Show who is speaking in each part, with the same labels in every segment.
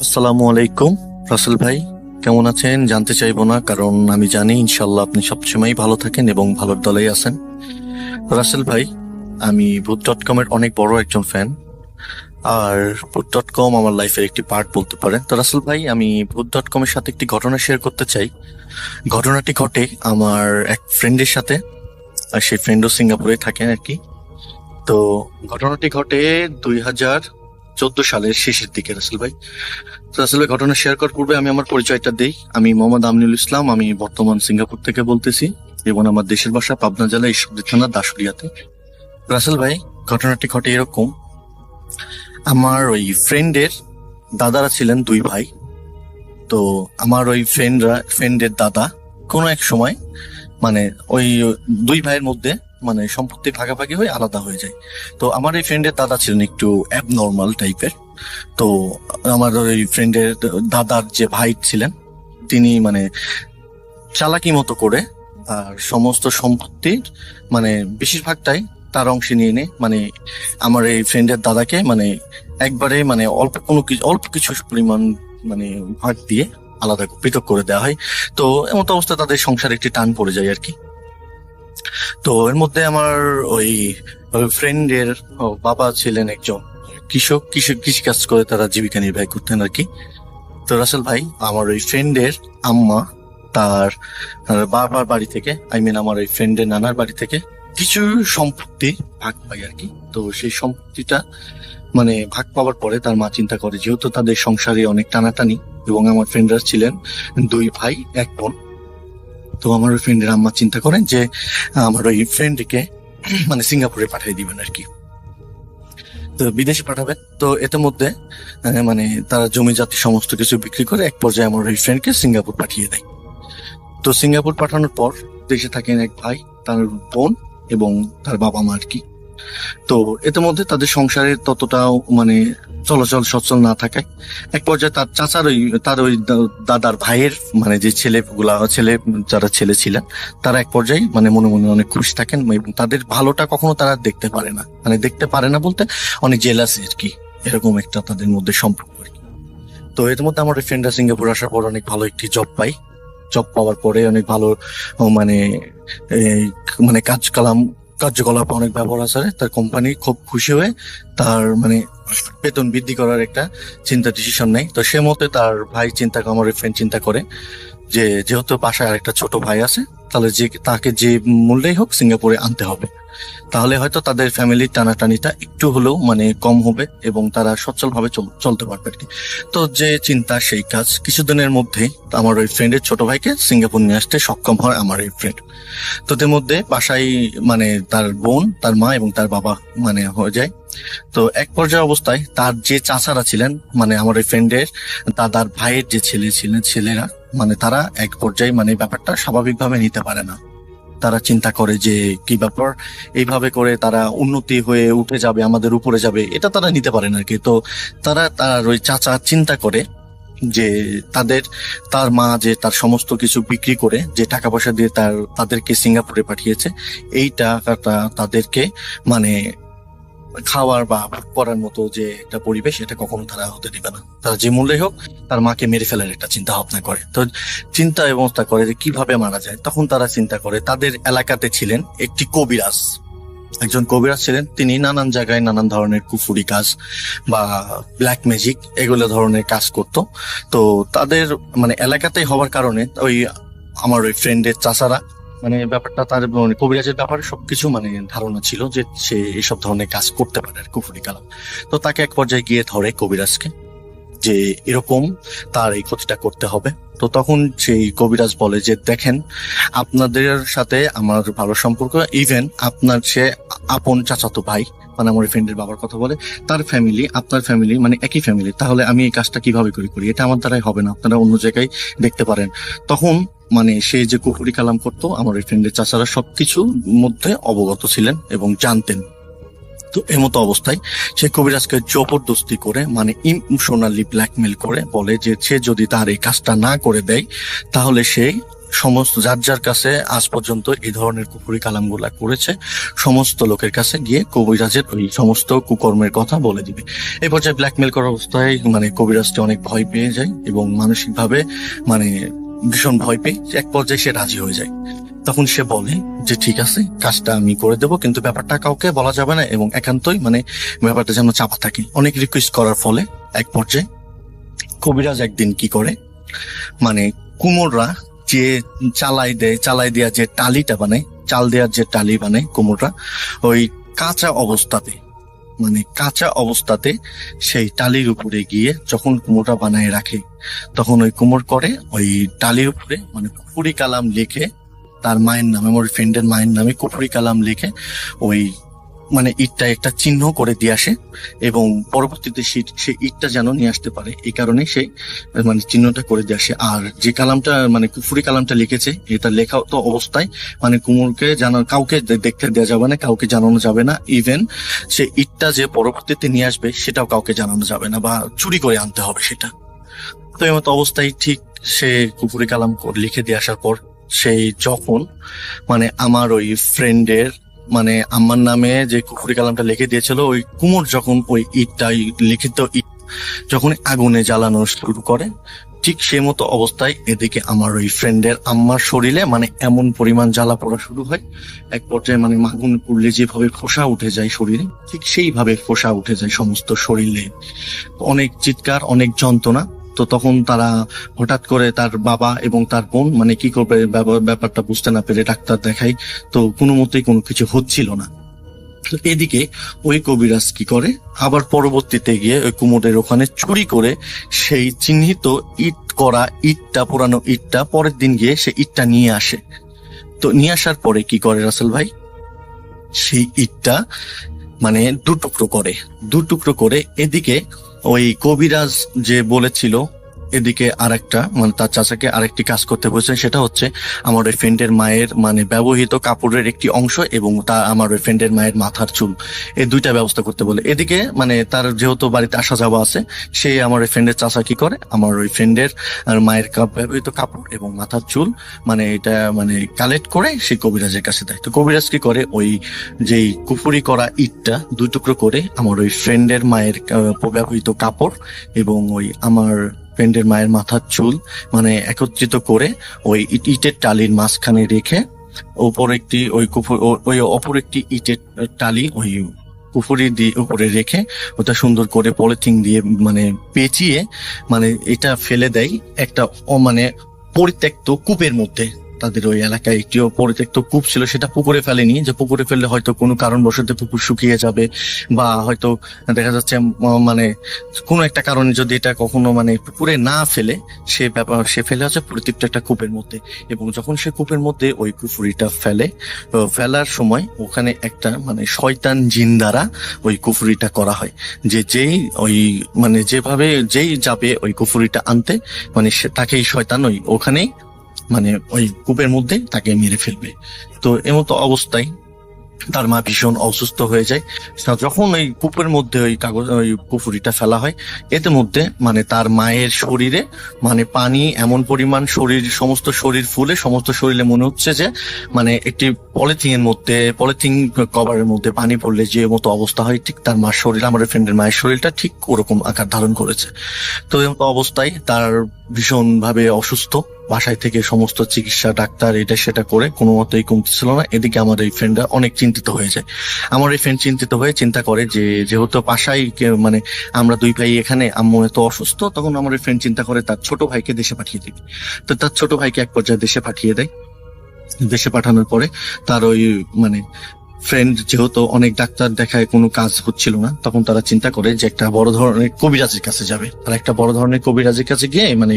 Speaker 1: আসসালামু আলাইকুম। রাসেল ভাই কেমন আছেন জানতে চাইবো না, কারণ আমি জানি ইনশাল্লাহ আপনি সবসময় ভালো থাকেন এবং ভালোর দলেই আছেন। রাসেল ভাই, আমি ভূত.com এর অনেক বড় একজন ফ্যান, আর ভূত.com আমার লাইফের একটি পার্ট বলতে পারেন। তো রাসেল ভাই, আমি ভূত.com এর সাথে একটি ঘটনা শেয়ার করতে চাই। ঘটনাটি ঘটে আমার এক ফ্রেন্ডের সাথে, আর সেই ফ্রেন্ডও সিঙ্গাপুরে থাকেন আর কি। তো ঘটনাটি ঘটে 2014 সালের শেষের দিকে রাসেল ভাই। তো আসলে ঘটনা শেয়ার করার পূর্বে আমি আমার পরিচয়টা দেই। আমি মোহাম্মদ আমিনুল ইসলাম, আমি বর্তমান সিঙ্গাপুর থেকে বলতেছি এবং আমার দেশের বাসা পাবনা জেলা ঈশ্বরদী থানা দাসুরিয়াতে। রাসেল ভাই, ঘটনাটি ঘটে এরকম। আমার ওই ফ্রেন্ডের দাদারা ছিলেন দুই ভাই। তো আমার ওই ফ্রেন্ডের দাদা কোনো এক সময় মানে ওই দুই ভাইয়ের মধ্যে মানে সম্পত্তি ভাগাভাগি হয়ে আলাদা হয়ে যায়। তো আমার এই ফ্রেন্ডের দাদা ছিলেন একটু অ্যাবনর্মাল টাইপের। তো আমার ওই ফ্রেন্ডের দাদার যে ভাই ছিলেন, তিনি মানে চালাকি মতো করে আর সমস্ত সম্পত্তির মানে বেশিরভাগটাই তার অংশে নিয়ে নে মানে আমার এই ফ্রেন্ডের দাদাকে মানে একবারে মানে অল্প কিছু পরিমাণ মানে ভাগ দিয়ে আলাদা পৃথক করে দেওয়া হয়। তো এমত অবস্থা তাদের সংসারে একটি টান পড়ে যায় আর কি। তো এর মধ্যে আমার ওই ফ্রেন্ডের বাবা ছিলেন একজন কৃষিকাজ করে তারা জীবিকা নির্বাহ করতেন আর কি। তো রাসেল ভাই, আমার ওই ফ্রেন্ডের আম্মা তার বাবার বাড়ি থেকে, আমার ওই ফ্রেন্ডের নানার বাড়ি থেকে কিছু সম্পত্তি ভাগ পাই আর কি। তো সেই সম্পত্তিটা মানে ভাগ পাওয়ার পরে তার মা চিন্তা করে, যেহেতু তাদের সংসারে অনেক টানাটানি এবং আমার ফ্রেন্ডরা ছিলেন দুই ভাই এক বোন। তো আমার ওই ফ্রেন্ডের আম্মা চিন্তা করেন যে আমার ওই ফ্রেন্ডকে মানে সিঙ্গাপুরে পাঠিয়ে দিবেন আর কি। তো বিদেশে পাঠাবেন। তো এতে মধ্যে মানে তারা জমি জাতি সমস্ত কিছু বিক্রি করে এক পর্যায়ে আমার ওই ফ্রেন্ডকে সিঙ্গাপুর পাঠিয়ে দেয়। তো সিঙ্গাপুর পাঠানোর পর দেশে থাকেন এক ভাই, তার বোন এবং তার বাবা মা আর কি। তো এতে মধ্যে তাদের সংসারে ততটাও মানে চলাচল সচল না থাকায় এক পর্যায়ে তার চাচার তার ওই দাদার ভাইয়ের মানে যে যারা ছেলে ছিলেন, তারা এক পর্যায়ে মানে মনে মনে অনেক খুশি থাকেন এবং তাদের ভালোটা কখনো তারা দেখতে পারে না, মানে দেখতে পারে না বলতে অনেক জেলাস আর কি, এরকম একটা তাদের মধ্যে সম্পর্ক আর কি। তো এর মধ্যে আমার ফ্রেন্ডরা সিঙ্গাপুর আসার পর অনেক ভালো একটি জব পাই। জব পাওয়ার পরে অনেক ভালো মানে এই মানে কার্যকলাপ অনেক ব্যবহার আছে, তার কোম্পানি খুব খুশি হয়ে তার মানে বেতন বৃদ্ধি করার একটা ডিসিশন নেয়। তো সে মতে তার ভাই আমার ফ্রেন্ড চিন্তা করে যে যেহেতু বাসায় আরেকটা ছোট ভাই আছে, তাহলে তাকে যে মূল্যেই হোক সিঙ্গাপুরে আনতে হবে, তাহলে হয়তো তাদের ফ্যামিলির টানাটানিটা একটু হলেও মানে কম হবে এবং তারা সচ্ছল ভাবে চলতে পারবে আর কি। তো যে চিন্তা সেই কাজ। কিছুদিনের মধ্যে আমার ওই ফ্রেন্ডের ছোট ভাইকে সিঙ্গাপুর নিয়ে আসতে সক্ষম হয় আমার এই ফ্রেন্ড। তো এর মধ্যে বাসায় মানে তার বোন, তার মা এবং তার বাবা মানে হয়ে যায়। তো এক পর্যায়ে অবস্থায় তার যে চাচারা ছিলেন মানে আমার ওই ফ্রেন্ডের দাদার ভাইয়ের যে ছেলেরা মানে তারা এক পর্যায়ে মানে ব্যাপারটা স্বাভাবিকভাবে নিতে পারে না। তারা চিন্তা করে যে কি ব্যাপার, এইভাবে করে তারা উন্নতি হয়ে উঠে যাবে, আমাদের উপরে যাবে, এটা তারা নিতে পারে না আর কি। তো তার ওই চাচা চিন্তা করে যে তার মা যে তার সমস্ত কিছু বিক্রি করে যে টাকা পয়সা দিয়ে তাদেরকে সিঙ্গাপুরে পাঠিয়েছে, এই টাকাটা তাদেরকে মানে খাওয়ার বা করার মতো যে একটা পরিবেশ, এটা কখনো তারা হতে দিবে না। তারা যে মূল্যে হোক তার মাকে মেরে ফেলার একটা চিন্তা ভাবনা করে। তো চিন্তা ব্যবস্থা করে যে কিভাবে মারা যায়। তখন তারা চিন্তা করে তাদের এলাকাতে ছিলেন একজন কবিরাজ ছিলেন। তিনি নানান জায়গায় নানান ধরনের কুফুরি কাজ বা ব্ল্যাক ম্যাজিক এগুলো ধরনের কাজ করত। তো তাদের মানে এলাকাতেই হওয়ার কারণে আমার ওই ফ্রেন্ডের চাচারা মানে ব্যাপারটা তার মানে কবিরাজের ব্যাপারে সবকিছু মানে ধারণা ছিল যে সে এসব ধরনের কাজ করতে পারে আর কুফুরি কালাম। তো তাকে এক পর্যায়ে গিয়ে ধরে কবিরাজকে যে এরকম তার এই ক্ষতিটা করতে হবে। তো তখন সেই কবিরাজ বলে যে দেখেন, আপনাদের সাথে আমার ভালো সম্পর্ক, ইভেন আপনার সে আপন চাচাতো ভাই মানে আমার ফ্রেন্ডের বাবার কথা বলে, তার ফ্যামিলি আপনার ফ্যামিলি মানে একই ফ্যামিলি, তাহলে আমি এই কাজটা কিভাবে করি, এটা আমার দ্বারাই হবে না, আপনারা অন্য জায়গায় দেখতে পারেন। তখন মানে সে যে কুফুরি কালাম করতো আমার ওই ফ্রেন্ডের চাচারা সবকিছু মধ্যে অবগত ছিলেন এবং জানতেন। তো এমতো অবস্থায় সে কবিরাজকে জবরদস্তি করে মানে ইমোশনালি ব্ল্যাকমেল করে বলে যে সে যদি তার এই কাজটা না করে দেয় তাহলে সে সমস্ত যার যার কাছে আজ পর্যন্ত এই ধরনের কুফরি কালামগুলা করেছে সমস্ত লোকের কাছে গিয়ে কবিরাজের ওই সমস্ত কুকর্মের কথা বলে দিবে। এই পর্যায়ে ব্ল্যাকমেল করার অবস্থায় মানে কবিরাজটি অনেক ভয় পেয়ে যায় এবং মানসিকভাবে মানে ভীষণ ভয় পেয়ে এক পর্যায়ে সে রাজি হয়ে যায়। তখন সে বলে যে ঠিক আছে, কাজটা আমি করে দেবো, কিন্তু ব্যাপারটা কাউকে বলা যাবে না এবং একান্তই মানে ব্যাপারটা যেন চাপা থাকে। অনেক রিকোয়েস্ট করার ফলে এক পর্যায়ে কবিরাজ একদিন কি করে, মানে কুমোররা যে চালাই দেওয়া যে টালিটা বানায়, চাল দেওয়ার যে টালি বানায় কুমোররা, ওই কাঁচা অবস্থাতে সেই টালির উপরে গিয়ে যখন কুমোরটা বানায় রাখে, তখন ওই কুমোর করে ওই টালির উপরে মানে কুফরি কালাম লিখে তার মায়ের নামে, আমার ফ্রেন্ডের মায়ের নামে কুফরি কালাম লিখে ওই মানে ইটটা একটা চিহ্ন করে দিয়ে আসে এবং পরবর্তীতে সে ইটটা যেন নিয়ে আসতে পারে এই কারণে সে মানে চিহ্নটা করে দিয়ে আসে। আর যে কালামটা মানে কুফরি কালামটা লিখেছে, এটা লেখা তো অবস্থায় মানে কুমোরকে কাউকে দেখতে দেওয়া যাবে না, কাউকে জানানো যাবে না, ইভেন সে ইটটা যে পরবর্তীতে নিয়ে আসবে সেটাও কাউকে জানানো যাবে না বা চুরি করে আনতে হবে সেটা। তো এই মতো অবস্থায় ঠিক সে কুফরি কালাম লিখে দিয়ে আসার পর সেই যখন মানে আমার ওই ফ্রেন্ডের মানে আমার নামে যে কুফরি কালামটা লিখে দিয়েছিল, ওই কুমোর যখন ওই লিখিত ইট যখন আগুনে জ্বালানো শুরু করে, ঠিক সেই মতো অবস্থায় এদিকে আমার ওই ফ্রেন্ডের আম্মার শরীরে মানে এমন পরিমাণ জ্বালা পড়া শুরু হয়, এক পর্যায়ে মানে আগুন পুড়লে যেভাবে ফোসা উঠে যায় শরীরে, ঠিক সেইভাবে ফোসা উঠে যায় সমস্ত শরীরে, অনেক চিৎকার, অনেক যন্ত্রণা। তো তখন তারা হঠাৎ করে তার বাবা এবং তার বোন মানে কি করবে ব্যাপারটা বুঝতে না পেরে ডাক্তার দেখাই, তো কোনো মতেই কোনো কিছু হচ্ছিল না। তো এদিকে ওই কবিরাজ কি করে, আবার পরবর্তীতে গিয়ে ওই কুমোরের ওখানে চুরি করে সেই চিহ্নিত পুরানো ইটটা পরের দিন গিয়ে সে ইটটা নিয়ে আসে। তো নিয়ে আসার পরে কি করে রাসেল ভাই, সেই ইটটা মানে দু টুকরো করে এদিকে ওই কবিরাজ যে বলেছিল, এদিকে আরেকটা মানে তার চাচাকে আরেকটি কাজ করতে বলছেন, সেটা হচ্ছে আমার ওই ফ্রেন্ডের মায়ের মানে ব্যবহৃত কাপড়ের একটি অংশ এবং তা আমার ওই ফ্রেন্ডের মায়ের মাথার চুল, এই দুইটা ব্যবস্থা করতে বলে। এদিকে মানে তার যেহেতু বাড়িতে আসা যাওয়া আছে, সে আমার ওই ফ্রেন্ডের চাচা কি করে, আমার ওই ফ্রেন্ডের মায়ের ব্যবহৃত কাপড় এবং মাথার চুল মানে এটা মানে কালেক্ট করে সেই কবিরাজের কাছে দেয়। তো কবিরাজ কি করে, ওই যেই কুফুরি করা ইটটা দুই টুকরো করে আমার ওই ফ্রেন্ডের মায়ের ব্যবহৃত কাপড় এবং ওই আমার ফ্রেন্ডের মায়ের মাথার চুল মানে একত্রিত করে ওই ইটের টালির মাঝখানে রেখে অপর একটি ইটের টালি ওই কুফুরি দিয়ে উপরে রেখে ওটা সুন্দর করে পলিথিন দিয়ে মানে পেঁচিয়ে মানে এটা ফেলে দেয় একটা মানে পরিত্যক্ত কূপের মধ্যে। তাদের ওই এলাকায় একটিও পরিত্যক্ত কূপ ছিল, সেটা পুকুরে ফেলেনি, যে পুকুরে ফেললে হয়তো কোনো কারণবশত পুকুর শুকিয়ে যাবে বা হয়তো দেখা যাচ্ছে মানে কোনো একটা কারণে যদি এটা কখনো মানে পুকুরে না ফেলে সে ফেলে আছে পরিত্যক্ত একটা কূপের মধ্যে। এবং যখন সে কূপের মধ্যে ওই কুফুরিটা ফেলার সময় ওখানে একটা মানে শয়তান জিন দ্বারা ওই কুফুরিটা করা হয়, যেই ওই মানে যেই যাবে ওই কুফুরিটা আনতে মানে তাকেই শয়তান ওখানেই মানে ওই কূপের মধ্যে তাকে মেরে ফেলবে। তো এমতো অবস্থায় তার মা ভীষণ অসুস্থ হয়ে যায়। যখন ওই কূপের মধ্যে ওই কুফুরিটা ফেলা হয়, এতে মধ্যে মানে তার মায়ের শরীরে মানে পানি এমন পরিমাণ সমস্ত শরীর ফুলে সমস্ত শরীরে মনে হচ্ছে যে মানে একটি পলিথিন কভারের মধ্যে পানি পড়লে যে মতো অবস্থা হয়, ঠিক তার মার শরীর, আমার ফ্রেন্ডের মায়ের শরীরটা ঠিক ওরকম আকার ধারণ করেছে। তো এমতো অবস্থায় তার ভীষণ ভাবে অসুস্থ, বাসায় থেকে সমস্ত চিকিৎসা ডাক্তার এটা সেটা করে কোনো মতেই কমতেছিল না। এদিকে আমার এই ফ্রেন্ডরা অনেক চিন্তিত হয়ে যায়। আমার এই ফ্রেন্ড চিন্তিত হয়ে চিন্তা করে যে যেহেতু বাসায় মানে আমরা দুই ভাই এখানে, আম্মু এত অসুস্থ, তখন আমার এই ফ্রেন্ড চিন্তা করে তার ছোট ভাইকে দেশে পাঠিয়ে দিবে। তো তার ছোট ভাইকে এক পর্যায়ে দেশে পাঠিয়ে দেয়। দেশে পাঠানোর পরে তার ওই মানে ফ্রেন্ড যেহেতু অনেক ডাক্তার দেখায় কোনো কাজ হচ্ছিল না, তখন তারা চিন্তা করে যে একটা বড় ধরনের কবিরাজের কাছে যাবে। তারা একটা বড় ধরনের কবিরাজের কাছে গিয়ে মানে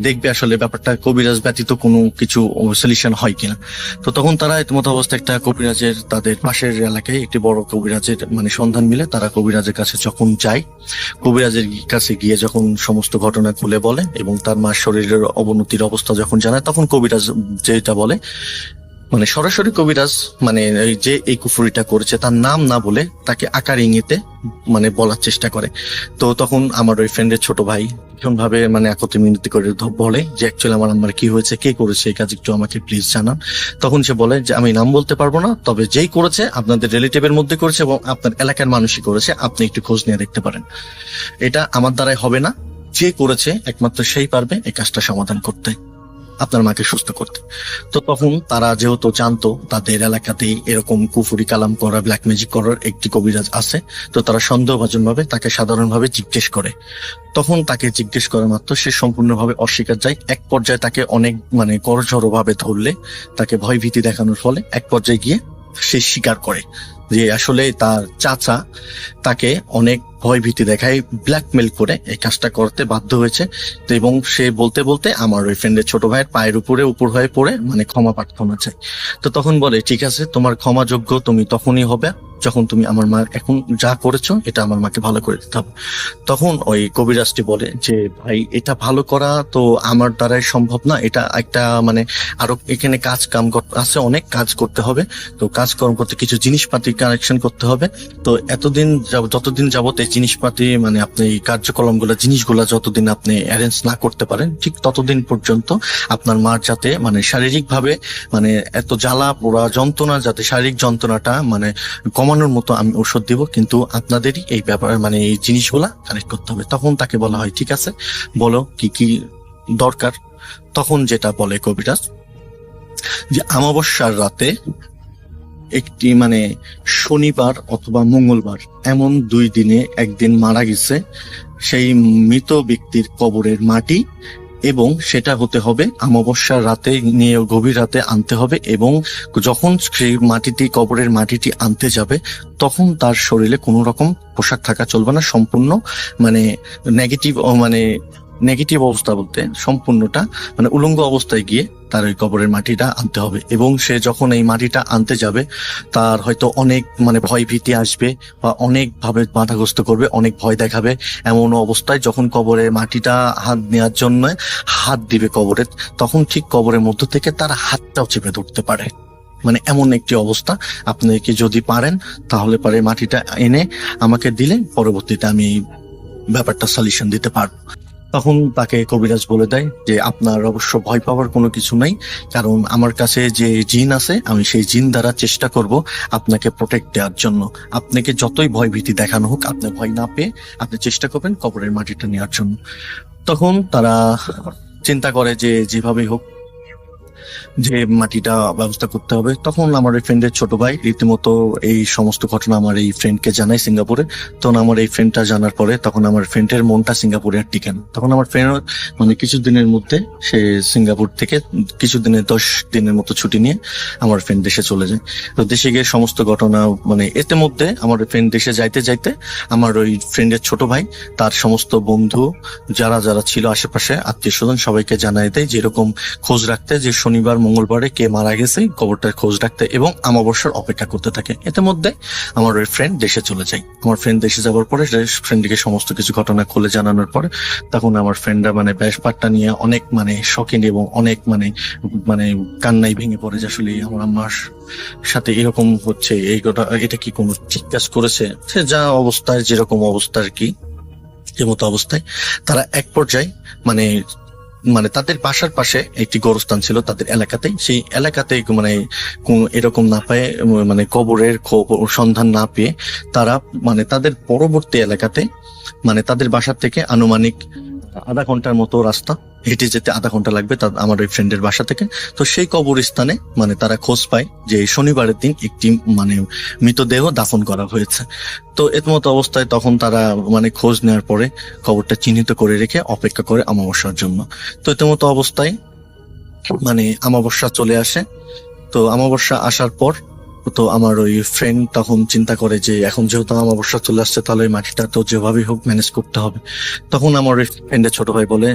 Speaker 1: দেখবে আসলে ব্যাপারটা কবিরাজ ব্যতীত কোনো কিছু সলিউশন হয় কিনা। তো তখন তারা এমতো অবস্থা একটা কবিরাজের, তাদের পাশের এলাকায় একটি বড় কবিরাজের মানে সন্ধান মিলে তারা কবিরাজের কাছে যখন যায়, কবিরাজের কাছে গিয়ে যখন সমস্ত ঘটনা খুলে বলে এবং তার মার শরীরের অবনতির অবস্থা যখন জানায়, তখন কবিরাজ যেটা বলে মানে সরাসরি কবিরাজ মানে যে এই কুফুরিটা করেছে তার নাম না বলে তাকে আকার ইঙ্গিতে মানে বলার চেষ্টা করে। তো তখন আমার ওই ফ্রেন্ডের ছোট ভাই ভীষণ ভাবে মানে একত্রে মিনতি করে বলে যে অ্যাকচুয়ালি আমার আম্মার কি হয়েছে, কে করেছে এই কাজ, একটু আমাকে প্লিজ জানান। তখন সে বলে যে আমি নাম বলতে পারবো না, তবে যেই করেছে আপনাদের রিলেটিভের মধ্যে করেছে এবং আপনার এলাকার মানুষই করেছে, আপনি একটু খোঁজ নিয়ে দেখতে পারেন। এটা আমার দ্বারাই হবে না, যে করেছে একমাত্র সেই পারবে এই কাজটা সমাধান করতে, আপনার মাকে সুস্থ করতে। তো তখন তারা যেহেতু জানতো তাদের এলাকাতেই এরকম কুফুরি কালাম করা, ব্ল্যাক ম্যাজিক করার একটি কবিরাজ আছে, তো তারা সন্দেহভাজন ভাবে তাকে সাধারণভাবে জিজ্ঞেস করে। তখন তাকে জিজ্ঞেস করা মাত্র সে সম্পূর্ণভাবে অস্বীকার যায়। এক পর্যায়ে তাকে অনেক মানে করজড়ো ভাবে ধরলে, তাকে ভয় ভীতি দেখানোর ফলে এক পর্যায়ে গিয়ে সে স্বীকার করে যে আসলে তার চাচা তাকে অনেক ভয় ভীতি দেখায়, ব্ল্যাকমেল করে এই কাজটা করতে বাধ্য হয়েছে। তো এবং সে বলতে বলতে আমার ওই ফ্রেন্ডের ছোট ভাইয়ের পায়ের উপরে উপর হয়ে পড়ে মানে ক্ষমা প্রার্থনা চায়। তো তখন বলে ঠিক আছে, তোমার ক্ষমাযোগ্য তুমি তখনই হবে যখন তুমি আমার মা এখন যা করেছো এটা আমার মাকে ভালো করে দিতে হবে। তখন ওই কবিরাজটি বলে যে ভাই এটা ভালো করা তো আমার দ্বারাই সম্ভব না, এটা একটা মানে আরো এখানে কাজ কাম আছে, অনেক কাজ করতে হবে। তো কাজকর্ম করতে কিছু জিনিসপাতি কানেকশন করতে হবে। তো এতদিন যতদিন যাবত এই জিনিসপাতি মানে আপনি এই কার্যক্রমগুলো জিনিসগুলা যতদিন আপনি অ্যারেঞ্জ না করতে পারেন, ঠিক ততদিন পর্যন্ত আপনার মার যাতে মানে শারীরিক ভাবে মানে এত জ্বালা পোড়া যন্ত্রণা, যাতে শারীরিক যন্ত্রণাটা মানে কমানোর মতো আমি ঔষধ দিব, কিন্তু আপনাদেরই এই ব্যাপারে মানে এই জিনিসগুলা কানেক্ট করতে হবে। তখন তাকে বলা হয় ঠিক আছে বলো কি কি দরকার। তখন যেটা বলে কবিরাজ যে অমাবস্যার রাতে একটি মানে শনিবার অথবা মঙ্গলবার এমন 2 দিনে একদিন মারা গেছে সেই মৃত ব্যক্তির কবরের মাটি, এবং সেটা হতে হবে অমাবস্যার রাতে নিয়ে গভীর রাতে আনতে হবে। এবং যখন সেই মাটিটি কবরের মাটিটি আনতে যাবে তখন তার শরীরে কোনো রকম পোশাক থাকা চলবে না, সম্পূর্ণ মানে নেগেটিভ অবস্থা বলতে সম্পূর্ণটা মানে উলঙ্গ অবস্থায় গিয়ে তার ওই কবরের মাটিটা আনতে হবে। এবং সে যখন এই মাটিটা আনতে যাবে তার হয়তো অনেক মানে ভয় ভীতি আসবে বা অনেক ভাবে বাধাগ্রস্ত করবে, অনেক ভয় দেখাবে। এমন অবস্থায় যখন কবরের মাটিটা হাত নেওয়ার জন্য হাত দিবে কবরে, তখন ঠিক কবরের মধ্য থেকে তার হাতটাও চেপে ধরতে পারে। মানে এমন একটি অবস্থা, আপনি কি যদি পারেন তাহলে পারে মাটিটা এনে আমাকে দিলে পরবর্তীতে আমি এই ব্যাপারটা সলিউশন দিতে পারবো। তখন তাকে কবিরাজ বলে দেয় যে আপনার অবশ্য ভয় পাওয়ার কোনো কিছু নাই, কারণ আমার কাছে যে জিন আছে আমি সেই জিন দ্বারা চেষ্টা করব আপনাকে প্রোটেক্ট দেওয়ার জন্য। আপনাকে যতই ভয় ভীতি দেখানো হোক আপনি ভয় না পেয়ে আপনি চেষ্টা করবেন কবরের মাটিটা নেওয়ার জন্য। তখন তারা চিন্তা করে যে যেভাবেই হোক যে মাটিটা ব্যবস্থা করতে হবে। তখন আমার এই ফ্রেন্ডের ছোট ভাই রীতিমতো এই সমস্ত ঘটনা আমার এই ফ্রেন্ডকে জানায় সিঙ্গাপুরে। তখন আমার এই ফ্রেন্ডটা জানার পরে তখন আমার ফ্রেন্ডের মনটা সিঙ্গাপুরে আর টিকে না। তখন আমার ফ্রেন্ড মানে কিছুদিনের মধ্যে সে সিঙ্গাপুর থেকে কিছুদিনের 10 দিনের মতো ছুটি নিয়ে আমার ফ্রেন্ড দেশে চলে যায়। তো দেশে গিয়ে সমস্ত ঘটনা মানে এতে মধ্যে আমার ফ্রেন্ড দেশে যাইতে যাইতে আমার ওই ফ্রেন্ডের ছোট ভাই তার সমস্ত বন্ধু যারা যারা ছিল আশেপাশে আত্মীয় স্বজন সবাইকে জানাই দেয় যেরকম খোঁজ রাখতে যে শনিবার মঙ্গলবারে কে মারা গেছে কবরটার খোঁজ রাখতে এবং অমাবস্যার অপেক্ষা করতে থাকে। এতে মধ্যে আমার ওই ফ্রেন্ড দেশে চলে যায়। আমার ফ্রেন্ড দেশে যাওয়ার পরে ফ্রেন্ডকে সমস্ত কিছু ঘটনা খুলে জানানোর পরে তখন আমার ফ্রেন্ডরা মানে ব্যাপারটা নিয়ে অনেক মানে শখিন এবং অনেক মানে মানে কান্নাই ভেঙে পড়ে যে আসলে আমার আম্মার সাথে এরকম হচ্ছে, এটা কি কোনো ঠিক কাজ করেছে। সে যা অবস্থায় যেরকম অবস্থা আর কি এমতো অবস্থায় তারা এক পর্যায়ে মানে মানে তাদের বাসার পাশে একটি গোরস্থান ছিল তাদের এলাকাতেই, সেই এলাকাতে মানে কোন এরকম না পায় মানে কবরের সন্ধান না পেয়ে তারা মানে তাদের পরবর্তী এলাকাতে মানে তাদের বাসার থেকে আনুমানিক আধা ঘন্টার মতো রাস্তা হেঁটে যেতে আধা ঘন্টা লাগবে আমার ওই ফ্রেন্ডের বাসা থেকে। তো সেই কবরস্থানে মানে তারা খোঁজ পায় যে শনিবারের দিন একটি মানে মৃতদেহ দাফন করা হয়েছে। তো এর মতো অবস্থায় তখন তারা মানে খোঁজ নেওয়ার পরে কবরটা চিহ্নিত করে রেখে অপেক্ষা করে অমাবস্যার জন্য। তো এর মতো অবস্থায় মানে অমাবস্যা চলে আসে। তো অমাবস্যা আসার পর তো আমার ওই ফ্রেন্ড তখন চিন্তা করে যে এখন যেহেতু অমাবস্যা চলে আসছে তাহলে ওই মাটিটা তো যেভাবেই হোক ম্যানেজ করতে হবে। তখন আমার ওই ফ্রেন্ডের ছোট ভাই বলে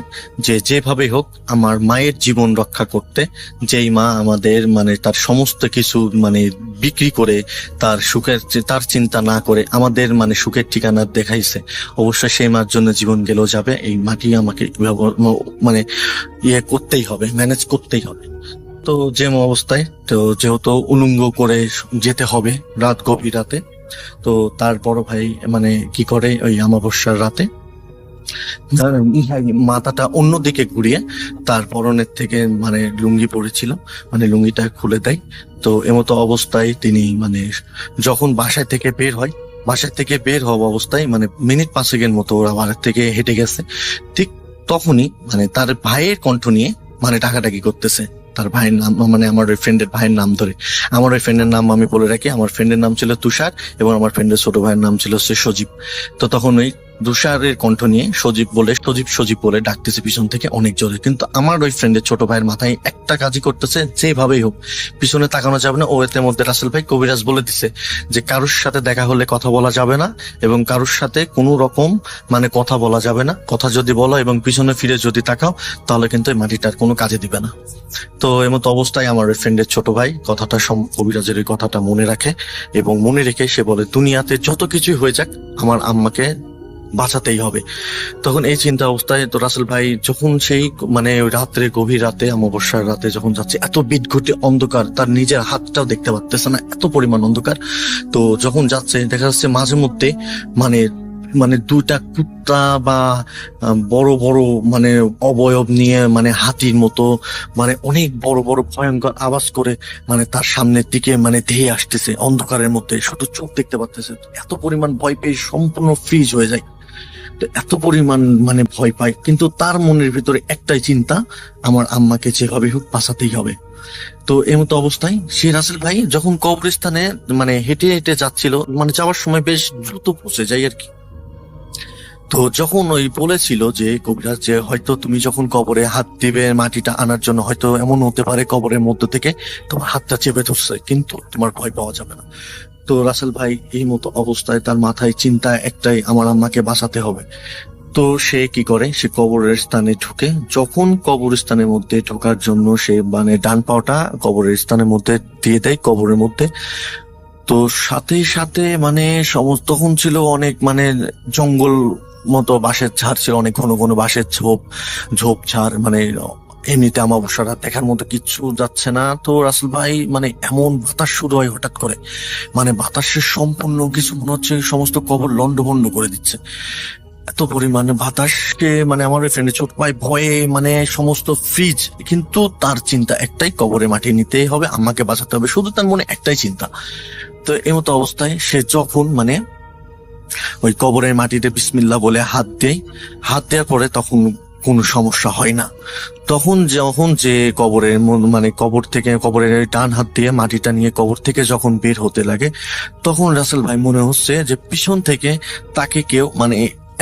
Speaker 1: যে যেভাবেই হোক আমার মায়ের জীবন রক্ষা করতে, যেই মা আমাদের মানে তার সমস্ত কিছু মানে বিক্রি করে তার সুখের তার চিন্তা না করে আমাদের মানে সুখের ঠিকানা দেখাইছে, অবশ্যই সেই মার জন্য জীবন গেলেও যাবে, এই মাটি আমাকে মানে ইয়ে করতেই হবে, ম্যানেজ করতেই হবে। তো যে অবস্থায় তো যেহেতু উলঙ্গ করে যেতে হবে রাত গভীর রাতে, তো তার বড় ভাই মানে কি করে ওই অমাবস্যার রাতে তার মাথাটা অন্যদিকে ঘুরিয়ে তার পরনের থেকে মানে লুঙ্গি পরেছিল, মানে লুঙ্গিটা খুলে দেয়। তো এমতো অবস্থায় তিনি মানে যখন বাসায় থেকে বের হওয়া অবস্থায় মানে মিনিট 5 মতো ওরা বাড়ির থেকে হেঁটে গেছে, ঠিক তখনই মানে তার ভাইয়ের কণ্ঠ নিয়ে মানে ডাকাডাকি করতেছে। তার ভাইয়ের নাম মানে আমার ওই ফ্রেন্ডের ভাইয়ের নাম ধরে, আমার ওই ফ্রেন্ডের নাম আমি বলে রাখি, আমার ফ্রেন্ডের নাম ছিল তুষার এবং আমার ফ্রেন্ডের ছোট ভাইয়ের নাম ছিল হচ্ছে সজীব। তো তখন ওই তুষারের কণ্ঠ নিয়ে সজীব বলে ডাকতেছে পিছন থেকে অনেক জোরে, কিন্তু আমার ওই ফ্রেন্ডের ছোট ভাইয়ের মাথায় একটা কাজই করতেছে, যেভাবেই হোক পিছনে তাকানো যাবে না। ও এর মধ্যে রাসেল ভাই কবিরাজ বলে দিছে যে কারোর সাথে দেখা হলে কথা বলা যাবে না এবং কারোর সাথে কোনো রকম মানে কথা বলা যাবে না। কথা যদি বলো এবং পিছনে ফিরে যদি তাকাও তাহলে কিন্তু এই মাটিটার কোনো কাজে দিবে না। তো এমতো অবস্থায় আমার ওই ফ্রেন্ডের ছোট ভাই কথাটা কবিরাজের এই কথাটা মনে রাখে এবং মনে রেখে সে বলে দুনিয়াতে যত কিছুই হয়ে যাক আমার আম্মাকে বাঁচাতেই হবে। তখন এই চিন্তা অবস্থায় তো রাসেল ভাই যখন সেই মানে ওই রাত্রে গভীর রাতে অমাবস্যার রাতে যখন যাচ্ছে, এত বিদঘুটে অন্ধকার, তার নিজের হাতটাও দেখতে পারতেছে না, এত পরিমাণ অন্ধকার। তো যখন যাচ্ছে দেখা যাচ্ছে মাঝে মধ্যে মানে মানে দুইটা কুত্তা বা বড় বড় মানে অবয়ব নিয়ে মানে হাতির মতো মানে অনেক বড় বড় ভয়ঙ্কর আওয়াজ করে মানে তার সামনের দিকে মানে ধেয়ে আসতেছে অন্ধকারের মধ্যে, শুধু চোখ দেখতে পারতেছে। এত পরিমাণ ভয় পেয়ে সম্পূর্ণ ফ্রিজ হয়ে যায়। তো এত পরিমাণ মানে ভয় পায়, কিন্তু তার মনের ভিতরে একটাই চিন্তা, আমার আম্মাকে যেভাবে হোক বাঁচাতেই হবে। তো এমতো অবস্থায় সে রাসেল ভাই যখন কবরস্থানে মানে হেঁটে হেঁটে যাচ্ছিল, মানে যাওয়ার সময় বেশ দ্রুত পৌঁছে যায় আর কি। তো যখন ওই বলেছিল যে কবিরাজ যে হয়তো তুমি যখন কবরে হাত দিবে মাটিটা আনার জন্য, হয়তো এমন হতে পারে কবরের মধ্য থেকে তোমার হাতটা চেপে ধরছে, কিন্তু তোমার ভয় পাওয়া যাবে না। তো রাসেল ভাই এই মতো অবস্থায় তার মাথায় চিন্তা একটাই, আমার আম্মাকে বাঁচাতে হবে। তো সে কি করে, সে কবরের স্থানে ঢুকে, যখন কবরস্থানের মধ্যে ঢোকার জন্য সে মানে ডান পাওটা কবরের স্থানের মধ্যে দিয়ে দেয় কবরের মধ্যে। তো সাথে সাথে মানে সমস্ত তখন ছিল অনেক মানে জঙ্গল মতো বাঁশের ঝাড় ছিল, অনেক ঘন ঘন বাঁশের ঝোপঝাড়, মানে এমনিতে অমাবস্যা রাত দেখার মতো কিচ্ছু যাচ্ছে না। তো রাসেল ভাই মানে এমন বাতাস শুরু হয় হঠাৎ করে, মানে বাতাসের সম্পূর্ণ কিছু মনে হচ্ছে সমস্ত কবর লন্ডভন্ড করে দিচ্ছে, এত পরিমাণে বাতাসকে মানে আমার ওই ফ্রেন্ডের ছোট ভাই ভয়ে মানে সমস্ত ফ্রিজ। কিন্তু তার চিন্তা একটাই, কবরে মাটি নিতেই হবে, আমাকে বাঁচাতে হবে, শুধু তার মনে একটাই চিন্তা। তো এই মতো অবস্থায় সে যখন মানে ওই কবরের মাটিতে বিসমিল্লাহ বলে হাত দেওয়ার পরে তখন কোনো সমস্যা হয় না। তখন যখন যে কবরের মানে কবরের ডান হাত দিয়ে মাটিটা নিয়ে কবর থেকে যখন বের হতে লাগে, তখন রাসেল ভাই মনে হচ্ছে যে পিছন থেকে তাকে কেউ মানে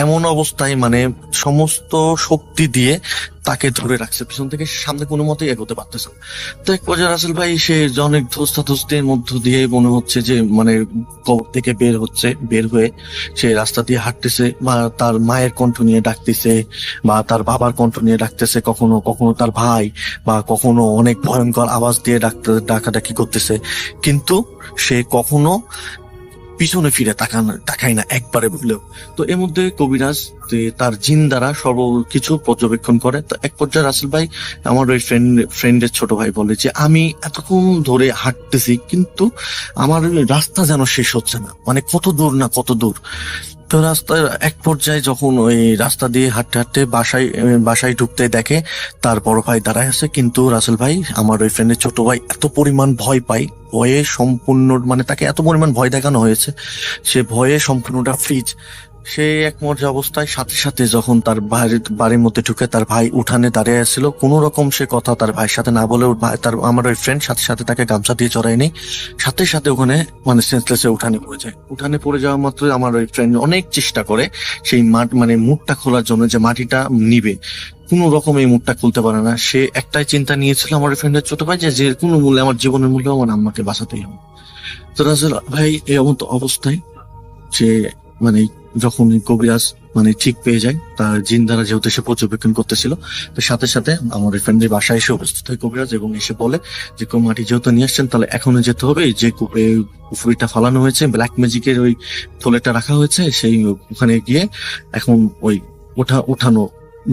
Speaker 1: এমন অবস্থায় মানে সমস্ত শক্তি দিয়ে তাকে ধরে রাখছে পিছন থেকে, সামনে কোনো মতেই এগোতে পারতেছে না। তো এক পর্যায়ে রাসেল ভাই সে অনেক ধস্তাধস্তির মধ্য দিয়ে মনে হচ্ছে যে মানে কবর থেকে বের হয়ে সে রাস্তা দিয়ে হাঁটতেছে, বা তার মায়ের কণ্ঠ নিয়ে ডাকতেছে বা তার বাবার কণ্ঠ নিয়ে ডাকতেছে, কখনো কখনো তার ভাই, বা কখনো অনেক ভয়ঙ্কর আওয়াজ দিয়ে ডাকাডাকি করতেছে, কিন্তু সে কখনো পিছনে ফিরে তাকায় না একবারে ভুলেও। তো এর মধ্যে কবিরাজ তার জিন দ্বারা সর্বকিছু পর্যবেক্ষণ করে। তো এক পর্যায়ে রাসেল ভাই আমার ওই ফ্রেন্ডের ছোট ভাই বলে যে আমি এতক্ষণ ধরে হাঁটতেছি কিন্তু আমার ওই রাস্তা যেন শেষ হচ্ছে না, মানে কত দূর। তো রাস্তার এক পর্যায়ে যখন ওই রাস্তা দিয়ে হাঁটতে হাঁটতে বাসায় ঢুকতে দেখে তার বড় ভাই দাঁড়ায় আছে, কিন্তু রাসেল ভাই আমার ওই ফ্রেন্ডের ছোট ভাই এত পরিমাণ ভয় পায়, ভয়ে সম্পূর্ণ মানে তাকে এত পরিমাণ ভয় দেখানো হয়েছে, সে ভয়ে সম্পূর্ণটা ফ্রিজ। সে এক মর্যাদা অবস্থায় সাথে সাথে যখন তার বাড়ির মধ্যে ঢুকে, তার ভাই উঠানে দাঁড়িয়ে আসছিল, কোন রকম সে কথা তার ভাইয়ের সাথে না বলে তার আমার ওই ফ্রেন্ড সাথে সাথে তাকে গামছা দিয়ে চড়াই নেই, সাথে সাথে ওখানে মানে সেন্সলেসে উঠানে পড়ে যায়। উঠানে পড়ে যাওয়া মাত্র আমার ওই ফ্রেন্ড অনেক চেষ্টা করে সেই মানে মুখটা খোলার জন্য, যে মাটিটা নিবে, কোন রকম এই মুখটা খুলতে পারে না। সে একটাই চিন্তা নিয়েছিল আমার ফ্রেন্ডের ছোট ভাই, যে কোনো মূল্যে আমার জীবনের মূল্যে আমার আম্মাকে বাঁচাতেই হবে। তো রাসেল ভাই এই অবস্থায় সে মানে যখন কবিরাজ মানে ঠিক পেয়ে যায়, তার জিন দ্বারা যেহেতু সে পর্যবেক্ষণ করতেছিল, তো সাথে সাথে আমার ফ্রেন্ডের বাসায় এসে উপস্থিত হয় কবিরাজ, এবং এসে বলে যে মাটি যেহেতু নিয়ে আসছেন তাহলে এখনো যেতে হবে, যে কূপে পুফুরিটা ফালানো হয়েছে, ব্ল্যাক ম্যাজিকের ওই থলেটা রাখা হয়েছে, সেই ওখানে গিয়ে এখন ওই ওঠানো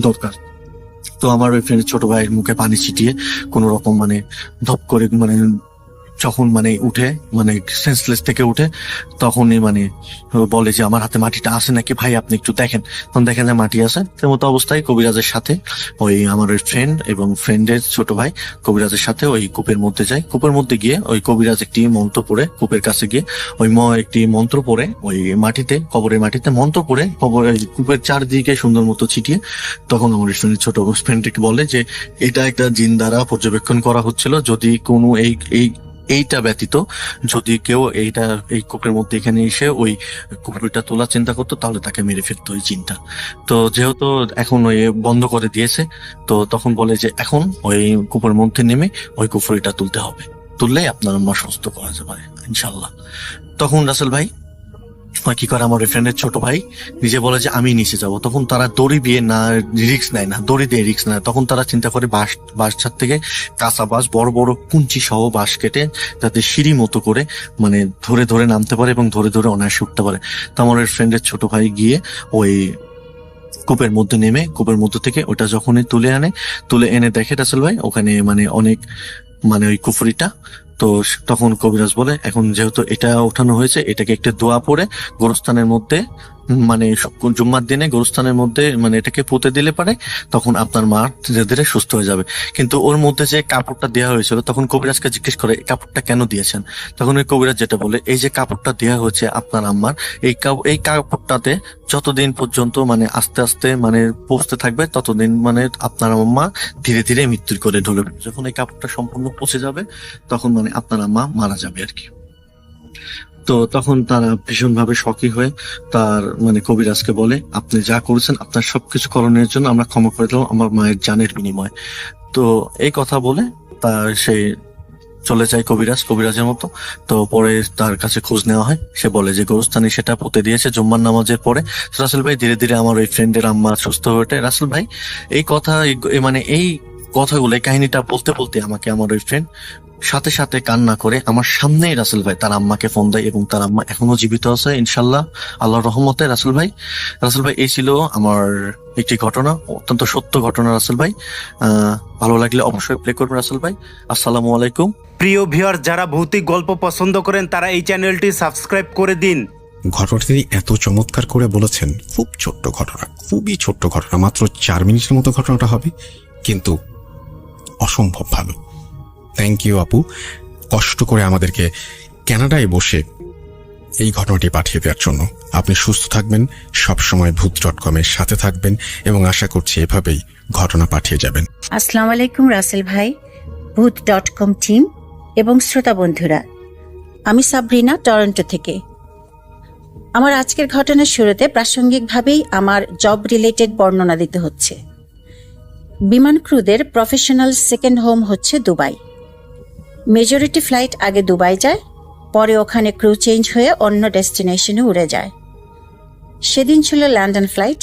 Speaker 1: দরকার। তো আমার ওই ফ্রেন্ডের ছোট ভাইয়ের মুখে পানি ছিটিয়ে কোন রকম মানে ধপ করে মানে যখন মানে উঠে মানে সেন্সলেস থেকে উঠে তখনই মানে বলে যে আমার হাতে মাটিটা আছে নাকি ভাই, আপনি একটু দেখেন। তখন দেখেন যে মাটি আছে। তো মতো অবস্থায় কবিরাজের সাথে ওই আমার ওই ফ্রেন্ড এবং ফ্রেন্ডের ছোট ভাই কবিরাজের সাথে ওই কূপের মধ্যে যায়। কূপের মধ্যে গিয়ে ওই কবিরাজ একটি মন্ত্র পড়ে কূপের কাছে গিয়ে ওই একটি মন্ত্র পড়ে ওই মাটিতে, কবরের মাটিতে মন্ত্র পড়ে কূপের চারদিকে সুন্দর মতো ছিটিয়ে তখন আমার ফ্রেন্ডের ছোট ফ্রেন্ডকে বলে যে এটা একটা জিন দ্বারা পর্যবেক্ষণ করা হচ্ছিল, যদি কোনো এইটা ব্যতীত যদি কেউ এই কূপের মধ্যে এখানে এসে ওই কুকুরটা তোলার চিন্তা করতো তাহলে তাকে মেরে ফেলতো ওই চিন্তা। তো যেহেতু এখন ওই বন্ধ করে দিয়েছে, তো তখন বলে যে এখন ওই কূপের মধ্যে নেমে ওই কুফরিটা তুলতে হবে, তুললে আপনার আম্মা সুস্থ করা যাবে ইনশাল্লাহ। তখন রাসেল ভাই কি করে, আমার ফ্রেন্ডের ছোট ভাই নিজে বলে যে আমি নিচে যাব। তখন তারা দড়ি দিয়ে না রিক্স নেয় না, দড়ি দিয়ে রিক্স নেয়। তখন তারা চিন্তা করে বাঁশ ছাদ থেকে কাঁচা বাঁশ, বড় বড় কুঞ্চি সহ বাঁশ কেটে যাতে সিঁড়ি মতো করে মানে ধরে ধরে নামতে পারে এবং ধরে ধরে অনায়াসে উঠতে পারে। তো আমার ফ্রেন্ডের ছোট ভাই গিয়ে ওই কূপের মধ্যে নেমে কূপের মধ্যে থেকে ওটা যখনই তুলে এনে দেখে রাসেল ভাই ওখানে মানে অনেক মানে ওই কুফরিটা। তো তখন কবিরাজ বলে এখন যেহেতু এটা ওঠানো হয়েছে, এটাকে একটা দোয়া পড়ে গোরস্থানের মধ্যে মানে জুম্মার দিনে গোরস্থানের মধ্যে মানে এটাকে পুঁতে দিলে পারে তখন আপনার মা ধীরে ধীরে সুস্থ হয়ে যাবে। কিন্তু ওর মধ্যে যে কাপড়টা দেওয়া হয়েছিল, তখন কবিরাজকে জিজ্ঞেস করে এই কাপড়টা কেন দিয়েছেন। তখন ওই কবিরাজ যেটা বলে এই যে কাপড়টা দেওয়া হয়েছে আপনার আম্মার, এই কাপড়টাতে যতদিন পর্যন্ত মানে আস্তে আস্তে মানে পচতে থাকবে ততদিন মানে আপনার আম্মা ধীরে ধীরে মৃত্যুর করে ঢলবে। যখন এই কাপড়টা সম্পূর্ণ পচে যাবে তখন মানে আপনার আম্মা মারা যাবে আর কি। তো তখন তারা ভীষণভাবে শকি হয়ে তার মানে কবিরাজকে বলে আপনি যা করেছেন আপনার সবকিছু করণের জন্য আমরা ক্ষমা করে দিলাম আমার মায়ের জানের বিনিময়। তো এই কথা বলে তার সে চলে যায় কবিরাজের মতো। তো পরে তার কাছে খোঁজ নেওয়া হয়, সে বলে যে গোরস্থানে সেটা পুঁতে দিয়েছে জুম্মার নামাজের পরে। রাসেল ভাই ধীরে ধীরে আমার ওই ফ্রেন্ডের আম্মা সুস্থ হয়ে ওঠে। রাসেল ভাই এই কথা মানে এই কথাগুলো এই কাহিনীটা বলতে বলতে আমাকে আমার ওই ফ্রেন্ড সাথে সাথে কান্না করে আমার সামনেই রাসেল ভাই তার আম্মাকে ফোন দেয় এবং তার আম্মা এখনো জীবিত আছে ইনশাল্লাহ আল্লাহর রহমতে। রাসেল ভাই এই ছিল আমার একটি ঘটনা, অত্যন্ত সত্য ঘটনা রাসেল ভাই। ভালো লাগলে অবশ্যই প্লে করবেন রাসেল ভাই। আসসালামু আলাইকুম।
Speaker 2: প্রিয় ভিউয়ার, যারা ভৌতিক গল্প পছন্দ করেন তারা এই চ্যানেলটি সাবস্ক্রাইব করে দিন।
Speaker 3: ঘটনাটি এত চমৎকার করে বলেছেন, খুব ছোট্ট ঘটনা, খুবই ছোট্ট ঘটনা, মাত্র 4 মিনিটের মতো ঘটনাটা হবে, কিন্তু অসম্ভব ভালো। থ্যাংক ইউ আপু, কষ্ট করে আমাদেরকে কানাডায় বসে এই ঘটনাটি পাঠিয়ে দেওয়ার জন্য। আপনি সুস্থ থাকবেন, সবসময় ভূত.com এর সাথে থাকবেন এবং আশা করছি এভাবেই ঘটনা পাঠিয়ে যাবেন।
Speaker 4: আসসালামু আলাইকুম রাসেল ভাই, ভূত.com টিম এবং শ্রোতা বন্ধুরা, আমি সাবরিনা টরন্টো থেকে। আমার আজকের ঘটনার শুরুতে প্রাসঙ্গিকভাবেই আমার জব রিলেটেড বর্ণনা দিতে হচ্ছে। বিমান ক্রুদের প্রফেশনাল সেকেন্ড হোম হচ্ছে দুবাই। মেজরিটি ফ্লাইট আগে দুবাই যায়, পরে ওখানে ক্রু চেঞ্জ হয়ে অন্য ডেস্টিনেশনে উড়ে যায়। সেদিন ছিল লন্ডন ফ্লাইট।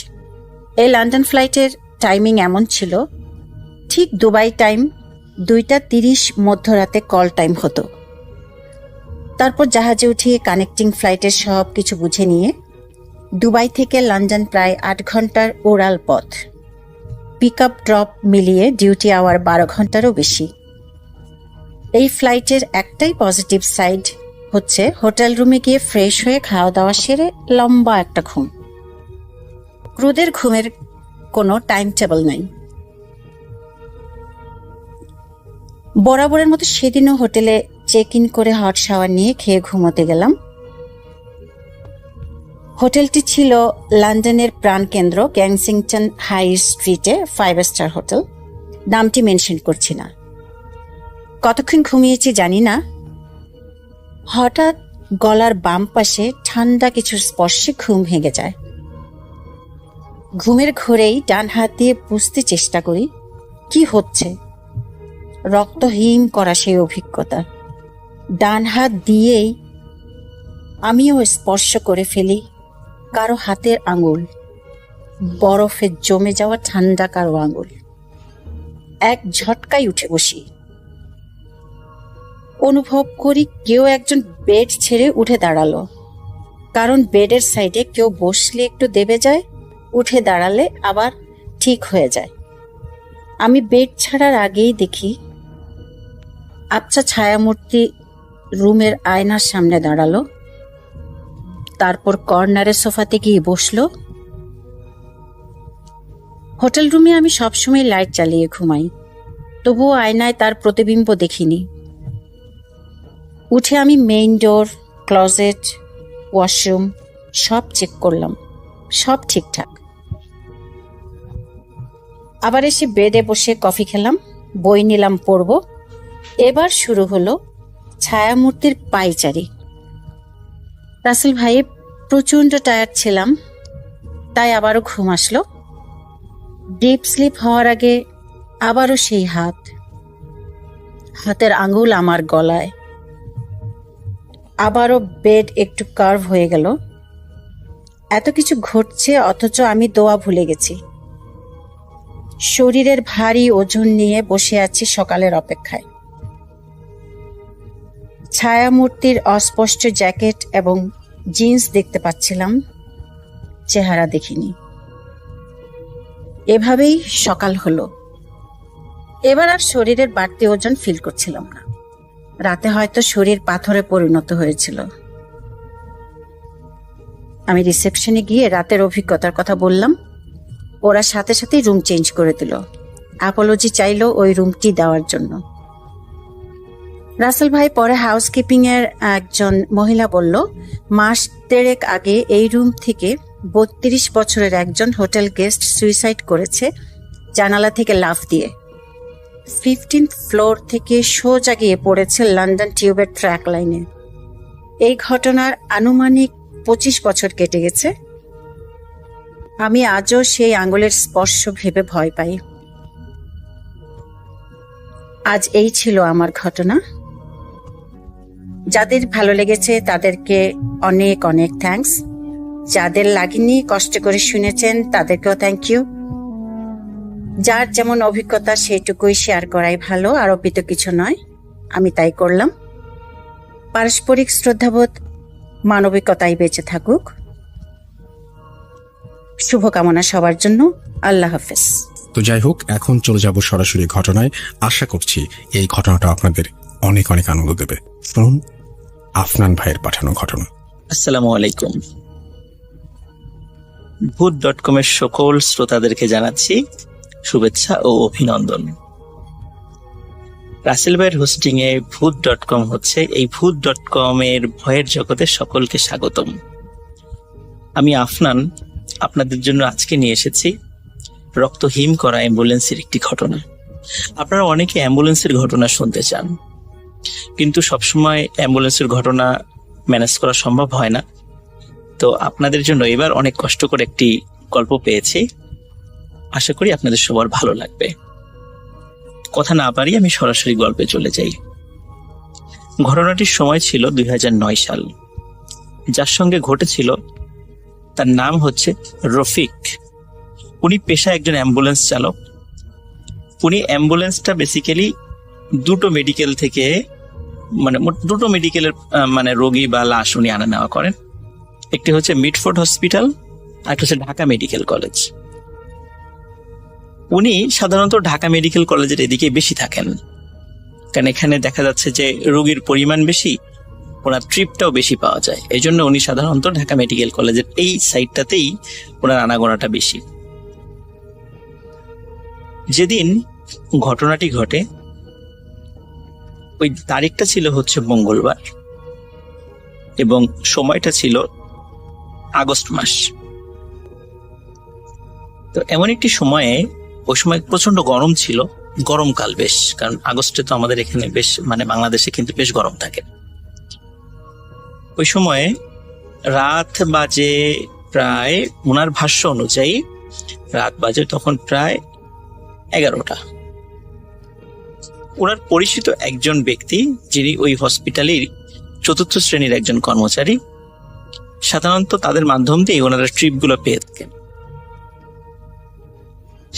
Speaker 4: এই লন্ডন ফ্লাইটের টাইমিং এমন ছিল, ঠিক দুবাই টাইম 2:30 মধ্যরাতে কল টাইম হতো। তারপর জাহাজে উঠিয়ে কানেক্টিং ফ্লাইটের সব কিছু বুঝে নিয়ে দুবাই থেকে লন্ডন প্রায় 8 ঘন্টার ওরাল পথ। পিক আপ ড্রপ মিলিয়ে ডিউটি আওয়ার 12 ঘন্টারও বেশি। এই ফ্লাইটের একটাই পজিটিভ সাইড হচ্ছে হোটেল রুমে গিয়ে ফ্রেশ হয়ে খাওয়া দাওয়া সেরে লম্বা একটা ঘুম। ক্রুদের ঘুমের কোনো টাইম টেবল নাই। বরাবরের মতো সেদিনও হোটেলে চেক ইন করে হট শাওয়ার নিয়ে খেয়ে ঘুমোতে গেলাম। হোটেলটি ছিল লন্ডনের প্রাণকেন্দ্র কেনসিংটন হাই স্ট্রিটে 5 স্টার হোটেল। নামটি মেনশন করছি না। কতক্ষণ ঘুমিয়েছি জানি না, হঠাৎ গলার বাম পাশে ঠান্ডা কিছুর স্পর্শে ঘুম ভেঙে যায়। ঘুমের ঘোরেই ডান হাত দিয়ে বুঝতে চেষ্টা করি কি হচ্ছে। রক্ত হিম করা সেই অভিজ্ঞতা। ডান হাত দিয়েই আমিও স্পর্শ করে ফেলি কারো হাতের আঙুল, বরফে জমে যাওয়া ঠান্ডা কারো আঙুল। এক ঝটকায় উঠে বসি। অনুভব করি কেউ একজন বেড ছেড়ে উঠে দাঁড়ালো। কারণ বেডের সাইডে কেউ বসলে একটু দেবে যায়, উঠে দাঁড়ালে আবার ঠিক হয়ে যায়। আমি বেড ছাড়ার আগেই দেখি আবছা ছায়ামূর্তি রুমের আয়নার সামনে দাঁড়ালো, তারপর কর্নারের সোফাতে গিয়ে বসলো। হোটেল রুমে আমি সবসময় লাইট চালিয়ে ঘুমাই, তবুও আয়নায় তার প্রতিবিম্ব দেখিনি। উঠে আমি মেইন ডোর, ক্লোজেট, ওয়াশরুম সব চেক করলাম, সব ঠিকঠাক। আবার এসে বেডে বসে কফি খেলাম, বই নিলাম পড়ব। এবার শুরু হলো ছায়ামূর্তির পায়চারি। রাসেল ভাই, প্রচন্ড টায়ার্ড ছিলাম, তাই আবারও ঘুম আসলো। ডিপ স্লিপ হওয়ার আগে আবারও সেই হাতের আঙ্গুল আমার গলায়। আবারও বেড একটু কার্ভ হয়ে গেল। এত কিছু ঘটছে অথচ আমি দোয়া ভুলে গেছি। শরীরের ভারী ওজন নিয়ে বসে আছি সকালের অপেক্ষায়। ছায়ামূর্তির অস্পষ্ট জ্যাকেট এবং জিন্স দেখতে পাচ্ছিলাম, চেহারা দেখিনি। এভাবেই সকাল হলো। এবার আর শরীরের বাড়তি ওজন ফিল করছিলাম না। রাতে হয়তো শরীর পাথরে পরিণত হয়েছিল। আমি রিসেপশনে গিয়ে রাতের অভিজ্ঞতার কথা বললাম। ওরা সাথে সাথেই রুম চেঞ্জ করে দিল। অ্যাপোলজি চাইলো ওই রুমটি দেওয়ার জন্য। রাসেল ভাই পরে হাউসকিপিং এর একজন মহিলা বলল, মাস 3 আগে এই রুম থেকে 32 বছরের একজন হোটেল গেস্ট সুইসাইড করেছে জানালা থেকে লাফ দিয়ে। 15th ফ্লোর থেকে সোজা গিয়ে পড়েছে লন্ডন টিউবের ট্র্যাক লাইনে। এই ঘটনার আনুমানিক 25 বছর কেটে গেছে। আমি আজও সেই আঙ্গুলের স্পর্শ ভেবে ভয় পাই। আজ এই ছিল আমার ঘটনা। যাদের ভালো লেগেছে তাদেরকে অনেক অনেক থ্যাঙ্কস। যাদের লাগেনি, কষ্ট করে শুনেছেন, তাদেরকেও থ্যাংক ইউ। যার যেমন অভিজ্ঞতা সেইটুকুই শেয়ার করাই ভালো, আরোপিত কিছু নয়। আমি তাই করলাম। পারস্পরিক শ্রদ্ধাবোধ, মানবিকতাই বেঁচে থাকুক। শুভকামনা সবার জন্য। আল্লাহ হাফেজ।
Speaker 3: তো যাই হোক, এখন চলে যাব সরাসরি ঘটনায়। আশা করছি এই ঘটনাটা আপনাদের অনেক অনেক আনন্দ দেবে। শুনুন আফনান ভাইয়ের পাঠানো ঘটনা।
Speaker 5: আসসালামু আলাইকুম। ভূত.com এর সকল শ্রোতাদেরকে জানাচ্ছি শুভেচ্ছা ও অভিনন্দন। রাসেল ভাইয়ের হোস্টিং এ ভূত.com হচ্ছে, এই ভূত.com এর ভয়ের জগতে সকলকে স্বাগতম। আমি আফনান আপনাদের জন্য আজকে নিয়ে এসেছি রক্ত হিম করা অ্যাম্বুলেন্সের একটি ঘটনা। আপনারা অনেকে অ্যাম্বুলেন্সের ঘটনা শুনতে চান, কিন্তু সবসময় অ্যাম্বুলেন্সের ঘটনা ম্যানেজ করা সম্ভব হয় না। তো আপনাদের জন্য এবার অনেক কষ্ট করে একটি গল্প পেয়েছি। আশা করি আপনাদের সবার ভালো লাগবে। কথা না পারি আমি সরাসরি গল্পে চলে যাই। ঘটনাটির সময় ছিল 2009 সাল। যার সঙ্গে ঘটেছিল তার নাম হচ্ছে রফিক। উনি পেশায় একজন অ্যাম্বুলেন্স চালক। উনি অ্যাম্বুলেন্সটা বেসিক্যালি দুটো মেডিকেল থেকে, দুটো মেডিকেলের রোগী বা লাশ উনি আনা নেওয়া করেন। একটি হচ্ছে মিডফোর্ড হসপিটাল, আর একটা হচ্ছে ঢাকা মেডিকেল কলেজ। উনি সাধারণত ঢাকা মেডিকেল কলেজের এদিকে বেশি থাকেন, কারণ এখানে দেখা যাচ্ছে যে রোগীর পরিমাণ বেশি, ওনার ট্রিপটাও বেশি পাওয়া যায়। এই জন্য উনি সাধারণত ঢাকা মেডিকেল কলেজের এই সাইডটাতেই ওনার আনাগোনাটা বেশি। যেদিন ঘটনাটি ঘটে ওই তারিখটা ছিল হচ্ছে মঙ্গলবার এবং সময়টা ছিল আগস্ট মাস। তো এমন একটি সময়ে, ওই সময় প্রচন্ড গরম ছিল, গরমকাল বেশ, কারণ আগস্টে তো আমাদের এখানে বেশ বাংলাদেশে কিন্তু বেশ গরম থাকে। ওই সময়ে রাত বাজে প্রায়, ওনার ভাষ্য অনুযায়ী রাত বাজে তখন প্রায় 11টা। ওনার পরিচিত একজন ব্যক্তি, যিনি ওই হসপিটালের 4র্থ শ্রেণীর একজন কর্মচারী, সাধারণত তাদের মাধ্যম দিয়ে ওনারা ট্রিপগুলো পেয়ে থাকেন।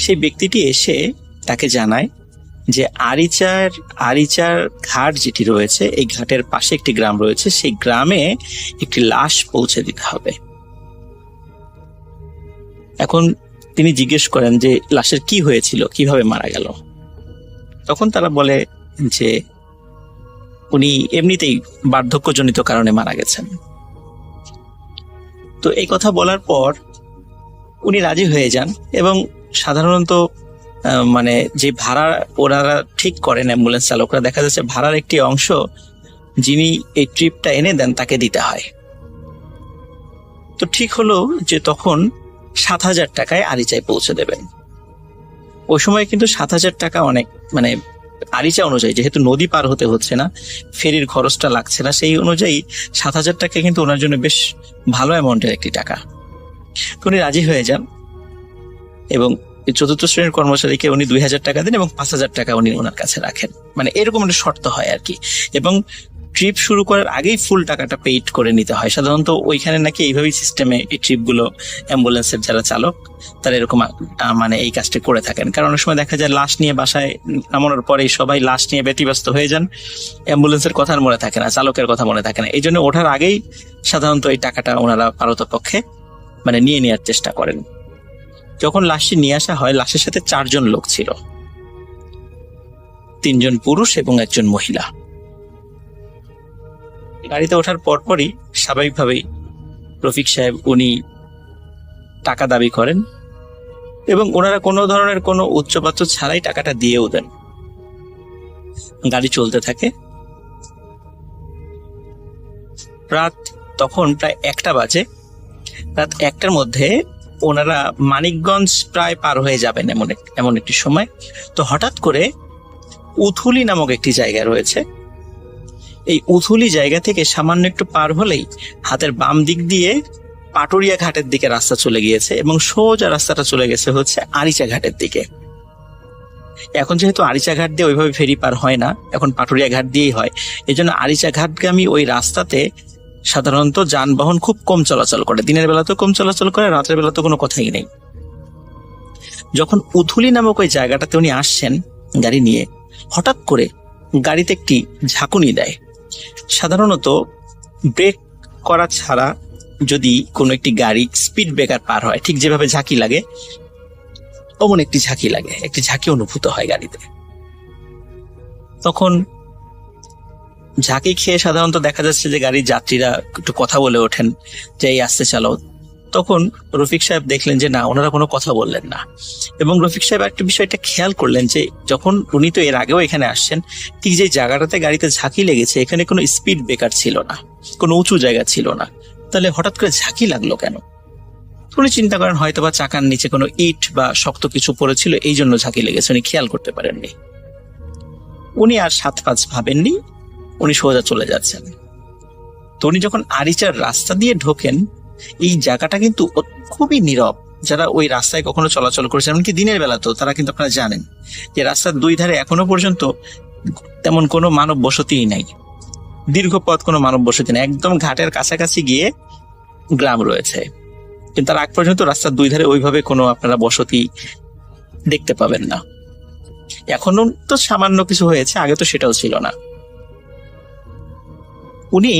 Speaker 5: সেই ব্যক্তিটি এসে তাকে জানায় যে আরিচার ঘাট যেটি রয়েছে, এই ঘাটের পাশে একটি গ্রাম রয়েছে, সেই গ্রামে একটি লাশ পৌঁছে দিতে হবে। এখন তিনি জিজ্ঞেস করেন যে লাশের কি হয়েছিল, কিভাবে মারা গেল। তখন তারা বলে যে উনি এমনিতেই বার্ধক্যজনিত কারণে মারা গেছেন। তো এই কথা বলার পর উনি রাজি হয়ে যান এবং সাধারণত মানে যে ভাড়া ওনারা ঠিক করেন অ্যাম্বুলেন্স চালকরা, দেখা যাচ্ছে ভাড়ার একটি অংশ যিনি এই ট্রিপটা এনে দেন তাকে দিতে হয়। তো ঠিক হলো যে তখন 7,000 টাকায় আরিচায় পৌঁছে দেবেন। ওই সময় কিন্তু 7,000 টাকা অনেক, মানে আরিচা অনুযায়ী যেহেতু নদী পার হতে হচ্ছে না, ফেরির খরচটা লাগছে না, সেই অনুযায়ী 7,000 টাকা কিন্তু ওনার জন্য বেশ ভালো অ্যামাউন্টের একটি টাকা। তো উনি রাজি হয়ে যান এবং চতুর্থ শ্রেণীর কর্মচারীকে উনি 2,000 টাকা দেন এবং 5,000 টাকা উনি ওনার কাছে রাখেন, মানে এরকম একটা শর্ত হয় আর কি। এবং ট্রিপ শুরু করার আগেই ফুল টাকাটা পেইড করে নিতে হয়। সাধারণত ওইখানে নাকি এইভাবেই সিস্টেমে এই ট্রিপগুলো অ্যাম্বুলেন্সের যারা চালক তারা এরকম মানে এই কাজটা করে থাকেন। কারণ অনেক সময় দেখা যায় লাশ নিয়ে বাসায় নামানোর পরেই সবাই লাশ নিয়ে ব্যতিব্যস্ত হয়ে যান, অ্যাম্বুলেন্সের কথা মনে থাকে না, চালকের কথা মনে থাকে না। এই জন্য ওঠার আগেই সাধারণত এই টাকাটা ওনারা পারতপক্ষে মানে নিয়ে নেওয়ার চেষ্টা করেন। যখন লাশটি নিয়ে আসা হয়, লাশের সাথে 4 জন লোক ছিল, 3 জন পুরুষ এবং 1 জন মহিলা। গাড়িতে ওঠার পরপরই স্বাভাবিকভাবেই রফিক সাহেব উনি টাকা দাবি করেন এবং ওনারা কোনো ধরনের কোনো উচ্চপাচ্য ছাড়াই টাকাটা দিয়েও দেন। গাড়ি চলতে থাকে। রাত তখন প্রায় 1টা বাজে। রাত 1টার মধ্যে ওনারা মানিকগঞ্জ প্রায় পার হয়ে যাবেন এমন একটি সময়। তো হঠাৎ করে উথুলি নামক একটি জায়গা রয়েছে। এই উথুলি জায়গা থেকে সামান্য একটু পার হলেই হাতের বাম দিক দিয়ে পাটুরিয়া ঘাটের দিকে রাস্তা চলে গিয়েছে এবং সোজা রাস্তাটা চলে গেছে হচ্ছে আরিচা ঘাটের দিকে। এখন যেহেতু আরিচা ঘাট দিয়ে ওইভাবে ফেরি পার হয় না, এখন পাটুরিয়া ঘাট দিয়েই হয়, এই জন্য আরিচা ঘাটগামী ওই রাস্তাতে সাধারণত যানবাহন খুব কম চলাচল করে। দিনের বেলা তো কম চলাচল করে, রাতের বেলা তো কোনো কথাই নেই। যখন উথুলি নামক ওই জায়গাটাতে উনি আসছেন গাড়ি নিয়ে, হঠাৎ করে গাড়িতে একটি ঝাঁকুনি দেয়। সাধারণত ব্রেক করা ছাড়া যদি কোনো একটি গাড়ি স্পিড ব্রেকার পার হয়, ঠিক যেভাবে ঝাঁকি লাগে অমন একটি ঝাঁকি লাগে, একটি ঝাঁকি অনুভূত হয় গাড়িতে। তখন ঝাঁকি খেয়ে সাধারণত দেখা যাচ্ছে যে গাড়ির যাত্রীরা একটু কথা বলে ওঠেন যে এই আসতে চালাও। তখন রফিক সাহেব দেখলেন যে না, ওনারা কোনো কথা বললেন না। এবং রফিক সাহেব একটা বিষয়টা খেয়াল করলেন যে যখন উনি তো এর আগেও এখানে আসছেন, ঠিক যে জায়গাটাতে গাড়িতে ঝাঁকি লেগেছে এখানে কোনো স্পিড ব্রেকার ছিল না, কোনো উঁচু জায়গা ছিল না, তাহলে হঠাৎ করে ঝাঁকি লাগলো কেন? উনি চিন্তা করেন হয়তো বা চাকার নিচে কোনো ইট বা শক্ত কিছু পড়েছিল, এই জন্য ঝাঁকি লেগেছে, উনি খেয়াল করতে পারেননি। উনি আর 7-5 ভাবেননি, উনি সোজা চলে যাচ্ছেন। তো উনি যখন আরিচার রাস্তা দিয়ে ঢোকেন, এই জায়গাটা কিন্তু খুবই নীরব। যারা ওই রাস্তায় কখনো চলাচল করেছেন, এমনকি দিনের বেলা তো তারা কিন্তু আপনারা জানেন যে রাস্তার 2 ধারে এখনো পর্যন্ত তেমন কোনো মানব বসতিই নাই, দীর্ঘ পথ কোনো মানব বসতি নেই। একদম ঘাটের কাছাকাছি গিয়ে গ্রাম রয়েছে, কিন্তু তার আগ পর্যন্ত রাস্তার 2 ধারে ওইভাবে কোনো আপনারা বসতি দেখতে পাবেন না। এখনো তো সামান্য কিছু হয়েছে, আগে তো সেটাও ছিল না। উনি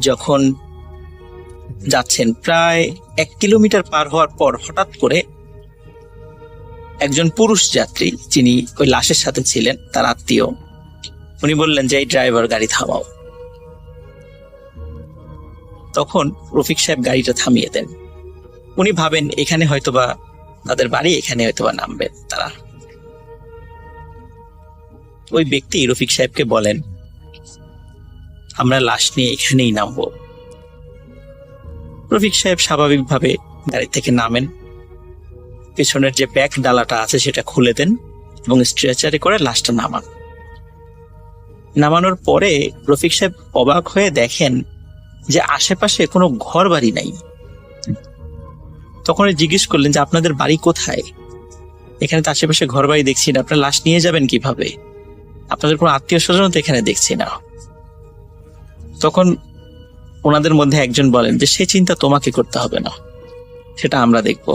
Speaker 5: যখন যাচ্ছেন প্রায় 1 কিলোমিটার পার হওয়ার পর হঠাৎ করে একজন পুরুষ যাত্রী, যিনি ওই লাশের সাথে ছিলেন, তার আত্মীয়, উনি বললেন যে এই ড্রাইভার গাড়ি থামাও। তখন রফিক সাহেব গাড়িটা থামিয়ে দেন। উনি ভাবেন এখানে হয়তোবা তাদের বাড়ি, এখানে হয়তোবা নামবেন তারা। ওই ব্যক্তি রফিক সাহেবকে বলেন আমরা লাশ নিয়ে এখানেই নামবো। রফিক সাহেব স্বাভাবিকভাবে গাড়ি থেকে নামেন, পেছনের যে ব্যাক ডালাটা আছে সেটা খুলে দেন এবং স্ট্রেচারে করে লাশটা নামান। নামানোর পরে রফিক সাহেব অবাক হয়ে দেখেন যে আশেপাশে কোনো ঘর বাড়ি নাই। তখন জিজ্ঞেস করলেন যে আপনাদের বাড়ি কোথায়? এখানে তো আশেপাশে ঘর বাড়ি দেখছি না, আপনারা লাশ নিয়ে যাবেন কিভাবে? আপনাদের কোনো আত্মীয় স্বজন তো এখানে দেখছি না। তখন ওনাদের মধ্যে একজন বলেন যে সে চিন্তা তোমাকে করতে হবে না, সেটা আমরা দেখব,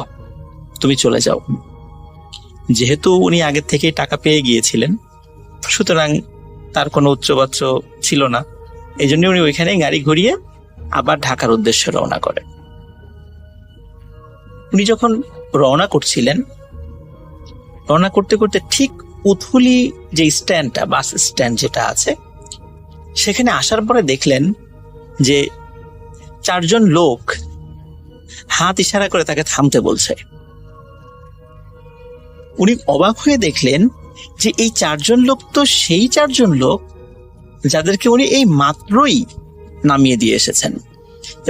Speaker 5: তুমি চলে যাও। যেহেতু উনি আগে থেকেই টাকা পেয়ে গিয়েছিলেন, সুতরাং তার কোনো উচ্চবাচ্য ছিল না, এই জন্য উনি ওইখানেই গাড়ি ঘুরিয়ে আবার ঢাকার উদ্দেশ্যে রওনা করেন। উনি যখন রওনা করছিলেন, রওনা করতে করতে ঠিক উথুলি যে স্ট্যান্ডটা, বাস স্ট্যান্ড যেটা আছে, সেখানে আসার পরে দেখলেন যে 4 জন লোক হাত ইশারা করে তাকে থামতে বলছে। উনি অবাক হয়ে দেখলেন যে এই 4 জন লোক তো সেই 4 জন লোক যাদেরকে উনি এই মাত্রই নামিয়ে দিয়ে এসেছেন,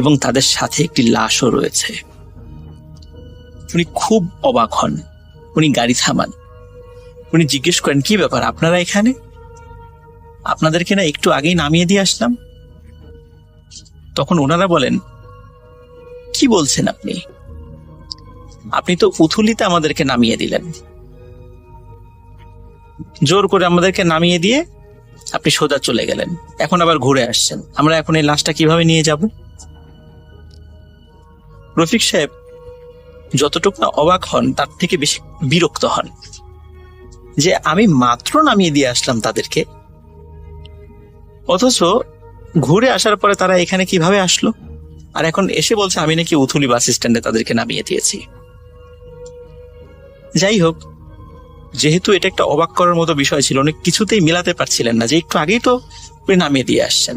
Speaker 5: এবং তাদের সাথে একটি লাশও রয়েছে। উনি খুব অবাক হন। উনি গাড়ি থামান। উনি জিজ্ঞেস করেন, কি ব্যাপার, আপনারা এখানে? আপনাদেরকে না একটু আগেই নামিয়ে দিয়ে আসলাম। তখন ওনারা বলেন, কি বলছেন আপনি? আপনি তো উথুলিতে আমাদেরকে নামিয়ে দিলেন, জোর করে আমাদেরকে নামিয়ে দিয়ে আপনি সোজা চলে গেলেন, এখন আবার ঘুরে আসছেন। আমরা এখন এই লাশটা কিভাবে নিয়ে যাব? রফিক সাহেব যতটুকু না অবাক হন, তার থেকে বেশি বিরক্ত হন যে আমি মাত্র নামিয়ে দিয়ে আসলাম তাদেরকে, অথচ ঘুরে আসার পরে তারা এখানে কিভাবে আসলো, আর এখন এসে বলছে আমি নাকি উথুলি বাস স্ট্যান্ডে তাদেরকে নামিয়ে দিয়েছি। যাই হোক, যেহেতু এটা একটা অবাক করার মতো বিষয় ছিল, উনি কিছুতেই মিলাতে পারছিলেন না যে একটু আগেই তো উনি নামিয়ে দিয়ে আসছেন,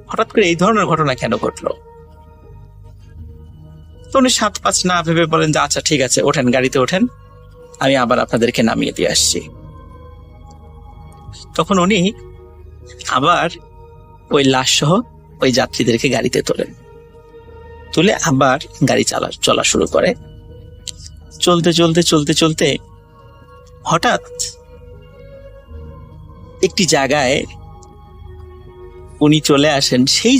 Speaker 5: হঠাৎ করে এই ধরনের ঘটনা কেন ঘটলো। তো উনি 7-5 না ভেবে বলেন যে আচ্ছা ঠিক আছে, ওঠেন, গাড়িতে ওঠেন, আমি আবার আপনাদেরকে নামিয়ে দিয়ে আসছি। তখন উনি আবার ওই লাশ সহ ওই যাত্রীদেরকে গাড়িতে তোলেন, তুলে আবার গাড়ি চলা শুরু করে। চলতে চলতে চলতে চলতে হঠাৎ একটি জায়গায় উনি চলে আসেন, সেই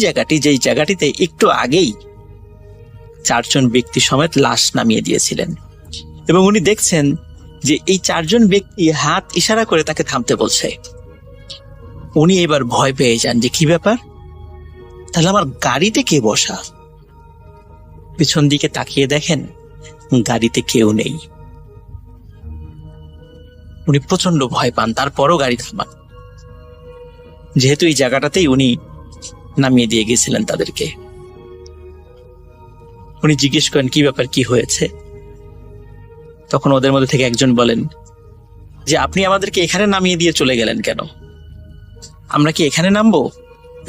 Speaker 5: যেই জায়গাটিতে একটু আগেই 4 জন ব্যক্তি সমেত লাশ নামিয়ে দিয়েছিলেন, এবং উনি দেখছেন যে এই 4 জন ব্যক্তি হাত ইশারা করে তাকে থামতে বলছে। উনি এবার ভয় পেয়ে যান যে কি ব্যাপার, তাহলে আমার গাড়িতে কে বসা? পিছন দিকে তাকিয়ে দেখেন গাড়িতে কেউ নেই। উনি প্রচন্ড ভয় পান, তারপরও গাড়ি থামান, যেহেতু এই জায়গাটাতেই উনি নামিয়ে দিয়ে গেছিলেন তাদেরকে। উনি জিজ্ঞেস করেন, কি ব্যাপার, কি হয়েছে? তখন ওদের মধ্যে থেকে একজন বলেন যে আপনি আমাদেরকে এখানে নামিয়ে দিয়ে চলে গেলেন কেন? আমরা কি এখানে নামবো?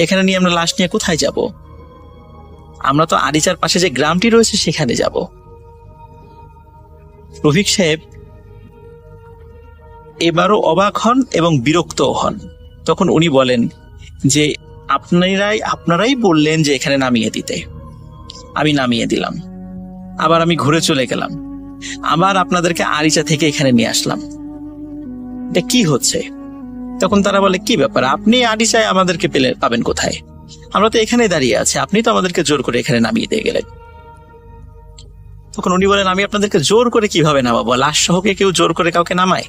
Speaker 5: এখানে নিয়ে আমরা লাশ নিয়ে কোথায় যাব? আমরা তো আরিচার পাশে যে গ্রামটি রয়েছে সেখানে যাব। রফিক সাহেব এবারও অবাক হন এবং বিরক্তও হন। তখন উনি বলেন যে আপনারাই বললেন যে এখানে নামিয়ে দিতে, আমি নামিয়ে দিলাম, আবার আমি ঘুরে চলে গেলাম, আবার আপনাদেরকে আরিচা থেকে এখানে নিয়ে আসলাম, এটা কি হচ্ছে? তখন তারা বলে, কি ব্যাপার, আপনি আরিচায় আমাদেরকে পাবেন কোথায়? আমরা তো এখানে দাঁড়িয়ে আছি, আপনি তো আমাদেরকে জোর করে এখানে নামিয়ে দিয়ে গেলেন। তখন উনি বলেন, আমি আপনাদেরকে জোর করে কিভাবে নামাবো? লাশ সহকে কেউ জোর করে কাউকে নামায়?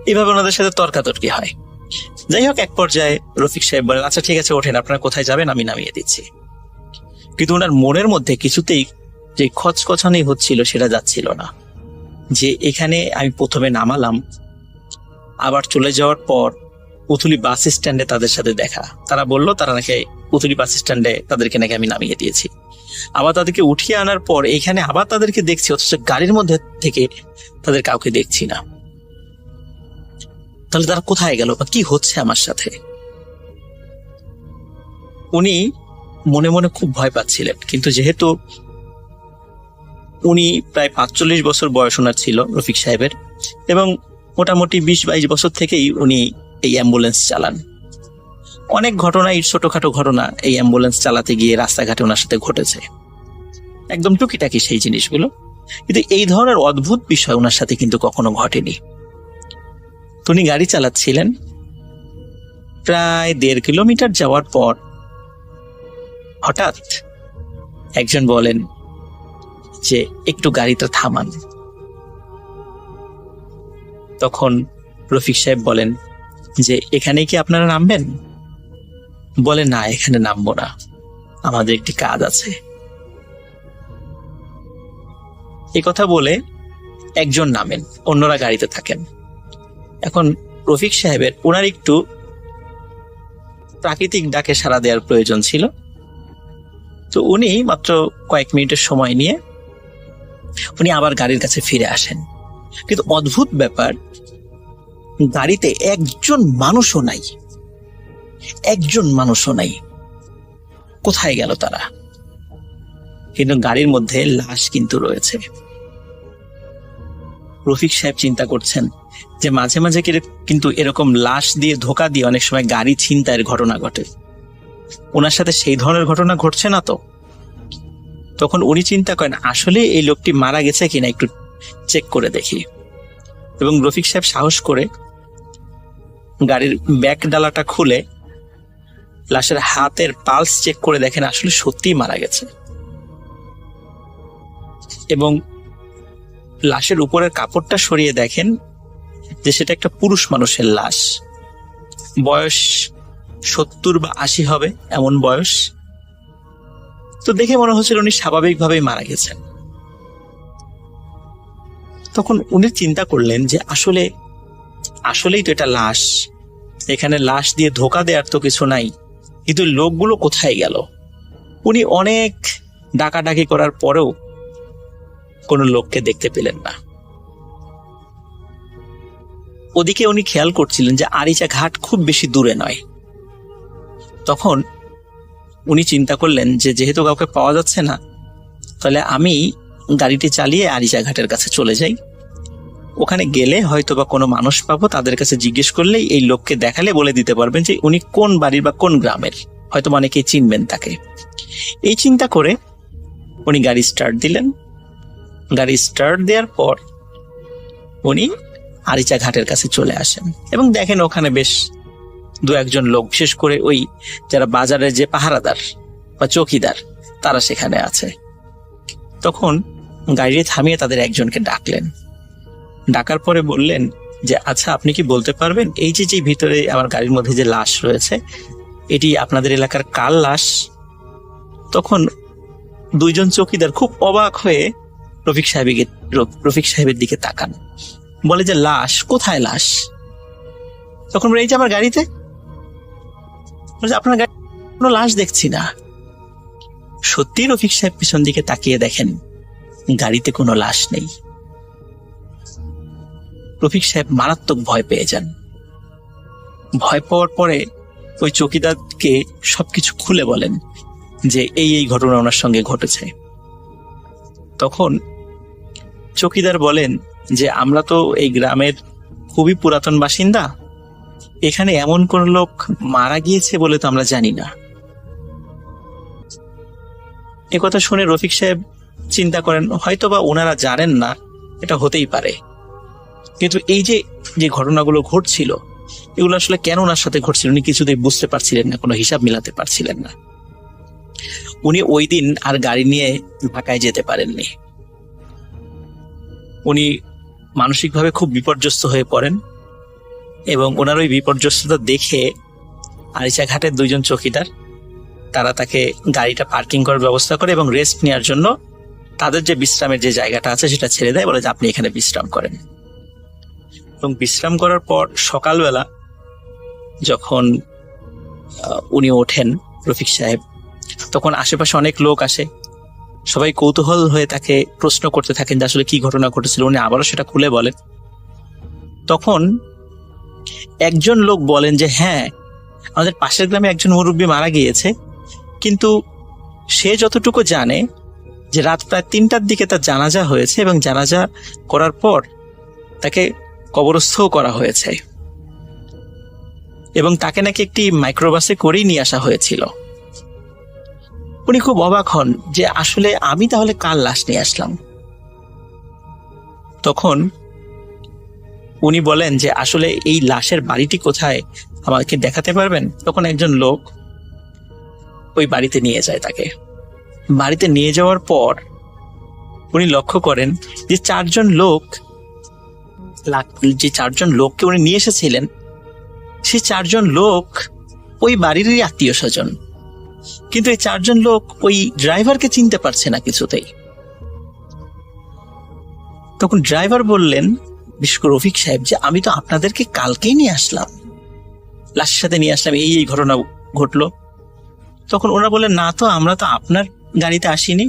Speaker 5: এইভাবে ওনাদের সাথে তর্কাতর্কি হয়। যাই হোক, এক পর্যায়ে রফিক সাহেব বলেন, আচ্ছা ঠিক আছে, ওঠেন, আপনারা কোথায় যাবেন আমি নামিয়ে দিচ্ছি। কিন্তু ওনার মনের মধ্যে কিছুতেই যে খচখচানি হচ্ছিল সেটা যাচ্ছিল না, যে এখানে আমি প্রথমে নামালাম, আবার চলে যাওয়ার পর উথুলি বাস স্ট্যান্ডে তাদের সাথে দেখা, তারা বললো তারা নাকি উথুলি বাস স্ট্যান্ডে তাদেরকে নাকি আমি নামিয়ে দিয়েছি, আবার তাদেরকে উঠিয়ে আনার পর এখানে আবার তাদেরকে দেখছি, অথচ গাড়ির মধ্যে থেকে তাদের কাউকে দেখছি না। তাহলে তারা কোথায় গেল বা কি হচ্ছে আমার সাথে? উনি মনে মনে খুব ভয় পাচ্ছিলেন, কিন্তু যেহেতু উনি প্রায় 45 বছর বয়স ওনার ছিল রফিক সাহেবের, এবং মোটামুটি 20-22 বছর থেকেই উনি এই অ্যাম্বুলেন্স চালান। অনেক ঘটনা, ছোটখাটো ঘটনা এই অ্যাম্বুলেন্স চালাতে গিয়ে রাস্তাঘাটে ওনার সাথে ঘটেছে, একদম টুকিটাকি সেই জিনিসগুলো, কিন্তু এই ধরনের অদ্ভুত বিষয় ওনার সাথে কিন্তু কখনো ঘটেনি। উনি গাড়ি চালাচ্ছিলেন, প্রায় 1.5 কিলোমিটার যাওয়ার পর হঠাৎ একজন বলেন যে একটু গাড়িটা থামান। তখন রফিক সাহেব বলেন যে এখানে কি আপনারা নামবেন? বলে, না, এখানে নামবো না, আমাদের একটি কাজ আছে। এই কথা বলে একজন নামেন, অন্যরা গাড়িতে থাকেন। এখন রফিক সাহেবের ওনার একটু প্রাকৃতিক ডাকে সাড়া দেওয়ার প্রয়োজন ছিল, তো উনি মাত্র কয়েক মিনিটের সময় নিয়ে উনি আবার গাড়ির কাছে ফিরে আসেন। কিন্তু অদ্ভুত ব্যাপার, গাড়িতে একজন মানুষও নাই। একজন মানুষও নাই। কোথায় গেল তারা? কিন্তু গাড়ির মধ্যে লাশ কিন্তু রয়েছে। রফিক সাহেব চিন্তা করছেন যে মাঝে মাঝে কিন্তু এরকম লাশ দিয়ে ধোকা দিয়ে অনেক সময় গাড়ি ছিনতাইয়ের ঘটনা ঘটে। ওনার সাথে সেই ধরনের ঘটনা ঘটছে না তো? তখন উনি চিন্তা করেন আসলে এই লোকটি মারা গেছে কিনা একটু চেক করে দেখি। এবং রফিক সাহেব সাহস করে গাড়ির ব্যাক ডালাটা খুলে লাশের হাতের পালস চেক করে দেখেন আসলে সত্যিই মারা গেছে। এবং লাশের উপরের কাপড়টা সরিয়ে দেখেন যে সেটা একটা পুরুষ মানুষের লাশ। বয়স 70 বা 80 হবে এমন বয়স। তো দেখে মনে হচ্ছিল উনি স্বাভাবিকভাবেই মারা গেছেন। তখন উনি চিন্তা করলেন যে আসলেই তো এটা লাশ, এখানে লাশ দিয়ে ধোকা দেওয়ার তো কিছু নাই, কিন্তু লোকগুলো কোথায় গেল? উনি অনেক ডাকাডাকি করার পরেও কোনো লোককে দেখতে পেলেন না। ওদিকে উনি খেয়াল করছিলেন যে আরিচা ঘাট খুব বেশি দূরে নয়। তখন উনি চিন্তা করলেন যে যেহেতু কাউকে পাওয়া যাচ্ছে না, তাহলে আমি গাড়িটি চালিয়ে আরিচা ঘাটের কাছে চলে যাই। ওখানে গেলে হয়তো বা কোনো মানুষ পাবো, তাদের কাছে জিজ্ঞেস করলেই এই লোককে দেখালে বলে দিতে পারবেন যে উনি কোন বাড়ির বা কোন গ্রামের, হয়তো অনেকেই চিনবেন তাকে। এই চিন্তা করে উনি গাড়ি স্টার্ট দিলেন। গাড়ি স্টার্ট দেওয়ার পর উনি আরিচা ঘাটের কাছে চলে আসেন এবং দেখেন ওখানে বেশ 2-1 লোক, বিশেষ করে ওই যারা বাজারের যে পাহারাদার বা চৌকিদার, তারা সেখানে আছে। তখন গাড়ি থামিয়ে তাদের একজনকে ডাকলেন। ডাকার পরে বললেন যে আচ্ছা, আপনি কি বলতে পারবেন এই যে ভিতরে আমার গাড়ির মধ্যে যে লাশ রয়েছে, এটি আপনাদের এলাকার কার লাশ? তখন 2জন চৌকিদার খুব অবাক হয়ে রফিক সাহেবের দিকে তাকান, বলে যে লাশ কোথায়? লাশ? তখন এই যে আমার গাড়িতে। আপনার গাড়ি কোনো লাশ দেখছি না। সত্যি রফিক সাহেব পিছন দিকে তাকিয়ে দেখেন গাড়িতে কোনো লাশ নেই। রফিক সাহেব মারাত্মক ভয় পেয়ে যান। ভয় পাওয়ার পরে ওই চৌকিদারকে সবকিছু খুলে বলেন যে এই ঘটনা ওনার সঙ্গে ঘটেছে। তখন চৌকিদার বলেন যে আমরা তো এই গ্রামের খুবই পুরাতন বাসিন্দা, এখানে এমন কোন লোক মারা গিয়েছে বলে তো আমরা জানি না। একথা শুনে রফিক সাহেব চিন্তা করেন হয়তোবা ওনারা জানেন না, এটা হতেই পারে। কিন্তু এই যে ঘটনাগুলো ঘটছিল, এগুলো আসলে কেন ওনার সাথে ঘটছিল উনি কিছুতেই বুঝতে পারছিলেন না, কোনো হিসাব মিলাতে পারছিলেন না। উনি ওই দিন আর গাড়ি নিয়ে ঢাকায় যেতে পারেননি। উনি মানসিকভাবে খুব বিপর্যস্ত হয়ে পড়েন এবং ওনার ওই বিপর্যস্ততা দেখে আরিচা ঘাটের 2জন চৌকিদার তারা তাকে গাড়িটা পার্কিং করার ব্যবস্থা করে এবং রেস্ট নেওয়ার জন্য তাদের যে বিশ্রামের যে জায়গাটা আছে সেটা ছেড়ে দেয়, বলে যে আপনি এখানে বিশ্রাম করেন। এবং বিশ্রাম করার পর সকালবেলা যখন উনি ওঠেন রফিক সাহেব, তখন আশেপাশে অনেক লোক আসে। সবাই কৌতূহল হয়ে তাকে প্রশ্ন করতে থাকেন যে আসলে কি ঘটনা ঘটেছিল। উনি আবারও সেটা খুলে বলেন। তখন একজন লোক বলেন যে হ্যাঁ, আমাদের পাশের গ্রামে একজন মুরব্বী মারা গিয়েছে, কিন্তু সে যতটুকু জানে যে রাত প্রায় 3টার দিকে তার জানাজা হয়েছে এবং জানাজা করার পর তাকে কবরস্থও করা হয়েছে এবং তাকে নাকি একটি মাইক্রোবাসে করেই নিয়ে আসা হয়েছিল। উনি খুব অবাক হন যে আসলে আমি তাহলে কার লাশ নিয়ে আসলাম। তখন উনি বলেন যে আসলে এই লাশের বাড়িটি কোথায় আমাকে দেখাতে পারবেন? তখন একজন লোক ওই বাড়িতে নিয়ে যায় তাকে। বাড়িতে নিয়ে যাওয়ার পর উনি লক্ষ্য করেন যে 4জন লোককে উনি নিয়ে এসেছিলেন, সেই 4জন লোক ওই বাড়িরই আত্মীয় স্বজন, কিন্তু এই 4জন লোক ওই ড্রাইভারকে চিনতে পারছে না কিছুতেই। তখন ড্রাইভার বললেন, বিশেষ করে রফিক সাহেব, যে আমি তো আপনাদেরকে কালকেই নিয়ে আসলাম, লাশের সাথে নিয়ে আসলাম, এই ঘটনা ঘটলো। তখন ওরা বললেন না তো, আমরা তো আপনার গাড়িতে আসিনি,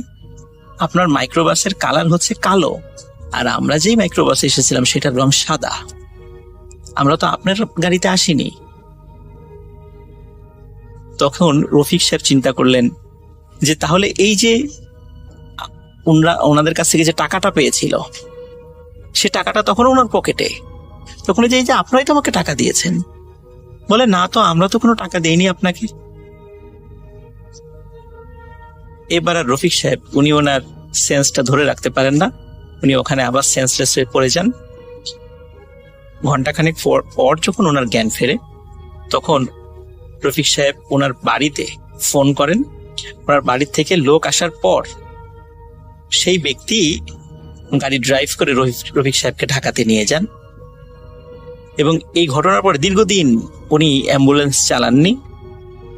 Speaker 5: আপনার মাইক্রোবাসের কালার হচ্ছে কালো, আর আমরা যেই মাইক্রোবাসে এসেছিলাম সেটার রং সাদা, আমরা তো আপনার গাড়িতে আসিনি। তখন রফিক সাহেব চিন্তা করলেন যে তাহলে এই যে ওনাদের কাছ থেকে যে টাকাটা পেয়েছিল, সে টাকাটা তখন ওনার পকেটে। তখন এই যে আপনারাই তো আমাকে টাকা দিয়েছেন। বলে, না তো, আমরা তো কোনো টাকা দেইনি আপনাকে। এবার আর রফিক সাহেব উনি ওনার সেন্সটা ধরে রাখতে পারেন না, উনি ওখানে আবার সেন্সলেস হয়ে পড়ে যান। ঘন্টাখানেক পর যখন ওনার জ্ঞান ফেরে, তখন রফিক সাহেব ওনার বাড়িতে ফোন করেন। ওনার বাড়ির থেকে লোক আসার পর সেই ব্যক্তি গাড়ি ড্রাইভ করে রফিক সাহেবকে ঢাকাতে নিয়ে যান। এবং এই ঘটনার পরে দীর্ঘদিন উনি অ্যাম্বুলেন্স চালাননি।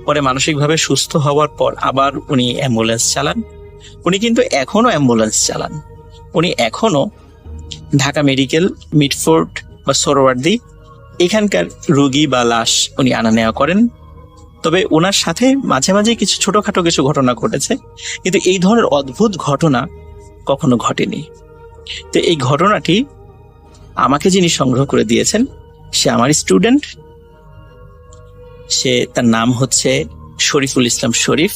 Speaker 5: পরে মানসিকভাবে সুস্থ হওয়ার পর আবার উনি অ্যাম্বুলেন্স চালান। উনি কিন্তু এখনো অ্যাম্বুলেন্স চালান। উনি এখনো ঢাকা মেডিকেল, মিডফোর্ড বা সোহরাওয়ার্দী এখানকার রোগী বা লাশ উনি আনা নেওয়া করেন। তবে ওনার সাথে মাঝে মাঝে কিছু ছোটখাটো কিছু ঘটনা ঘটেছে, কিন্তু এই ধরনের অদ্ভুত ঘটনা কখনো ঘটেনি। তো এই ঘটনাটি আমাকে যিনি সংগ্রহ করে দিয়েছেন, সে আমার স্টুডেন্ট। তার নাম হচ্ছে শরীফুল ইসলাম শরীফ।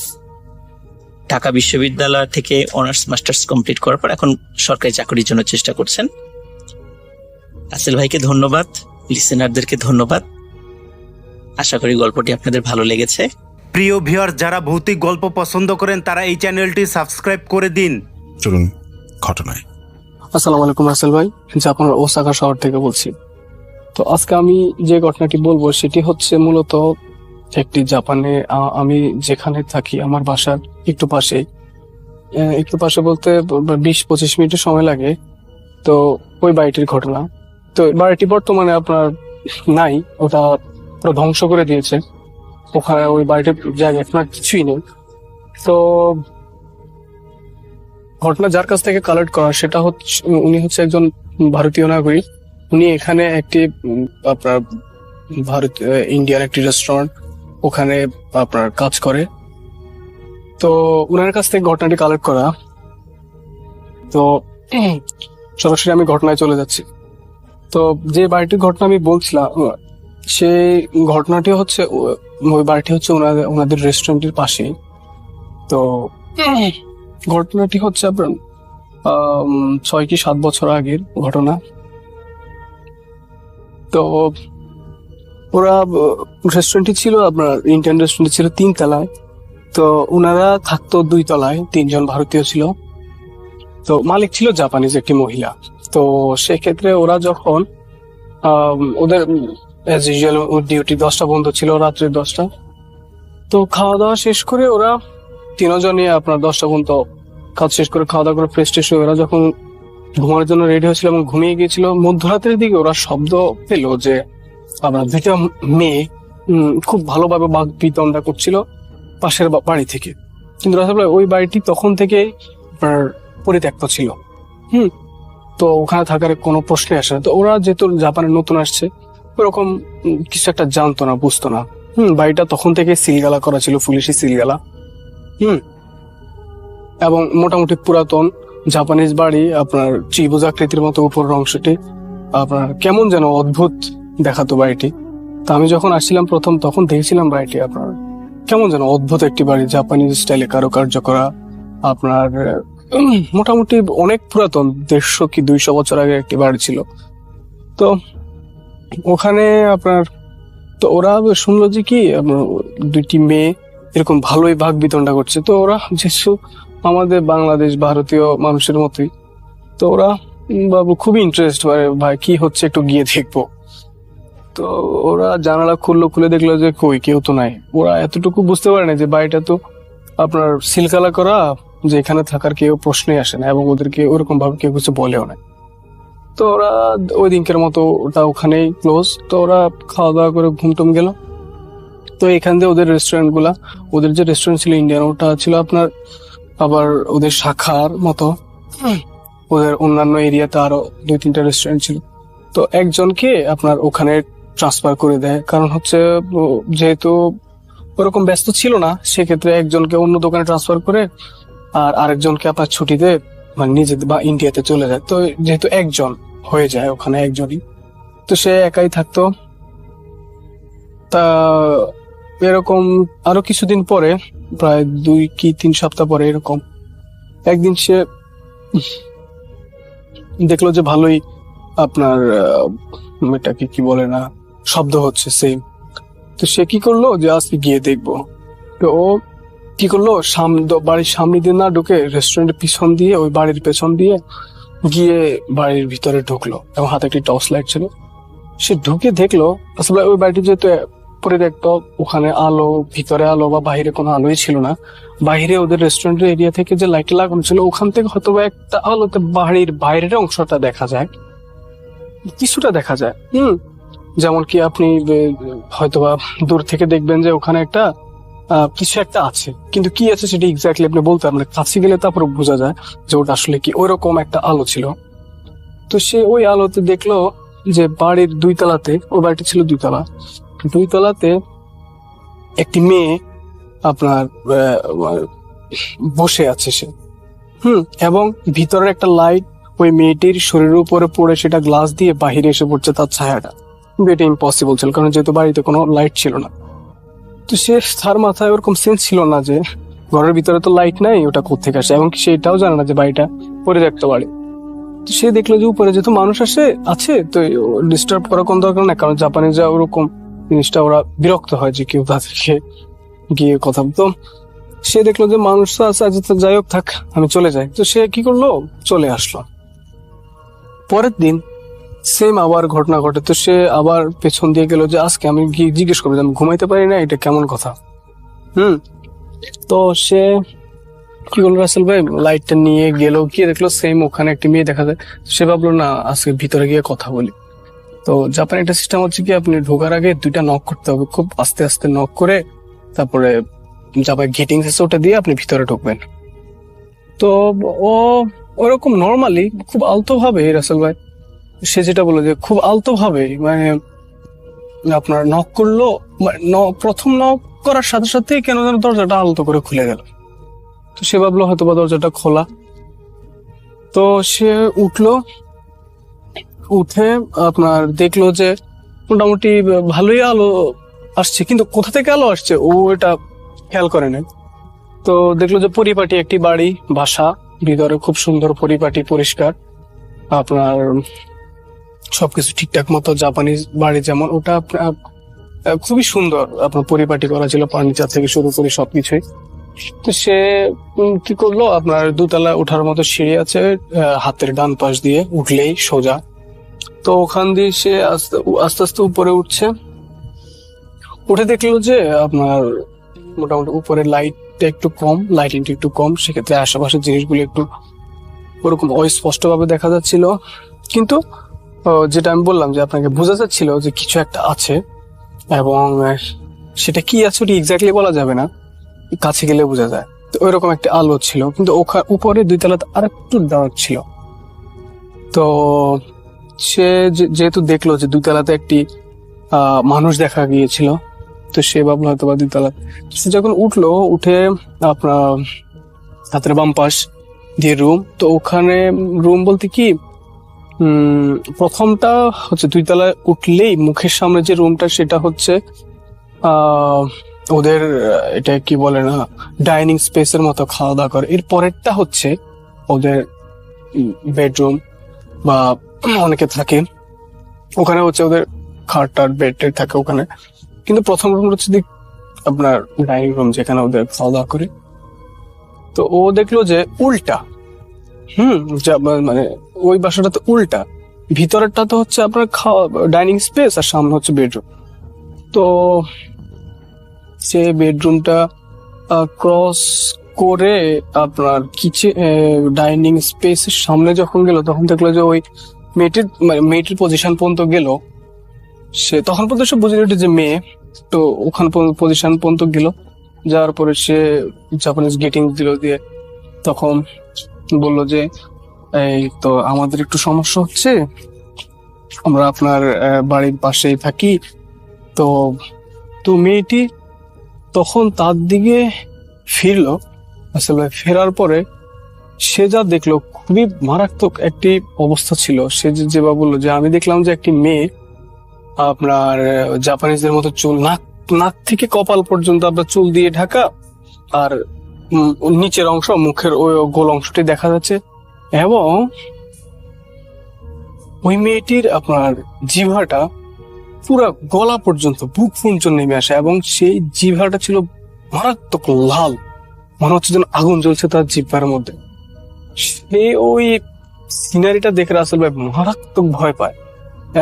Speaker 5: ঢাকা বিশ্ববিদ্যালয় থেকে অনার্স মাস্টার্স কমপ্লিট করার পর এখন সরকারি চাকরির জন্য চেষ্টা করছেন। রাসেল ভাইকে ধন্যবাদ, লিসেনারদেরকে ধন্যবাদ। আশা করি গল্পটি আপনাদের ভালো লেগেছে।
Speaker 2: প্রিয় ভিউয়ার, যারা ভৌতিক গল্প পছন্দ করেন তারা এই চ্যানেলটি সাবস্ক্রাইব করে দিন।
Speaker 3: চলুন ঘটনায়।
Speaker 6: আসসালামু আলাইকুম রাসেল ভাই, জাপানের ওসাকা শহর থেকে বলছি। তো আজকে আমি যে ঘটনাটি বলবো সেটি হচ্ছে মূলত একটি জাপানে, আমি যেখানে থাকি আমার বাসার একটু পাশে বলতে 20-25 মিনিটের সময় লাগে। তো ওই বাড়িটির ঘটনা। তো বাড়িটি বর্তমানে আপনার নাই, ওটা পুরো ধ্বংস করে দিয়েছে। ওখানে ওই বাড়িটির জায়গায় আপনার কিছুই নেই। তো ঘটনা যার কাছ থেকে কালেক্ট করা সেটা হচ্ছে, উনি হচ্ছে একজন ভারতীয় নাগরিক। উনি এখানে একটি আপনার ইন্ডিয়ান একটি রেস্টুরেন্ট, ওখানে আপনার কাজ করে। তো ওনার কাছ থেকে ঘটনাটি কালেক্ট করা। তো সরাসরি আমি ঘটনায় চলে যাচ্ছি। তো যে বাড়িটির ঘটনা আমি বলছিলাম, সেই ঘটনাটি হচ্ছে ওই বাড়িটি হচ্ছে ওনাদের রেস্টুরেন্টের পাশে। তো ঘটনাটি হচ্ছে আপনার 6 কি 7 বছর আগের ঘটনা। তো ওরা রেস্টুরেন্টটি ছিল আপনার ইন্ডিয়ান রেস্টুরেন্ট ছিল 3 তলায়। তো ওনারা থাকতো 2 তলায়, 3 জন ভারতীয় ছিল। তো মালিক ছিল জাপানিজ একটি মহিলা। তো সেক্ষেত্রে ওরা যখন ওদের অ্যাজ ইউজুয়াল ডিউটি 10টা বন্ধ ছিল, রাত্রে 10টা। তো খাওয়া দাওয়া শেষ করে ওরা 3 জনই আপনার 10টা পর্যন্ত কাজ শেষ করে খাওয়া দাওয়া করে ফ্রেশ ট্রেশ হয়ে ওরা যখন ঘুমানোর জন্য রেডি হয়েছিল এবং ঘুমিয়ে গিয়েছিল, মধ্যরাতের দিকে ওরা শব্দ পেল যে আপনার 2টা মেয়ে খুব ভালোভাবে বাঘ বিতণ্ডা করছিল পাশের বাড়ি থেকে। কিন্তু আসলে ওই বাড়িটি তখন থেকে আপনার পরিত্যক্ত ছিল। তো ওখানে থাকার কোনো প্রশ্নই আসে না। তো ওরা যেহেতু জাপানে নতুন আসছে, ওরকম কিছু একটা জানতো না, বুঝতো না। বাড়িটা তখন থেকে সিলগালা করা ছিল, পুলিশি সিলগালা। এবং মোটামুটি পুরাতন জাপানিজ বাড়ি, আপনার ত্রিভুজ আকৃতির মতো উপরের অংশটি আপনার কেমন যেন অদ্ভুত দেখাতো বাড়িটি। তা আমি যখন আসছিলাম প্রথম, তখন দেখেছিলাম বাড়িটি আপনার কেমন যেন অদ্ভুত একটি বাড়ি, জাপানিজ স্টাইলে কারুকার্য করা। আপনার মোটামুটি অনেক পুরাতন, 150 কি 200 বছর আগে একটি বাড়ি ছিল। তো ওখানে আপনার, তো ওরা শুনলো যে কি 2টি মেয়ে এরকম ভালোই ভাগ বিতণ্ডা করছে। তো ওরা যেসব আমাদের বাংলাদেশ ভারতীয় মানুষের মতোই, তো ওরা বাবু খুবই ইন্টারেস্ট, ভাই কি হচ্ছে একটু গিয়ে দেখবো। তো ওরা জানালা খুলে দেখলো যে কই কেউ তো নাই। ওরা এতটুকু বুঝতে পারে না যে বাড়িটা তো আপনার সিলকালা করা, যে এখানে থাকার কেউ প্রশ্নই আসে না এবং ওদেরকে ওরকম ভাবে কেউ কিছু বলেও না। তো ওরা ওই দিনকের মতো ওটা ওখানেই ক্লোজ। তো ওরা খাওয়া দাওয়া করে ঘুমটুম গেল। তো এখান দিয়ে ওদের ওদের যে রেস্টুরেন্ট ছিল ইন্ডিয়ান, ওটা ছিল আপনার আবার ওদের শাখার মতো। ওদের অন্যান্য এরিয়াতে আরো 2-3টা রেস্টুরেন্ট ছিল। তো একজনকে আপনার ওখানে ট্রান্সফার করে দেয়, কারণ হচ্ছে যেহেতু ওরকম ব্যস্ত ছিল না, সেক্ষেত্রে একজনকে অন্য দোকানে ট্রান্সফার করে আর আরেকজনকে আপনার ছুটিতে মানে নিজেদের বা ইন্ডিয়াতে চলে যায়। তো যেহেতু একজন হয়ে যায় ওখানে, একজনই, তো সে একাই থাকতো। তা এরকম আরো কিছুদিন পরে, প্রায় 2 কি 3 সপ্তাহ পরে এরকম একদিন সে দেখলো যে ভালোই আপনার এটাকে কি বলে না, শব্দ হচ্ছে সেম। তো সে কি করলো যে আজকে গিয়ে দেখবো। তো ও কি করলো, বাড়ির সামনে দিয়ে না ঢুকে রেস্টুরেন্টের পিছন দিয়ে, ওই বাড়ির পেছন দিয়ে গিয়ে বাড়ির ভিতরে ঢুকলো এবং হাতে একটি টর্চ লাইট ছিল। সে ঢুকে দেখলো আসলে ওই বাড়িটি যেহেতু পরে দেখতো ওখানে আলো, ভিতরে আলো বা বাইরে কোনো আলোই ছিল না। বাইরে ওদের রেস্টুরেন্টের এরিয়া থেকে যে লাইট লাগানো ছিল ওখান থেকে হয়তো একটা আলোতে বাড়ির বাইরের অংশটা দেখা যায়, কিছুটা দেখা যায়। যেমন কি আপনি হয়তোবা দূর থেকে দেখবেন যে ওখানে একটা কিছু একটা আছে, কিন্তু কি আছে সেটা এক্স্যাক্টলি আপনি বলতে পারবেন না। কাছে গেলে তারপর বোঝা যায় যে ওটা আসলে কি। ওইরকম একটা আলো ছিল। তো সে ওই আলোতে দেখলো যে বাড়ির 2 তলাতে, ওই বাড়িটি ছিল 2 তলা, 2 তলাতে একটি মেয়ে আপনার বসে আছে সে। এবং ভিতরের একটা লাইট ওই মেয়েটির শরীরের উপরে পড়ে সেটা গ্লাস দিয়ে বাহিরে এসে পড়ছে তার ছায়াটা। কিন্তু এটা ইম্পসিবল ছিল, কারণ যেহেতু বাড়িতে কোনো লাইট ছিল না। তো সে, তার মাথায় ওরকম সেন্স ছিল না যে ঘরের ভিতরে তো লাইট নাই, ওটা কোত্থেকে আসে, এবং সে এটাও জানে না যে বাড়িটা পরে দেখতে পারে। তো সে দেখলো যে উপরে যেহেতু মানুষ আছে তো ডিস্টার্ব করার কোনো দরকার নাই, কারণ জাপানিজরা ওরকম জিনিসটা ওরা বিরক্ত হয় যে কেউ তাদেরকে গিয়ে কথা। তো সে দেখলো যে মানুষ তো আছে, আচ্ছা যাই হোক থাক, আমি চলে যাই। তো সে কি করলো, চলে আসলো। পরের দিন সেম আবার ঘটনা ঘটে। তো সে আবার পেছন দিয়ে গেল যে আজকে আমি গিয়ে জিজ্ঞেস করবো যে আমি ঘুমাইতে পারি না, এটা কেমন কথা। তো সে কি করলো, রাসেল ভাই লাইটটা নিয়ে গেল, গিয়ে দেখলো সেম ওখানে একটি মেয়ে দেখা যায়। সে ভাবলো না আজকে ভিতরে গিয়ে কথা বলি। তো জাপানে একটা সিস্টেম হচ্ছে কি, আপনি ঢোকার আগে 2টা নক করতে হবে, খুব আস্তে আস্তে নক করে তারপরে জাপানে গেটিং আছে ওটা দিয়ে আপনি ভিতরে ঢুকবেন। তো ও ওরকম নর্মালি খুব আলতো ভাবে, রাসেল ভাই সে যেটা বললো যে খুব আলতো ভাবে মানে আপনার নক করলো, প্রথম নক করার সাথে সাথে কেন যেন দরজাটা আলতো করে খুলে গেল। তো সে ভাবলো হয়তো বা দরজাটা খোলা। তো সে উঠে আপনার দেখলো যে মোটামুটি ভালোই আলো আসছে, কিন্তু কোথা থেকে আলো আসছে ও এটা খেয়াল করে নাই। তো দেখলো যে পরিপাটি একটি বাড়ি, বাসা, ভিতরে খুব সুন্দর পরিপাটি, পরিষ্কার, আপনার সবকিছু ঠিকঠাক মতো জাপানিজ বাড়ি যেমন, ওটা আপনার খুবই সুন্দর আপনার পরিপাটি করা ছিল, ফার্নিচার থেকে শুরু করে সবকিছুই। তো সে কি করলো, আপনার 2 তলা ওঠার মতো সিঁড়ি আছে, হাতের ডান পাশ দিয়ে উঠলেই সোজা। তো ওখান দিয়ে সে আস্তে আস্তে উপরে উঠছে। উঠে দেখলো যে আপনার মোটামুটি উপরে লাইটটা একটু কম, লাইটিংটা একটু কম, সেক্ষেত্রে আশেপাশের জিনিসগুলো একটু ওরকম অস্পষ্ট ভাবে দেখা যাচ্ছিল। কিন্তু যেটা আমি বললাম যে আপনাকে বোঝা যাচ্ছিল যে কিছু একটা আছে, এবং সেটা কি আছে ওটা এক্স্যাক্টলি বলা যাবে না, কাছে গেলে বোঝা যায়। তো ওইরকম একটা আলো ছিল, কিন্তু উপরে 2 তলাতে আর একটু ডার্ক ছিল। তো সে যেহেতু দেখলো যে 2 তলাতে একটি মানুষ দেখা গিয়েছিল, তো সে ভাবলো হয়তো বা 2 তলা। সে যখন উঠে আপনার হাতের বাম পাশ দিয়ে রুম, তো ওখানে রুম বলতে কি প্রথমটা হচ্ছে 2 তলায় উঠলেই মুখের সামনে যে রুমটা সেটা হচ্ছে ওদের এটা কি বলে না, ডাইনিং স্পেসের মতো, খাওয়া দাওয়া করে। এর পরেরটা হচ্ছে ওদের বেডরুম বা অনেকে থাকে ওখানে, হচ্ছে ওদের খাট টাট বেড টেড থাকে ওখানে। কিন্তু প্রথম রুম হচ্ছে আপনার ডাইনিং রুম, যেখানে ওদের খাওয়া দাওয়া করে। তো ও দেখলো যে উল্টা, মানে ওই বাসাটাতে উল্টা, ভিতরেরটা তো হচ্ছে আপনার ডাইনিং স্পেস আর সামনে হচ্ছে বেডরুম। তো সে বেডরুমটা ক্রস করে আপনার ডাইনিং স্পেসের সামনে যখন গেল, তখন দেখলো যে ওই মেয়েটির পজিশন পর্যন্ত গেল। সে তখন পর্যন্ত সে বুঝে নিল যে মেয়ে, তো ওখানে পজিশন পর্যন্ত গেল। যাওয়ার পরে সে জাপানিজ গেটিং দিল, দিয়ে তখন বললো যে এই তো আমাদের একটু সমস্যা হচ্ছে, আমরা আপনার বাড়ির পাশেই থাকি। তো মেয়েটি তখন তার দিকে ফিরলো। আসলে ফেরার পরে সে যা দেখলো খুবই মারাত্মক একটি অবস্থা ছিল। সে যেভাবে বললো যে আমি দেখলাম যে একটি মেয়ে আপনার জাপানিজদের মতো চুল, নাক থেকে কপাল পর্যন্ত আপনার চুল দিয়ে ঢাকা, আর নিচের অংশ মুখের ওই গোল অংশটি দেখা যাচ্ছে। এবং ওই মেয়েটির আপনার জিভাটা পুরো গলা পর্যন্ত বুক পর্যন্ত নেমে আসে, এবং সেই জিভাটা ছিল মারাত্মক লাল, মনে হচ্ছে যেন আগুন জ্বলছে তার জিভার মধ্যে। সে ওই সিনারিটা দেখে রাসেল ভাই মারাত্মক ভয় পায়,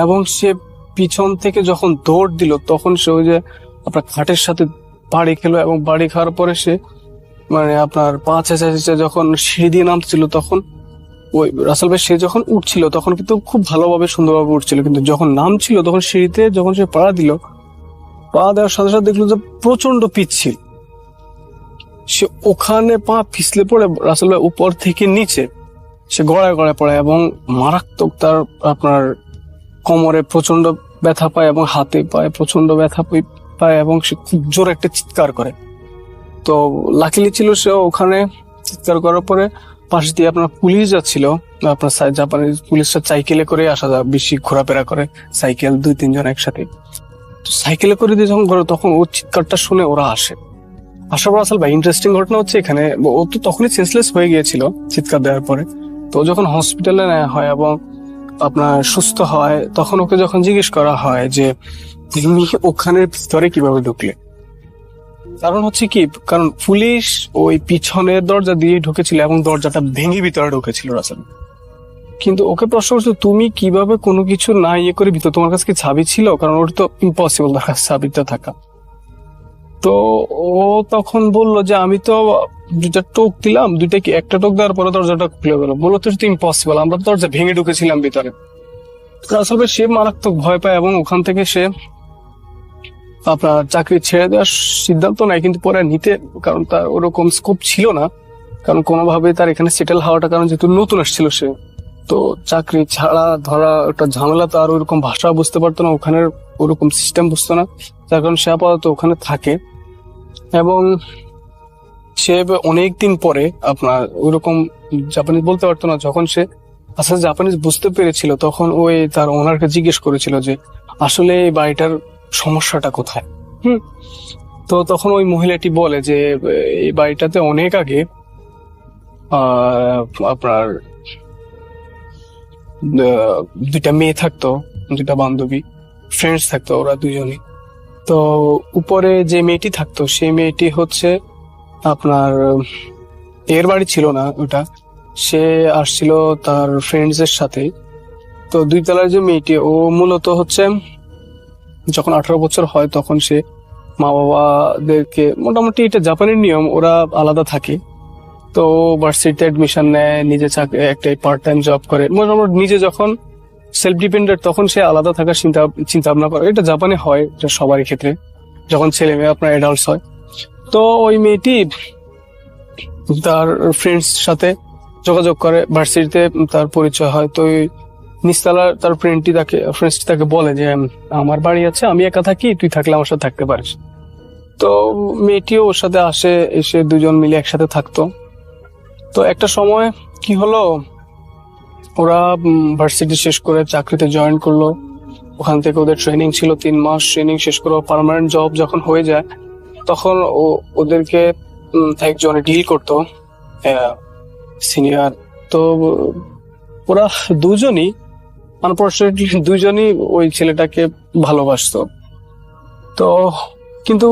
Speaker 6: এবং সে পিছন থেকে যখন দৌড় দিল তখন সে ওই যে আপনার খাটের সাথে বাড়ি খেলো, এবং বাড়ি খাওয়ার পরে সে মানে আপনার পা চেঁচা যখন সিঁড়ি দিয়ে নামছিল, তখন ওই রাসেল ভাই সে যখন উঠছিল তখন কিন্তু খুব ভালোভাবে সুন্দরভাবে উঠছিল, কিন্তু যখন নামছিল তখন সিঁড়িতে যখন সে পা দিল, পা দেওয়ার সাথে সাথে দেখলো যে প্রচন্ড পিচ্ছিল। সে ওখানে পা পিছলে পড়ে রাসেল ভাই উপর থেকে নিচে সে গড়ায় গড়ায় পড়ে, এবং মারাত্মক তার আপনার কোমরে প্রচন্ড ব্যথা পায় এবং হাতে পায় প্রচন্ড ব্যথা পায়, এবং সে খুব জোরে একটা চিৎকার করে। তো লাকিলি ছিল সে ওখানে চিৎকার করার পরে পাশ দিয়ে আপনার পুলিশ যাচ্ছিল, আপনার জাপানিজ পুলিশরা সাইকেলে করে আসা যায়, বেশি ঘোরাফেরা করে সাইকেল 2-3 জন একসাথে। তো সাইকেলে করে দিয়ে যখন ঘোরে তখন ওর চিৎকারটা শুনে ওরা আসে। আসার পর আসলে ভাই ইন্টারেস্টিং ঘটনা হচ্ছে এখানে, ও তো তখনই সেন্সলেস হয়ে গিয়েছিল চিৎকার দেওয়ার পরে। তো যখন হসপিটালে নেওয়া হয় এবং আপনার সুস্থ হয়, তখন ওকে যখন জিজ্ঞেস করা হয় যে তুমি ওখানের ভিতরে কিভাবে ঢুকলে, কারণ হচ্ছে কি, কারণ পুলিশ ওই পিছনের দরজা দিয়ে ঢুকেছিল এবং দরজাটা ভেঙে ভিতরে ঢুকেছিল রাসেল। কিন্তু ওকে প্রশ্ন করছিল তুমি কিভাবে কোনো কিছু না ইয়ে করে ভিতরে, তোমার কাছে কি চাবি ছিল, কারণ ওটা তো ইম্পসিবল তার কাছে চাবিটা থাকা। তো ও তখন বলল যে আমি তো 2টা টোক দিলাম, একটা টোক দেওয়ার পরে দরজাটা খুলে গেল। বললো তো ইম্পসিবল, আমরা তো দরজা ভেঙে ঢুকেছিলাম ভিতরে। আসলে সে মারাত্মক ভয় পায় এবং ওখান থেকে সে আপনার চাকরি ছেড়ে দেওয়ার সিদ্ধান্ত নেয়, কিন্তু পরে নিতে, কারণ তার ওরকম স্কোপ ছিল না, কারণ কোনোভাবে তার এখানে সেটেল হওয়াটা, কারণ যেহেতু নতুন আসছিল সে, তো চাকরি ছাড়া ধরা একটা ঝামেলা, তো আর ওরকম ভাষা বুঝতে পারতো না, ওখানের ওরকম সিস্টেম বুঝতো না, যার কারণে সে আপাতত ওখানে থাকে। এবং সে অনেকদিন পরে আপনার ওইরকম জাপানিজ বলতে পারতো না, যখন সে আস্তে আস্তে জাপানিজ বুঝতে পেরেছিল তখন ওই তার ওনারকে জিজ্ঞেস করেছিল যে আসলে এই বাড়িটার সমস্যাটা কোথায়। তো তখন ওই মহিলাটি বলে যে এই বাড়িটাতে অনেক আগে আপনার 2টা মেয়ে থাকতো, 2টা বান্ধবী ফ্রেন্ডস থাকতো, ওরা 2জনই। তো উপরে যে মেয়েটি থাকতো সেই মেয়েটি হচ্ছে আপনার এর বাড়ি ছিল না ওটা, সে আসছিল তার ফ্রেন্ডস এর সাথে। তো 2 তলার যে মেয়েটি, ও মূলত হচ্ছে যখন 18 বছর হয় তখন সে মা বাবাদেরকে, মোটামুটি এটা জাপানের নিয়ম, ওরা আলাদা থাকে। তো ভার্সিটিতে অ্যাডমিশন নেয়, নিজে একটা পার্ট টাইম জব করে, মোটামুটি নিজে যখন সেলফ ডিপেন্ডেন্ট তখন সে আলাদা থাকার চিন্তা ভাবনা করে। এটা জাপানে হয়, এটা সবারই ক্ষেত্রে, যখন ছেলে মেয়ে আপনার অ্যাডাল্টস হয়। তো ওই মেয়েটি তার ফ্রেন্ডস সাথে যোগাযোগ করে, ভার্সিটিতে তার পরিচয় হয়। তো নিচতলার তার ফ্রেন্ডটি তাকে বলে যে আমার বাড়ি আছে, আমি একা থাকি, তুই থাকলে আমার সাথে থাকতে পারিস। তো মেয়েটিও ওর সাথে আসে, এসে 2জন মিলে একসাথে থাকতো। তো একটা সময় কি হলো, ওরা ভার্সিটি শেষ করে চাকরিতে জয়েন করলো। ওখান থেকে ওদের ট্রেনিং ছিল 3 মাস, ট্রেনিং শেষ করে পার্মানেন্ট জব যখন হয়ে যায় তখন ওদেরকে একজন ডিল করতো সিনিয়র। তো ওরা 2জনই আনফরচুনেটলি 2জনই ওই ছেলেটাকে ভালোবাসতো। তো কিন্তু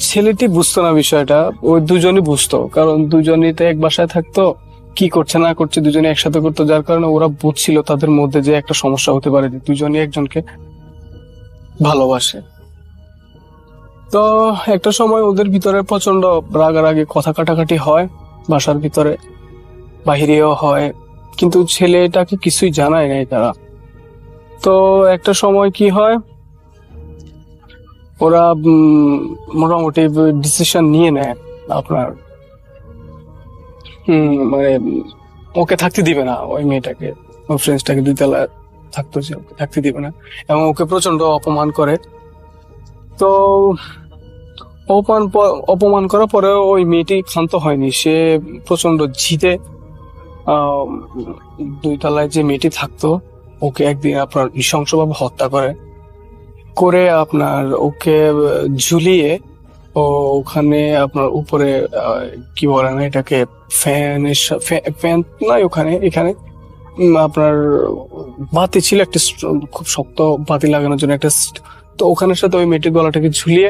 Speaker 6: ছেলেটি বুঝতো না বিষয়টা, ওই 2জনই বুঝতো, কারণ 2জনই তো এক বাসায় থাকতো, কি করছে না করছে 2জনই একসাথে করতো, যার কারণে ওরা বুঝছিল তাদের মধ্যে যে একটা সমস্যা হতে পারে, যে 2জনই একজনকে ভালোবাসে। তো একটা সময় ওদের ভিতরে প্রচন্ড রাগারাগি, কথা কাটাকাটি হয়, বাসার ভিতরে বাহিরেও হয়, কিন্তু ছেলেটাকে কিছুই জানায় নাই তারা। তো একটা সময় কি হয়, ওরা মোটামুটি ডিসিশন নিয়ে নেয় আপনার মানে ওকে থাকতে দিবে না, ওই মেয়েটাকে, ওই ফ্রেন্ডসটাকে 2 তলায় থাকতো, যে ওকে থাকতে দিবে না এবং ওকে প্রচন্ড অপমান করে। তো অপমান করার পরে ওই মেয়েটি ক্ষান্ত হয়নি, সে প্রচন্ড জিদে 2 তলায় যে মেয়েটি থাকতো ওকে একদিন আপনার নৃশংসভাবে হত্যা করে। করে আপনার ওকে ঝুলিয়ে ওখানে আপনার উপরে কি বলে না এটাকে, ফ্যান নয়, এখানে আপনার বাতি ছিল একটা, খুব শক্ত বাতি লাগানোর জন্য একটা, তো ওখানের সাথে ওই মেয়েটির গলাটাকে ঝুলিয়ে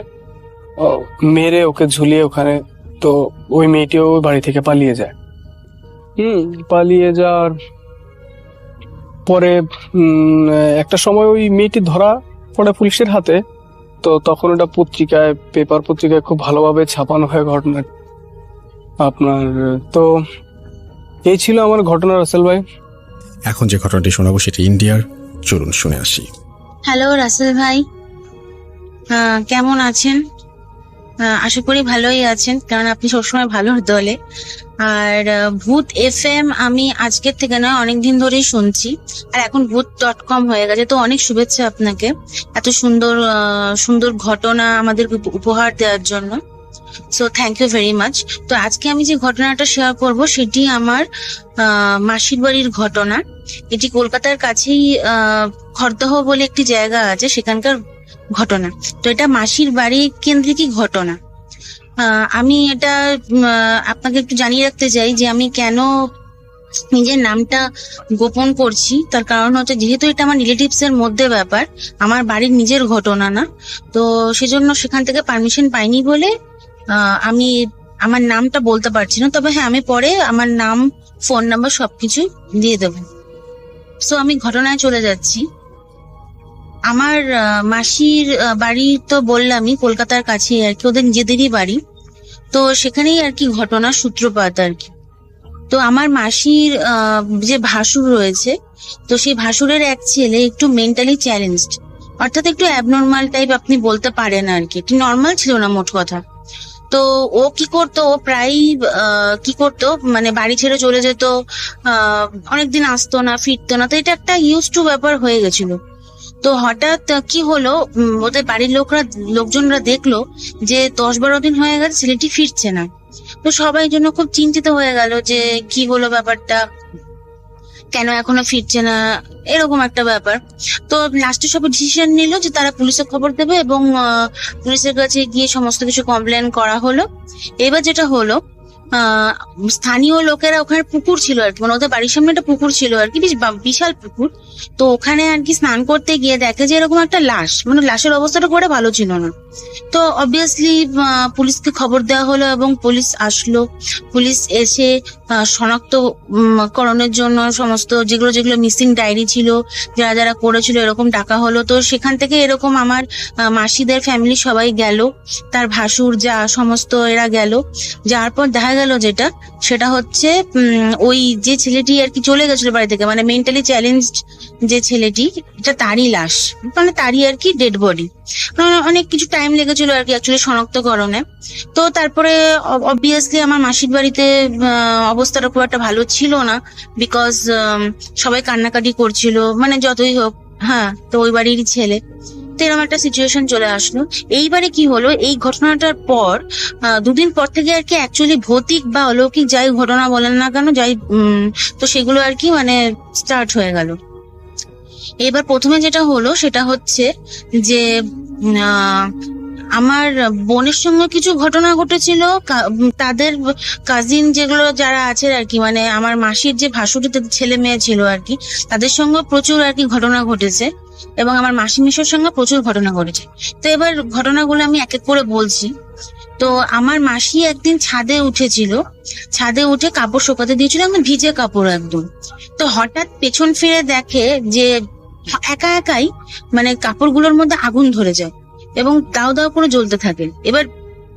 Speaker 6: মেরে ওকে ঝুলিয়ে ওখানে, তো ওই মেয়েটিও ওই বাড়ি থেকে পালিয়ে যায়। পালিয়ে যাওয়ার পরে একটা সময় ওই মেয়েটি ধরা পড়ে পুলিশের হাতে। তো তখন ওটা পেপার পত্রিকায় খুব ভালোভাবে ছাপানো হয় ঘটনা আপনার। তো এই ছিল আমার ঘটনা রাসেল ভাই।
Speaker 3: এখন যে ঘটনাটি শোনাবো সেটি ইন্ডিয়ার, চলুন শুনে আসি।
Speaker 7: হ্যালো রাসেল ভাই, কেমন আছেন? আশা করি ভালোই আছেন, কারণ আপনি সবসময় ভালোর দলে। আর ভূত FM আমি আজকের থেকে নয়, অনেকদিন ধরেই শুনছি, আর এখন ভূত.com হয়ে গেছে। তো অনেক শুভেচ্ছা আপনাকে এত সুন্দর সুন্দর ঘটনা আমাদের উপহার দেওয়ার জন্য। So thank you very much. তো আজকে আমি যে ঘটনাটা শেয়ার করব সেটি আমার মাসির বাড়ির ঘটনা। এটি কলকাতার কাছেই খড়দহ বলে একটি জায়গা আছে, সেখানকার ঘটনা। তো এটা মাসির বাড়ি কেন্দ্রিকই ঘটনা। আমি এটা আপনাকে একটু জানিয়ে রাখতে চাই যে আমি কেন নিজের নামটা গোপন করছি। তার কারণ হচ্ছে, যেহেতু এটা আমার রিলেটিভস এর মধ্যে ব্যাপার, আমার বাড়ির নিজের ঘটনা না, তো সেজন্য সেখান থেকে পারমিশন পাইনি বলে আমি আমার নামটা বলতে পারছি না। তবে হ্যাঁ, আমি পরে আমার নাম, ফোন নাম্বার সবকিছু দিয়ে দেবো। সো আমি ঘটনায় চলে যাচ্ছি। আমার মাসির বাড়ি তো বললামই কলকাতার কাছে আর কি, ওদের নিজেদেরই বাড়ি। তো সেখানেই আর কি ঘটনার সূত্রপাত আর কি। তো আমার মাসির যে ভাসুর রয়েছে, তো সেই ভাসুরের এক ছেলে একটু মেন্টালি চ্যালেঞ্জড, অর্থাৎ একটু অ্যাবনর্মাল টাইপ আপনি বলতে পারেন আর কি। একটু নর্মাল ছিল না মোট কথা। তো ও কি করতো, ও প্রায়ই কি করতো, মানে বাড়ি ছেড়ে চলে যেত, অনেকদিন আসতো না, ফিরতো না। তো এটা একটা ইউজ টু ব্যাপার হয়ে গেছিল। তো হঠাৎ কি হলো, ওদের বাড়ির লোকজনরা দেখলো যে 10-12 দিন হয়ে গেছে ছেলেটি ফিরছে না। তো সবাই জন্য খুব চিন্তিত হয়ে গেল যে কি হলো ব্যাপারটা, কেন এখনো ফিরছে না, এরকম একটা ব্যাপার। তো লাস্টে সবাই ডিসিশন নিল যে তারা পুলিশে খবর দেবে, এবং পুলিশের কাছে গিয়ে সমস্ত কিছু কমপ্লেন করা হলো। এবার যেটা হলো, স্থানীয় লোকেরা, ওখানে পুকুর ছিল আর কি, মানে ওদের বাড়ির সামনে একটা পুকুর ছিল আর কি, বিশাল পুকুর। তো ওখানে আর কি স্নান করতে গিয়ে দেখে যে এরকম একটা লাশ, মানে লাশের অবস্থাটা করে ভালো ছিল না। তো অবভিয়াসলি পুলিশকে খবর দেওয়া হলো, এবং পুলিশ আসলো। পুলিশ এসে শনাক্তকরণের জন্য সমস্ত যেগুলো মিসিং ডায়েরি ছিল, যারা যারা করেছিল, এরকম ডাকা হলো। তো সেখান থেকে এরকম আমার মাসিদের ফ্যামিলি সবাই গেল, তার ভাসুর যা সমস্ত এরা গেল। যাওয়ার পর দেখা গেল সেটা হচ্ছে ওই যে ছেলেটি আর কি চলে গেছিল বাড়ি থেকে, মানে মেন্টালি চ্যালেঞ্জড যে ছেলেটি, এটা তারই লাশ, মানে তারই আর কি ডেড বডি। অনেক কিছু টাইম লেগেছিল আর কি অ্যাকচুয়ালি শনাক্তকরণে। তো তারপরে অবভিয়াসলি আমার মাসির বাড়িতে অবস্থাটা খুব একটা ভালো ছিল না, বিকজ সবাই কান্নাকাটি করছিল, মানে যতই হোক, হ্যাঁ, তো ওই বাড়িরই ছেলে। তো এরকম একটা সিচুয়েশন চলে আসলো। এইবারে কি হলো, এই ঘটনাটার পর 2 দিন পর থেকে আর কি অ্যাকচুয়ালি ভৌতিক বা অলৌকিক যাই ঘটনা বলেন না কেন, তো সেগুলো আর কি মানে স্টার্ট হয়ে গেল। এবার প্রথমে যেটা হলো সেটা হচ্ছে যে আমার বোনের সঙ্গে কিছু ঘটনা ঘটেছিল, তাদের কাজিন যেগুলো যারা আছে আর কি, মানে আমার মাসির যে ভাসুরের ছেলে মেয়ে ছিল আর কি, তাদের সঙ্গে প্রচুর আর কি ঘটনা ঘটেছে, এবং আমার মাসি মেশোর সঙ্গে প্রচুর ঘটনা ঘটেছে। তো এবার ঘটনাগুলো আমি এক এক করে বলছি। তো আমার মাসি একদিন ছাদে উঠেছিল, ছাদে উঠে কাপড় শুকাতে দিয়েছিল, একদম ভিজে কাপড় একদম। তো হঠাৎ পেছন ফিরে দেখে যে একা একাই মানে কাপড়গুলোর মধ্যে আগুন ধরে যায় এবং দাও দাও করে জ্বলতে থাকে। এবার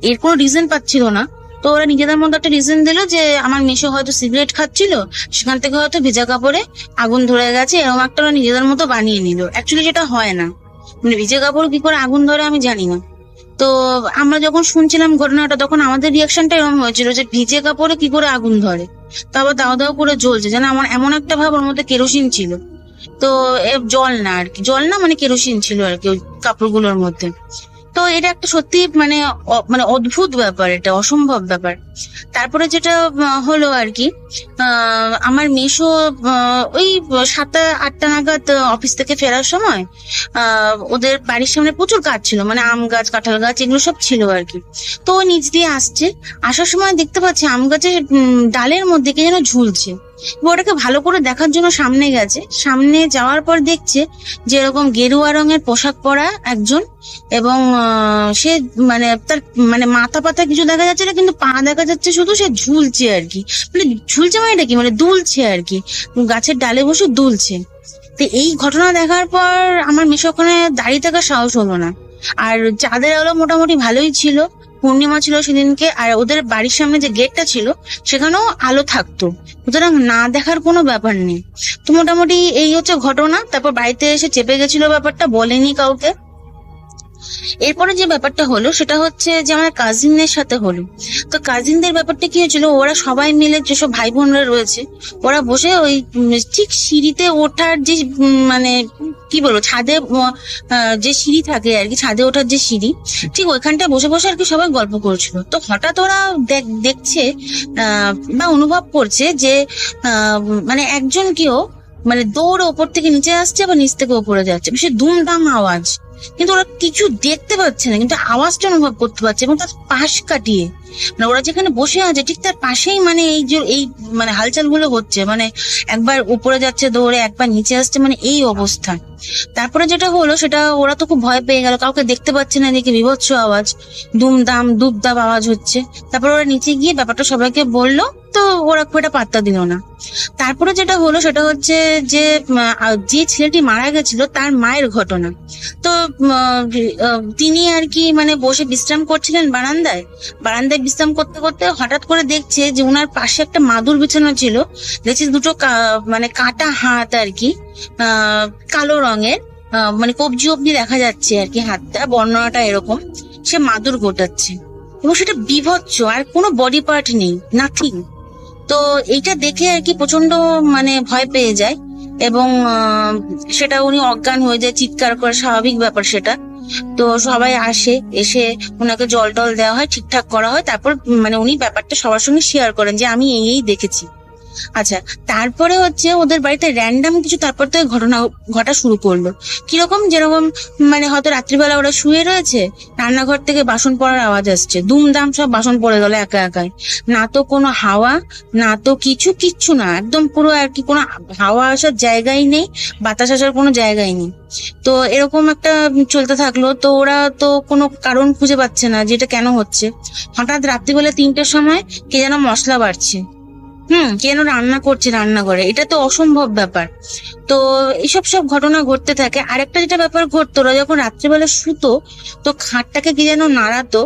Speaker 7: এর কোনো রিজন পাচ্ছিল না, তো ওরা নিজেদের মধ্যে একটা রিজন দিল যে আমার মেশো হয়তো সিগারেট খাচ্ছিল, সেখান থেকে হয়তো ভেজা কাপড়ে আগুন ধরে গেছে, এরকম একটা ওরা নিজেদের মতো বানিয়ে নিল। অ্যাকচুয়ালি যেটা হয় না, মানে ভিজে কাপড় কি করে আগুন ধরে আমি জানি না। তো আমরা যখন শুনছিলাম ঘটনাটা, তখন আমাদের রিয়াকশনটা এরকম হয়েছিল যে ভিজে কাপড়ে কি করে আগুন ধরে, তো আবার দাও দাও করে জ্বলছে, যেন আমার এমন একটা ভাব ওর মধ্যে কেরোসিন ছিল। তো জল না আর কি, জল না মানে কেরোসিন ছিল আর কি ওই কাপড়গুলোর মধ্যে। তো এটা একটা সত্যি মানে অদ্ভুত ব্যাপার, এটা অসম্ভব ব্যাপার। তারপরে যেটা হলো আর কি, আমার মেশো ওই 7-8টা নাগাদ অফিস থেকে ফেরার সময় ওদের বাড়ির সামনে প্রচুর গাছ ছিল, মানে আম গাছ, কাঁঠাল গাছ, এগুলো সব ছিল আর কি। তো ও নিচ দিয়ে আসছে, আসার সময় দেখতে পাচ্ছি আম গাছের ডালের মধ্যে কে যেন ঝুলছে। ওটাকে ভালো করে দেখার জন্য সামনে গেছে, সামনে যাওয়ার পর দেখছে যে এরকম গেরুয়া রঙের পোশাক পরা একজন, এবং সে মানে তার মানে মাথা পাতা কিছু দেখা যাচ্ছে না, কিন্তু পা দেখা যাচ্ছে শুধু, সে ঝুলছে আর কি। মানে ঝুলছে মানে এটা কি, মানে দুলছে আর কি, গাছের ডালে বসে দুলছে। তো এই ঘটনা দেখার পর আমার মেশো ওখানে দাঁড়িয়ে থাকার সাহস হলো না। আর চাঁদের আলো মোটামুটি ভালোই ছিল, পূর্ণিমা ছিল সেদিনকে, আর ওদের বাড়ির সামনে যে গেটটা ছিল সেখানেও আলো থাকতো, সুতরাং না দেখার কোনো ব্যাপার নেই। তো মোটামুটি এই হচ্ছে ঘটনা। তারপর বাড়িতে এসে চেপে গেছিল ব্যাপারটা, বলেনি কাউকে। এরপরে যে ব্যাপারটা হলো সেটা হচ্ছে যে আমার কাজিনদের সাথে হলো। তো কাজিনদের ব্যাপারটা কি হয়েছিল, ওরা সবাই মিলে, যেসব ভাই বোনরা রয়েছে, ওরা বসে ওই ঠিক সিঁড়িতে ওঠার যে মানে কি বলবো, ছাদে যে সিঁড়ি থাকে আর কি, ছাদে ওঠার যে সিঁড়ি, ঠিক ওইখানটায় বসে বসে আর কি সবাই গল্প করছিল। তো হঠাৎ ওরা দেখছে বা অনুভব করছে যে মানে একজন কেউ মানে দৌড়ে ওপর থেকে নিচে আসছে, আবার নিচ থেকে ওপরে যাচ্ছে, সে দুমদাম আওয়াজ, কিন্তু ওরা কিছু দেখতে পাচ্ছে না, কিন্তু আওয়াজটা অনুভব করতে পারছে। এবং তার পাশ কাটিয়ে মানে ওরা যেখানে বসে আছে ঠিক তার পাশেই মানে এই মানে হালচাল গুলো হচ্ছে, মানে একবার উপরে যাচ্ছে দৌড়ে, একবার নিচে আসছে, মানে এই অবস্থা। তারপরে যেটা হলো সেটা, ওরা তো খুব ভয় পেয়ে গেল, কাউকে দেখতে পাচ্ছে না, দেখে বিভৎস আওয়াজ, দুমদাম দুবদাব আওয়াজ হচ্ছে। তারপর ওরা নিচে গিয়ে ব্যাপারটা সবাইকে বললো, তো ওরা খুব একটা পাত্তা দিল না। তারপরে যেটা হলো সেটা হচ্ছে যে যে ছেলেটি মারা গেছিল তার মায়ের ঘটনা। তো তিনি আর কি মানে বসে বিশ্রাম করছিলেন বারান্দায় বিশ্রাম করতে করতে হঠাৎ করে দেখছে যে উনার পাশে একটা মাদুর বিছানো ছিল, দেখছে দুটো মানে কাটা হাত আর কি, কালো রঙের, মানে কবজি অব্দি দেখা যাচ্ছে আর কি হাতটা, বর্ণনাটা এরকম, সে মাদুর গোটাচ্ছে এবং সেটা বিভৎস, আর কোনো বডি পার্ট নেই, নাথিং। তো এইটা দেখে আর কি প্রচন্ড মানে ভয় পেয়ে যায়, এবং সেটা উনি অজ্ঞান হয়ে যায়, চিৎকার করে, স্বাভাবিক ব্যাপার সেটা। তো সবাই আসে, এসে ওনাকে জল টল দেওয়া হয়, ঠিকঠাক করা হয়। তারপর মানে উনি ব্যাপারটা সবার সঙ্গে শেয়ার করেন যে আমি এই দেখেছি। আচ্ছা, তারপরে হচ্ছে ওদের বাড়িতে র্যান্ডাম কিছু তারপর থেকে ঘটনা ঘটা শুরু করলো। কিরকম, যেরকম মানে হয়তো রাত্রিবেলা ওরা শুয়ে রয়েছে, রান্নাঘর থেকে বাসন পড়ার আওয়াজ আসছে, দুমদাম সব বাসন পড়ে গেল একা একাই, না তো কোনো হাওয়া, না তো কিচ্ছু না, একদম পুরো আর কি কোনো হাওয়া আসার জায়গাই নেই, বাতাস আসার কোনো জায়গাই নেই। তো এরকম একটা চলতে থাকলো। তো ওরা তো কোনো কারণ খুঁজে পাচ্ছে না যেটা কেন হচ্ছে। হঠাৎ রাত্রিবেলা 3টের সময় কে যেন মশলা বাড়ছে, কেন রান্না করছে রান্নাঘরে, এটা তো অসম্ভব ব্যাপার। তো এইসব ঘটনা ঘটতে থাকে। আরেকটা যেটা ব্যাপার ঘটতো, ওরা যখন রাত্রিবেলা শুতো তো খাটটাকে কি যেন নাড়াতো,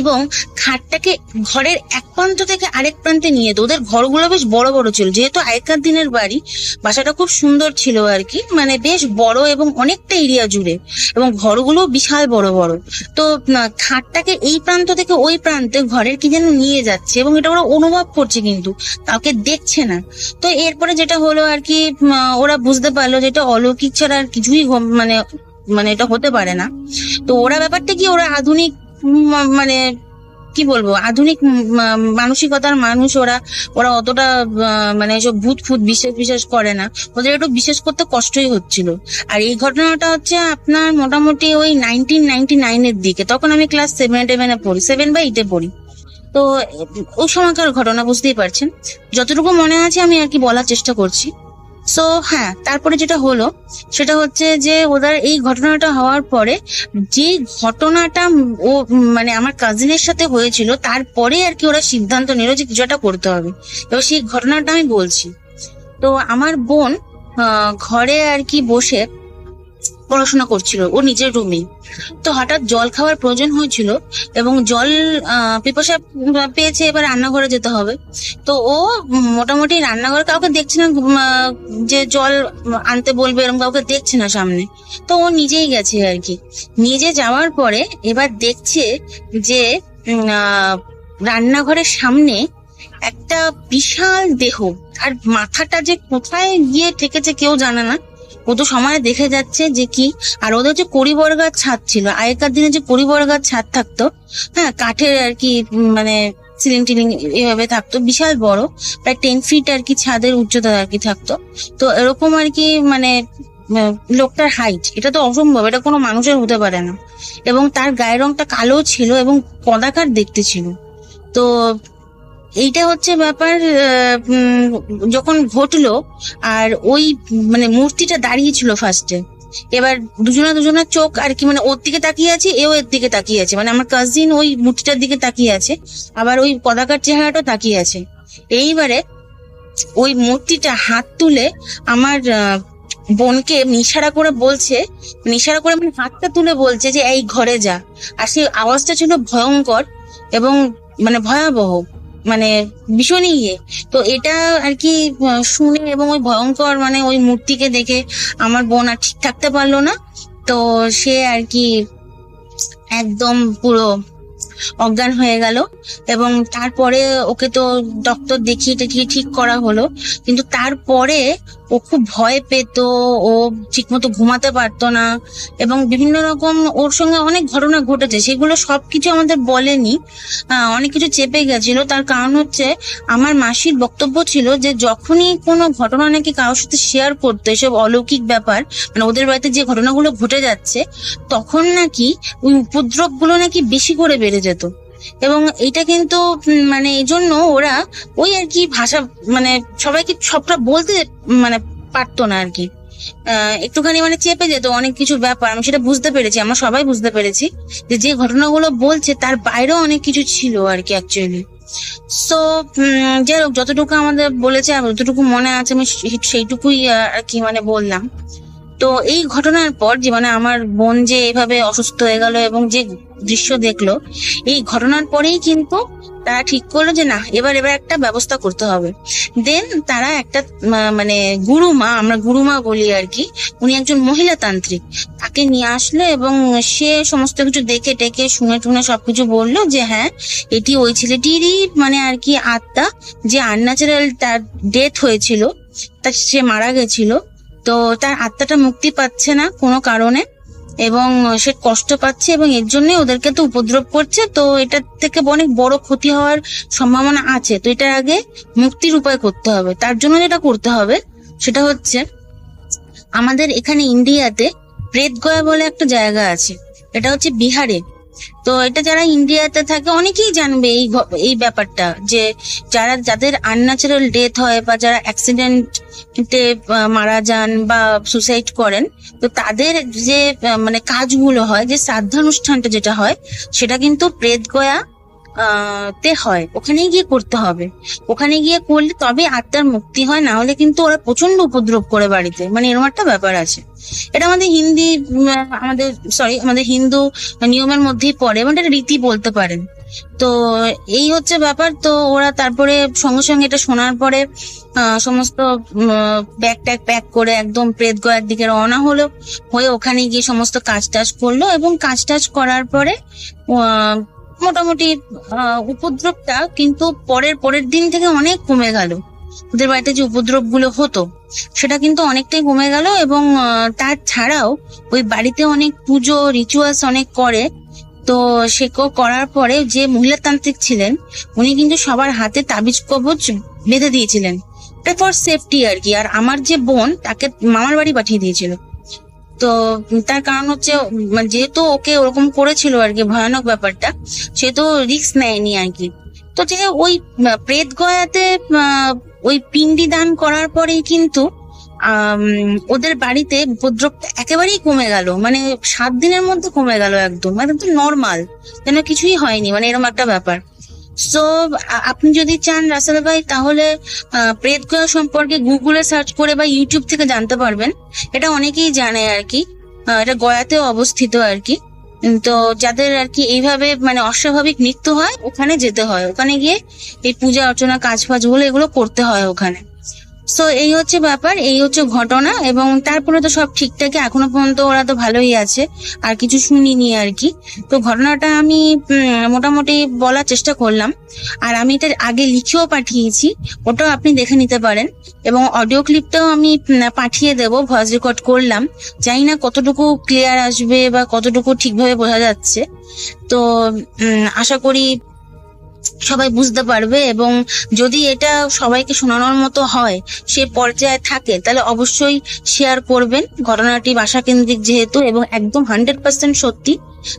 Speaker 7: এবং খাটটাকে ঘরের এক প্রান্ত থেকে আরেক প্রান্তে নিয়ে যেত। ওদের ঘরগুলো বেশ বড় বড় ছিল, যেহেতু আগেকার দিনের বাড়ি, বাসাটা খুব সুন্দর ছিল আর কি, মানে বেশ বড় এবং অনেকটা এরিয়া জুড়ে, এবং ঘরগুলো বিশাল বড় বড়। তো খাটটাকে এই প্রান্ত থেকে ওই প্রান্তে ঘরের কি যেন নিয়ে যাচ্ছে, এবং এটা ওরা অনুভব করছে কিন্তু কাউকে দেখছে না। তো এরপরে যেটা হলো আর কি, ওরা বুঝতে পারলো যে এটা অলৌকিক ছাড়া আর কিছুই মানে এটা হতে পারে না। তো ওরা ব্যাপারটা কি, ওরা আধুনিক মানে কি বলবো, আধুনিক মানসিকতার মানুষ, ওরা অতটা মানে এসব ভূত বিশ্বাস করে না, ওদের একটু বিশ্বাস করতে কষ্টই হচ্ছিল। আর এই ঘটনাটা হচ্ছে আপনার মোটামুটি ওই 1999-এর দিকে, তখন আমি ক্লাস 7-8-এ পড়ি, 7 বা 8-এ পড়ি। তো ওই সময়কার ঘটনা, বুঝতেই পারছেন। যতটুকু মনে আছে আমি আর কি বলার চেষ্টা করছি। সো হ্যাঁ, তারপরে যেটা হলো সেটা হচ্ছে যে ওদের এই ঘটনাটা হওয়ার পরে, যে ঘটনাটা ও মানে আমার কাজিনের সাথে হয়েছিল, তারপরে আর কি ওরা সিদ্ধান্ত নিল যে কিছু একটা করতে হবে। এবার সেই ঘটনাটা আমি বলছি। তো আমার বোন ঘরে আর কি বসে পড়াশোনা করছিল, ও নিজের রুমে। তো হঠাৎ জল খাওয়ার প্রয়োজন হয়েছিল, এবং জল পিপাসা পেয়েছে, এবার রান্নাঘরে যেতে হবে। তো ও মোটামুটি রান্নাঘরে কাউকে দেখছে না যে জল আনতে বলবে, এরকম কাউকে দেখছে না সামনে। তো ও নিজেই গেছে আর কি। নিজে যাওয়ার পরে এবার দেখছে যে রান্নাঘরের সামনে একটা বিশাল দেহ, আর মাথাটা যে কোথায় গিয়ে ঠেকেছে কেউ জানে না। ও তো সময় দেখে যাচ্ছে যে কি, আর ওদের যে কড়িবরগাছ ছাদ ছিল, আগেকার দিনে যে কড়িবরগাছ ছাদ থাকতো, হ্যাঁ, কাঠের আর কি, মানে সিলিং টিলিং এভাবে থাকতো, বিশাল বড়, প্রায় 10 ফিট আর কি ছাদের উচ্চতা আর কি থাকতো। তো এরকম আর কি মানে লোকটার হাইট, এটা তো অসম্ভব, এটা কোনো মানুষের হতে পারে না। এবং তার গায়ের রংটা কালো ছিল এবং কদাকার দেখতে ছিল। তো এইটা হচ্ছে ব্যাপার। যখন ঘটলো আর ওই মানে মূর্তিটা দাঁড়িয়ে ছিল ফার্স্টে, এবার দুজনের চোখ আর কি মানে ওর দিকে তাকিয়ে আছে, এও এর দিকে তাকিয়ে আছে, মানে আমার কাজিন ওই মূর্তিটার দিকে তাকিয়ে আছে, আবার ওই কদাকার চেহারাটাও তাকিয়ে আছে। এইবারে ওই মূর্তিটা হাত তুলে আমার বোনকে ইশারা করে বলছে, ইশারা করে মানে হাতটা তুলে বলছে যে এই ঘরে যা। আর সেই আওয়াজটা ছিল ভয়ঙ্কর এবং মানে ভয়াবহ, মানে ভীষণই ইয়ে। তো এটা আর কি শুনে এবং ওই ভয়ঙ্কর মানে ওই মূর্তিকে দেখে আমার বোন আর ঠিক থাকতে পারলো না। তো সে আর কি একদম পুরো অজ্ঞান হয়ে গেল। এবং তারপরে ওকে তো ডক্টর দেখিয়ে টেখিয়ে ঠিক করা হলো, কিন্তু তারপরে ও খুব ভয় পেত, ও ঠিকমতো ঘুমাতে পারতো না, এবং বিভিন্ন রকম ওর সঙ্গে অনেক ঘটনা ঘটেছে, সেগুলো সবকিছু আমাদের বলেনি। অনেক কিছু চেপে গেছিল। তার কারণ হচ্ছে আমার মাসির বক্তব্য ছিল যে যখনই কোনো ঘটনা নাকি কারোর সাথে শেয়ার করতো, এসব অলৌকিক ব্যাপার মানে ওদের বাড়িতে যে ঘটনাগুলো ঘটে যাচ্ছে, তখন নাকি ওই উপদ্রব গুলো নাকি বেশি করে বেড়ে যেত। এবং এটা কিন্তু মানে এই জন্য ওরা ওই আর কি ভাষা মানে সবাইকে সবটা বলতে মানে পারতো না আর কি, একটুখানি মানে চেপে যেত অনেক কিছু ব্যাপার। আমি সেটা বুঝতে পেরেছি, আমরা সবাই বুঝতে পেরেছি যে যে ঘটনাগুলো বলছে তার বাইরেও অনেক কিছু ছিল আর কি অ্যাকচুয়ালি। সো যাই হোক, যতটুকু আমাদের বলেছে আর যতটুকু মনে আছে আমি সেইটুকুই আর কি মানে বললাম। তো এই ঘটনার পর যে মানে আমার বোন যে এভাবে অসুস্থ হয়ে গেল এবং যে দৃশ্য দেখলো, এই ঘটনার পরেই কিন্তু তারা ঠিক করলো যে না, এবার একটা ব্যবস্থা করতে হবে। দেন তারা একটা মানে গুরুমা, আমরা গুরুমা বলি আর কি, উনি একজন মহিলা তান্ত্রিক, তাকে নিয়ে আসলো এবং সে সমস্ত কিছু দেখে টেকে শুনে টুনে সবকিছু বললো যে হ্যাঁ, এটি ওই ছেলেটিরই মানে আর কি আত্মা, যে আনন্যাচারাল তার ডেথ হয়েছিল, তা সে মারা গেছিল। তো তার আত্মাটা মুক্তি পাচ্ছে না কোনো কারণে এবং সে কষ্ট পাচ্ছে এবং এর জন্যই ওদেরকে তো উপদ্রব করছে। তো এটা থেকে অনেক বড় ক্ষতি হওয়ার সম্ভাবনা আছে। তো এটার আগে মুক্তির উপায় করতে হবে। তার জন্য যেটা করতে হবে সেটা হচ্ছে আমাদের এখানে ইন্ডিয়াতে প্রেতগয়া বলে একটা জায়গা আছে, এটা হচ্ছে বিহারে। তো এটা যারা ইন্ডিয়াতে থাকে অনেকেই জানবে এই ব্যাপারটা, যে যাদের আনন্যাচারাল ডেথ হয় বা যারা অ্যাক্সিডেন্টে মারা যান বা সুসাইড করেন, তো তাদের যে মানে কাজগুলো হয়, যে শ্রাদ্ধানুষ্ঠানটা যেটা হয়, সেটা কিন্তু প্রেতগয়া তে হয়। ওখানে গিয়ে করতে হবে, ওখানে গিয়ে করলে তবে আত্মার মুক্তি হয়, না হলে কিন্তু ওরা প্রচন্ড উপদ্রব করে বাড়িতে, মানে এরকম একটা ব্যাপার আছে। এটা আমাদের আমাদের হিন্দু নিয়মের মধ্যেই পড়ে, এবং এটা রীতি বলতে পারেন। তো এই হচ্ছে ব্যাপার। তো ওরা তারপরে সঙ্গে সঙ্গে এটা শোনার পরে সমস্ত ব্যাগ ট্যাগ প্যাক করে একদম প্রেতগয়ার দিকে রওনা হলো, হয়ে ওখানে গিয়ে সমস্ত কাজ টাজ করলো এবং কাজ টাজ করার পরে মোটামুটি উপদ্রবটা কিন্তু পরের দিন থেকে অনেক কমে গেল। ওদের বাড়িতে যে উপদ্রব গুলো হতো সেটা কিন্তু অনেকটাই কমে গেল। এবং তার ছাড়াও ওই বাড়িতে অনেক পুজো রিচুয়ালস অনেক করে। তো সে করার পরে যে মহিলাতান্ত্রিক ছিলেন উনি কিন্তু সবার হাতে তাবিজ কবচ বেঁধে দিয়েছিলেন, এটা ফর সেফটি আর কি। আর আমার যে বোন, তাকে মামার বাড়ি পাঠিয়ে দিয়েছিল। তো তার কারণ হচ্ছে যেহেতু ওকে ওরকম করেছিল আর কি, ভয়ানক ব্যাপারটা, সে তো রিস্ক নেয়নি আর কি। তো যে ওই প্রেতগয়াতে ওই পিণ্ডি দান করার পরেই কিন্তু ওদের বাড়িতে উপদ্রব একেবারেই কমে গেল, মানে 7 দিনের মধ্যে কমে গেল, একদম নর্মাল, যেন কিছুই হয়নি, মানে এরকম একটা ব্যাপার। সো আপনি যদি চান রাসেল ভাই, তাহলে প্রেতগয়া সম্পর্কে গুগলে সার্চ করে বা ইউটিউব থেকে জানতে পারবেন। এটা অনেকেই জানে আর কি, এটা গয়াতেও অবস্থিত আর কি। তো যাদের আর কি এইভাবে মানে অস্বাভাবিক মৃত্যু হয়, ওখানে যেতে হয়, ওখানে গিয়ে এই পূজা অর্চনা কাজ ফাজ গুলো এগুলো করতে হয় ওখানে। সো এই হচ্ছে ব্যাপার, এই হচ্ছে ঘটনা। এবং তারপরে তো সব ঠিকঠাকই, এখনো পর্যন্ত ওরা তো ভালোই আছে, আর কিছু শুনিনি আর কি। তো ঘটনাটা আমি মোটামুটি বলার চেষ্টা করলাম, আর আমি এটা আগে লিখেও পাঠিয়েছি, ওটাও আপনি দেখে নিতে পারেন। এবং অডিও ক্লিপটাও আমি পাঠিয়ে দেবো, ভয়েস রেকর্ড করলাম, জানি না কতটুকু ক্লিয়ার আসবে বা কতটুকু ঠিকভাবে বোঝা যাচ্ছে। তো আশা করি সবাই বুঝতে পারবে, এবং যদি এটা সবাইকে শোনানোর মতো হয়, সে পর্যায়ে থাকে, তাহলে অবশ্যই শেয়ার করবেন। ঘটনাটি বাসা কেন্দ্রিক যেহেতু, এবং একদম 100% সত্যি,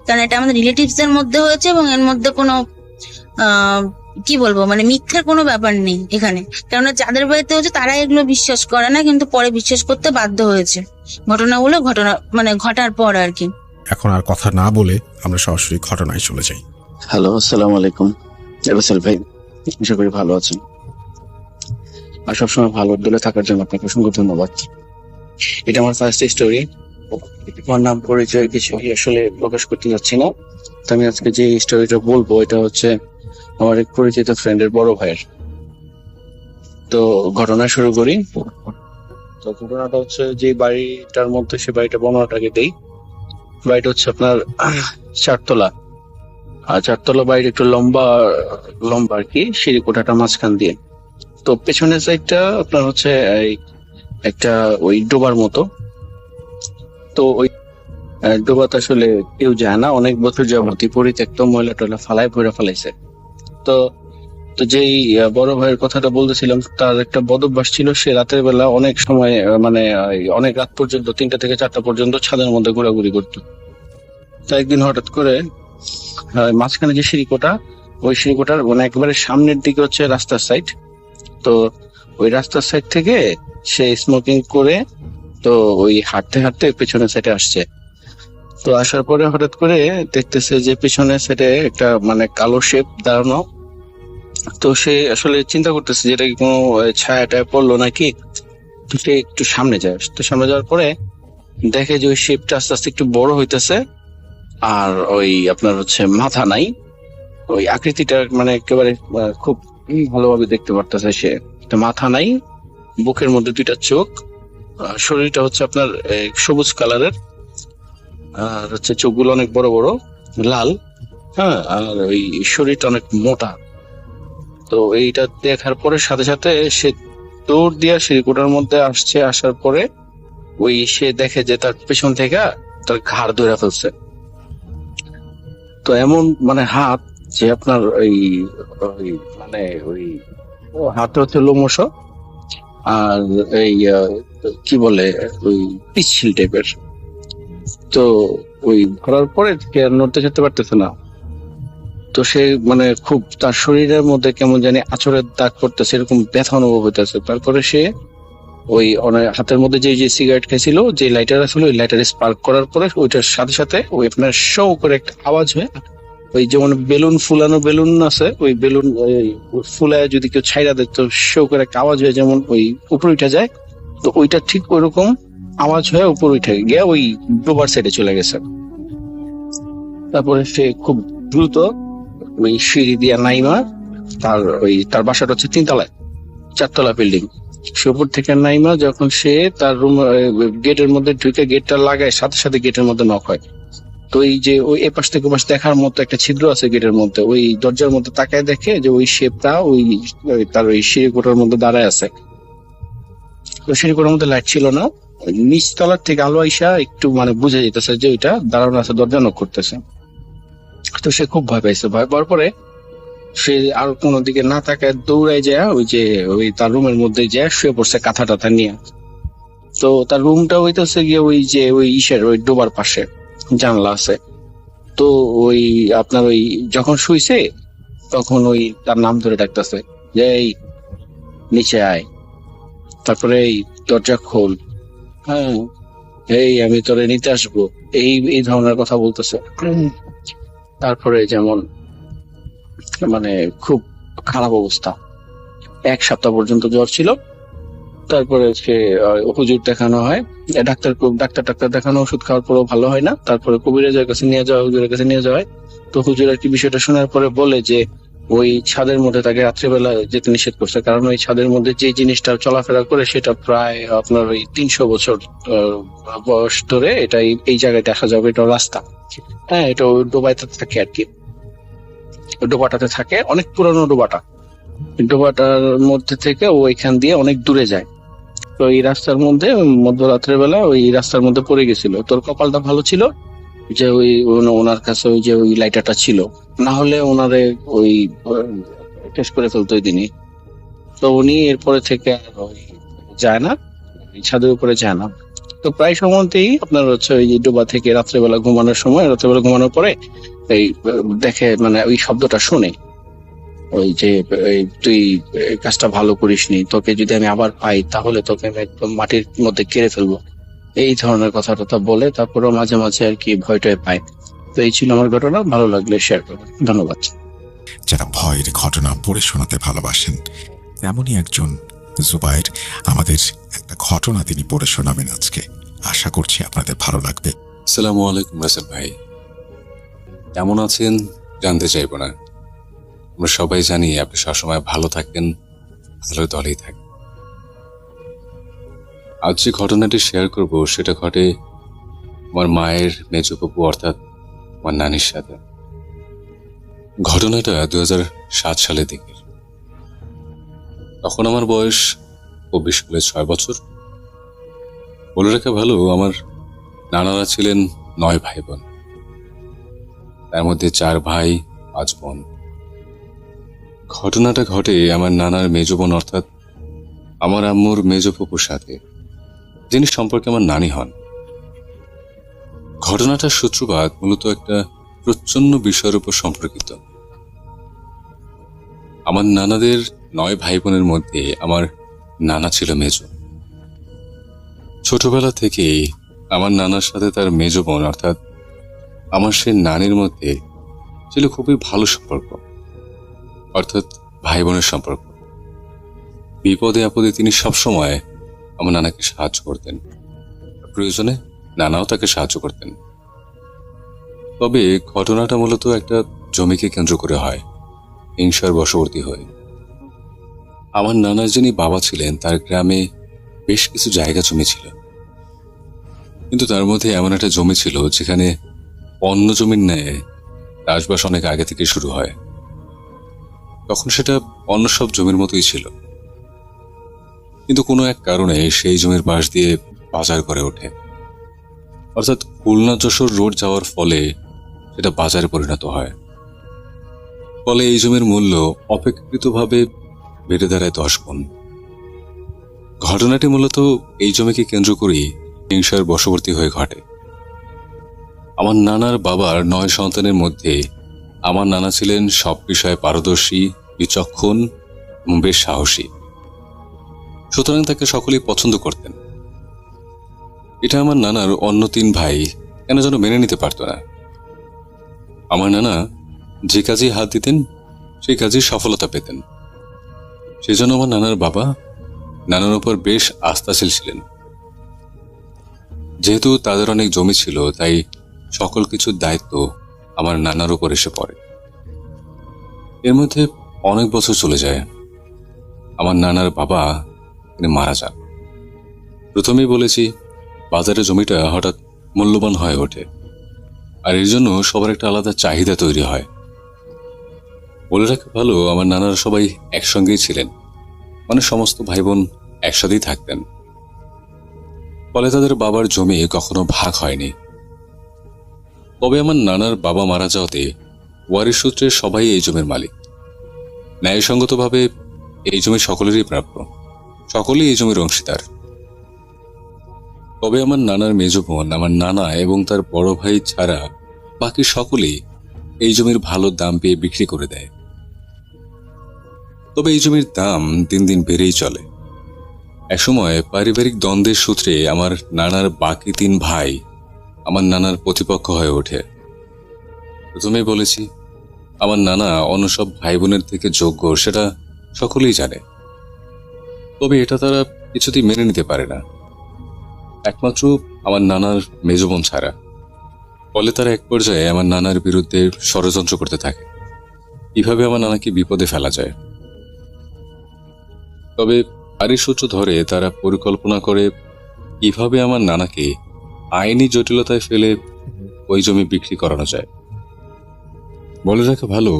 Speaker 7: কারণ এটা আমাদের রিলেটিভসদের মধ্যে হয়েছে, এবং এর মধ্যে কোনো কি বলবো, মানে মিথ্যের কোনো ব্যাপার নেই এখানে। কেননা যাদের বাড়িতে হচ্ছে তারা এগুলো বিশ্বাস করে না, কিন্তু পরে বিশ্বাস করতে বাধ্য হয়েছে ঘটনাগুলো ঘটার পর আর কি।
Speaker 3: এখন আর কথা না বলে আমরা সরাসরি ঘটনায় চলে যাই।
Speaker 8: হ্যালো, আসসালামু আলাইকুম রাসেল ভাই, আশা করি ভালো আছেন আর সবসময় ভালো দলে থাকার জন্য আপনাকে অসংখ্য ধন্যবাদ। এটা আমার ফার্স্ট স্টোরি। আমার নাম পরিচয় কিছু আসলে প্রকাশ করতে যাচ্ছি না। তো আমি আজকে যে স্টোরিটা বলবো এটা হচ্ছে আমার এক পরিচিত ফ্রেন্ডের বড় ভাইয়ের। তো ঘটনা শুরু করি। তো ঘটনাটা হচ্ছে যে বাড়িটার মধ্যে, সে বাড়িটা বর্ণনাটাকে দেই। বাড়িটা হচ্ছে আপনার 4 তলা, আর 4 তলা বাড়ির একটু লম্বা লম্বা আর কি, সিঁড়ি কোঠাটা মাঝখান দিয়ে। তো পেছনের সাইডটা আপনার হচ্ছে একটা ওই ডোবার মতো। তো ওই ডোবাতে আসলে কেউ যায় না, অনেক বছর যাবতীয় পরিত্যক্ত, ময়লা টয়লা ফালাই ভরে ফেলাইছে। তো তো যেই বড় ভাইয়ের কথাটা বলতেছিলাম, তার একটা বদ অভ্যাস ছিল, সে রাতের বেলা অনেক সময় অনেক রাত পর্যন্ত 3টা থেকে 4টা পর্যন্ত ছাদের মধ্যে ঘোরাঘুরি করতো। তো একদিন হঠাৎ করে মাঝখানে যে সিঁড়িকোটা, ওই সিঁড়িকোটার একেবারে সামনের দিকে হচ্ছে রাস্তার সাইড। তো ওই রাস্তার সাইড থেকে সে স্মোকিং করে তো ওই হাঁটতে হাঁটতে পেছনের সাইডে আসছে। তো আসার পরে হঠাৎ করে দেখতেছে যে পেছনের সাইডে একটা কালো শেপ দাঁড়ানো। তো সে আসলে চিন্তা করতেছে যেটা কি কোনো ছায়াটা পড়লো নাকি। তো সে একটু সামনে যায়। তো সামনে যাওয়ার পরে দেখে যে ওই শেপটা আস্তে আস্তে একটু বড় হইতেছে, আর ওই আপনার হচ্ছে মাথা নাই। ওই আকৃতিটা একেবারে খুব ভালোভাবে দেখতে পারতেছে সে। মাথা নাই, বুকের মধ্যে 2টা চোখ, শরীরটা হচ্ছে আপনার সবুজ কালারের, আর হচ্ছে চোখগুলো অনেক বড় বড় লাল, হ্যাঁ, আর ওই শরীরটা অনেক মোটা। তো এইটা দেখার পরে সাথে সাথে সে দৌড় দিয়ে সিঁড়িকোটার মধ্যে আসছে। আসার পরে ওই সে দেখে যে তার পেছন থেকে তার ঘাড় ধরে ফেলছে। তো এমন হাত যে আপনার ওই হাতে হচ্ছে লোমশ, আর এই কি বলে ওই পিচ্ছিল টাইপের। তো ওই ধরার পরে নড়তে যেতে পারতেছে না। তো সে খুব তার শরীরের মধ্যে কেমন জানি আঁচড়ের দাগ পড়তেছে, এরকম ব্যথা অনুভব হইতেছে। তারপরে সে ওই হাতের মধ্যে যে সিগারেট খেয়েছিল, যে লাইটার আসলে, ওই লাইটার স্পার্ক করার পরে ওইটার সাথে সাথে ওই আপনার শো করে একটা আওয়াজ হয়, ওই যেমন বেলুন ফুলানো বেলুন আছে, ওই বেলুন ফুলায় যদি কেউ ছাইরা দেয় তো শো করে একটা আওয়াজ হয়, যেমন ওই উপরে উঠে যায়। তো ওইটা ঠিক ওইরকম আওয়াজ হয়ে উপরে উঠে গিয়ে ওই ডোবার সাইডে চলে গেছে। তারপরে সে খুব দ্রুত ওই সিঁড়ি দিয়া নাইমা, তার বাসাটা হচ্ছে 3 তলায়, 4 তলা বিল্ডিং। সে উপর থেকে নাইমা যখন সে তার রুম গেটের মধ্যে ঢুকে গেটটা লাগায়, সাথে সাথে গেটের মধ্যে নক হয়। তো এই যে ওই এপাশ থেকে ওপাশ দেখার মতো একটা ছিদ্র আছে গেটের মধ্যে, ওই দরজার মধ্যে তাকায় দেখে যে ওই শেপটা ওই তার ওই সিঁড়িকোটার মধ্যে দাঁড়ায় আছে। তো সিঁড়িকোটার মধ্যে লাইট ছিল না, নিচ তলার থেকে আলো আইসা একটু বোঝা যেতেছে যে ওইটা দাঁড়ানো আছে, দরজা নক করতেছে। তো সে খুব ভয় পাইছে। ভয় পাওয়ার পরে সে আর কোনো দিকে না তাকায় দৌড়ায় যায় ওই তার রুমের মধ্যে যায় শুয়ে পড়ছে কাঁথা টাথা নিয়ে। তো তার রুমটা হইতেছে গিয়ে ওই ডোবার পাশে জানলা আছে। তো ওই আপনার ওই যখন শুইছে তখন ওই তার নাম ধরে ডাকতেছে যে এই নিচে আয়, তারপরে এই দরজা খোল, হ্যাঁ এই আমি তোরে নিতে আসবো, এই ধরনের কথা বলতেছে। তারপরে যেমন খুব খারাপ অবস্থা, 1 সপ্তাহ পর্যন্ত জ্বর ছিল। তারপরে সে হুজুর দেখানো হয়, ডাক্তার দেখানো, ওষুধ খাওয়ার পরেও ভালো হয় না। তারপরে কবিরাজের কাছে নিয়ে যাওয়া, হুজুরের কাছে নিয়ে যাওয়া হয়। তো হুজুর আর কি বিষয়টা শোনার পরে বলে যে ওই ছাদের মধ্যে তাকে রাত্রিবেলা যেতে নিষেধ করছে, কারণ ওই ছাদের মধ্যে যে জিনিসটা চলাফেরা করে সেটা প্রায় আপনার ওই 300 বছর বয়স ধরে এটা এই জায়গায় দেখা যাবে। এটা রাস্তা, হ্যাঁ, এটা ওই ডোবাইতে থাকে আর কি, ডোবাটাতে থাকে, অনেক পুরানো ডোবাটার মধ্যে থেকে ও এখান দিয়ে অনেক দূরে যায়। তো এই রাস্তার মধ্যে মধ্যরাত্রের বেলা ওই রাস্তার মধ্যে পড়ে গেছিল। তোর কপালটা ভালো ছিল, যে ওনার কাছে ওই যে ওই লাইটারটা ছিল, না হলে ওনারে ওই টেস্ট করে ফেলতো ওই দিনই। তো উনি এরপরে থেকে আর ওই যায় না, এই ছাদের উপরে যায় না। তো প্রায় সময়তেই আপনার হচ্ছে ওই যে ডোবা থেকে রাত্রেবেলা ঘুমানোর পরে এই দেখে, মানে ওই শব্দটা শুনে, ওই যে তুই এই কাজটা ভালো করিসনি, তোকে যদি আমি আবার পাই তাহলে তোকে আমি একদম মাটির মধ্যে কেড়ে ফেলবো, এই ধরনের কথাটা বলে। তারপরেও মাঝে মাঝে আর কি ভয়টায় পায়। তো এই ছিল আমার ঘটনা, ভালো লাগলে শেয়ার করবেন, ধন্যবাদ।
Speaker 3: যারা ভয়ের ঘটনা পড়ে শোনাতে ভালোবাসেন, এমনই একজন জুবায়ের আমাদের একটা ঘটনা তিনি পড়ে শোনাবেন আজকে। আশা করছি আপনাদের ভালো লাগবে।
Speaker 9: আসসালামু আলাইকুম রাসেল ভাই, কেমন আছেন জানতে চাইব না। আমরা সবাই জানি আপনি সবসময় ভালো থাকেন, ভালো দলেই থাকেন। আজ যে ঘটনাটি শেয়ার করব সেটা ঘটে আমার মায়ের মেজবাবু অর্থাৎ আমার নানির সাথে। ঘটনাটা 2007 সালের দিকে। তখন আমার বয়স 6 বছর। বলে রাখা ভালো, আমার নানারা ছিলেন 9 ভাই বোন, তার মধ্যে 4 ভাই 5 বোন। ঘটনাটা ঘটে আমার নানার মেজ বোন অর্থাৎ আমার আম্মুর মেজ ফুপুর সাথে, যিনি সম্পর্কে আমার নানি হন। ঘটনাটার সূত্রপাত মূলত একটা প্রচ্ছন্ন বিষয়ের উপর সম্পর্কিত। আমার নানাদের 9 ভাই বোনের মধ্যে আমার নানা ছিল মেজ। ছোটবেলা থেকেই আমার নানার সাথে তার মেজ বোন অর্থাৎ আমার সেই নানির মধ্যে ছিল খুবই ভালো সম্পর্ক, অর্থাৎ ভাই বোনের সম্পর্ক। বিপদে আপদে তিনি সবসময় আমার নানাকে সাহায্য করতেন, প্রয়োজনে নানাও তাকে সাহায্য করতেন। তবে ঘটনাটা মূলত একটা জমিকে কেন্দ্র করে হয়, হিংসার বশবর্তী হয়ে। আমার নানার যিনি বাবা ছিলেন তার গ্রামে বেশ কিছু জায়গা জমি ছিল, কিন্তু তার মধ্যে এমন একটা জমি ছিল যেখানে অন্য জমির ন্যায় চাষবাস অনেক আগে থেকে শুরু হয়। তখন সেটা অন্য সব জমির মতোই ছিল, কিন্তু কোনো এক কারণে সেই জমির পাশ দিয়ে বাজার করে ওঠে, অর্থাৎ খুলনা যশোর রোড যাওয়ার ফলে সেটা বাজারে পরিণত হয়। ফলে এই জমির মূল্য অপেক্ষাকৃতভাবে বেড়ে দাঁড়ায় 10 গুণ। ঘটনাটি মূলত এই জমিকে কেন্দ্র করেই হিংসার বশবর্তী হয়ে ঘটে। আমার নানার বাবার 9 সন্তানের মধ্যে আমার নানা ছিলেন সব বিষয়ে পারদর্শী, বিচক্ষণ এবং বেশ সাহসী, সুতরাং তাকে সকলেই পছন্দ করতেন। এটা আমার নানার অন্য 3 ভাই কেন যেন মেনে নিতে পারত না। আমার নানা যে কাজেই হাত দিতেন সেই কাজেই সফলতা পেতেন। সেজন্য আমার নানার বাবা নানার উপর বেশ আস্থাশীল ছিলেন। যেহেতু তাদের অনেক জমি ছিল, তাই সকল কিছুর দায়িত্ব আমার নানার উপর এসে পড়ে। এর মধ্যে অনেক বছর চলে যায়। আমার নানার বাবা তিনি মারা যান। প্রথমেই বলেছি, বাজারে জমিটা হঠাৎ মূল্যবান হয়ে ওঠে, আর এর জন্য সবার একটা আলাদা চাহিদা তৈরি হয়। বলে রাখা ভালো, আমার নানারা সবাই একসঙ্গেই ছিলেন, মানে সমস্ত ভাই বোন একসাথেই থাকতেন। ফলে তাদের বাবার জমি কখনো ভাগ হয়নি। তবে আমার নানার বাবা মারা যাওয়াতে ওয়ারিশ সূত্রে সবাই এই জমির মালিক। ন্যায়সঙ্গতভাবে এই জমি সকলেরই প্রাপ্য, সকলেই এই জমির অংশীদার। তবে আমার নানার মেজ বোন, আমার নানা এবং তার বড় ভাই ছাড়া বাকি সকলেই এই জমির ভালো দাম পেয়ে বিক্রি করে দেয়। তবে এই জমির দাম দিন দিন বেড়েই চলে। একসময় পারিবারিক দ্বন্দ্বের সূত্রে আমার নানার বাকি 3 ভাই আমার নানার প্রতিপক্ষ হয়ে ওঠে। প্রথমেই বলেছি, আমার নানা অন্য সব ভাই বোনের থেকে যোগ্য, সেটা সকলেই জানে। তবে এটা তারা কিছুতেই মেনে নিতে পারে না, একমাত্র আমার নানার মেজ বোন ছাড়া। ফলে তারা এক পর্যায়ে আমার নানার বিরুদ্ধে ষড়যন্ত্র করতে থাকে, কিভাবে আমার নানাকে বিপদে ফেলা যায়। তবে আরই সূত্র ধরে তারা পরিকল্পনা করে কিভাবে আমার নানাকে আইনি জটিলতায় ফেলে ওই জমি বিক্রি করানো যায়। বলে রাখা ভালো,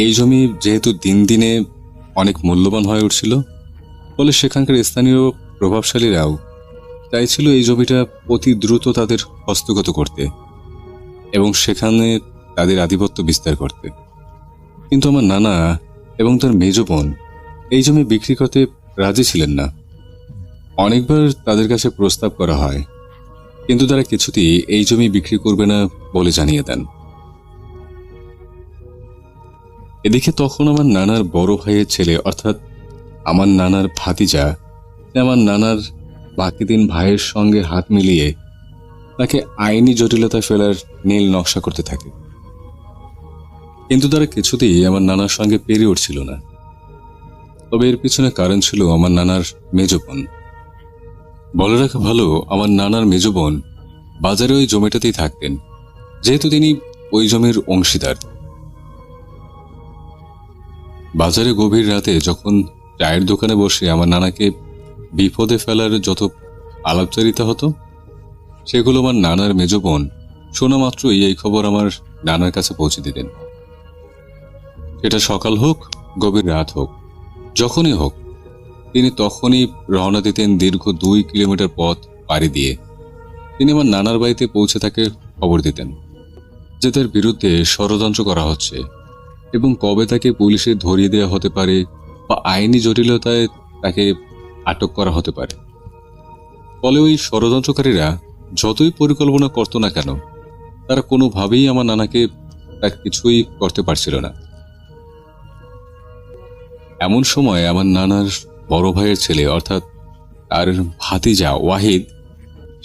Speaker 9: এই জমি যেহেতু দিন দিনে অনেক মূল্যবান হয়ে উঠছিল, ফলে সেখানকার স্থানীয় প্রভাবশালীরাও চাইছিল এই জমিটা অতি দ্রুত তাদের হস্তগত করতে, এবং সেখানে তাদের আধিপত্য বিস্তার করতে। কিন্তু আমার নানা এবং তার মেজ বোন এই জমি বিক্রি করতে রাজি ছিলেন না। অনেকবার তাদের কাছে প্রস্তাব করা হয়, কিন্তু তারা কিছুতেই এই জমি বিক্রি করবে না বলে জানিয়ে দেন। এদিকে তখন আমার নানার বড় ভাইয়ের ছেলে অর্থাৎ আমার নানার ভাতিজা আমার নানার বাকি 3 ভাইয়ের সঙ্গে হাত মিলিয়ে তাকে আইনি জটিলতা ফেলার নীল নকশা করতে থাকে। কিন্তু তারা কিছুতেই আমার নানার সঙ্গে পেরে উঠছিল না। তবে এর পিছনে কারণ ছিল আমার নানার মেজ বোন। বলে রাখা ভালো, আমার নানার মেজ বোন বাজারে ওই জমিটাতেই থাকতেন, যেহেতু তিনি ওই জমির অংশীদার। বাজারে গভীর রাতে যখন চায়ের দোকানে বসে আমার নানাকে বিপদে ফেলার যত আলাপচারিতা হতো, সেগুলো আমার নানার মেজ বোন শোনা মাত্রই এই খবর আমার নানার কাছে পৌঁছে দিতেন। সেটা সকাল হোক, গভীর রাত হোক, যখনই হোক, তিনি তখনই রওনা দিতেন দীর্ঘ 2 কিলোমিটার পথ পাড়ি দিয়ে। তিনি আমার নানার বাড়িতে পৌঁছে তাকে খবর দিতেন যে তার বিরুদ্ধে ষড়যন্ত্র করা হচ্ছে এবং কবে তাকে পুলিশে ধরিয়ে দেওয়া হতে পারে বা আইনি জটিলতায় তাকে আটক করা হতে পারে। ফলে ওই ষড়যন্ত্রকারীরা যতই পরিকল্পনা করত না কেন, তারা কোনোভাবেই আমার নানাকে তা কিছুই করতে পারছিল না। এমন সময় আমার নানার বড় ভাইয়ের ছেলে অর্থাৎ তার ভাতিজা ওয়াহিদ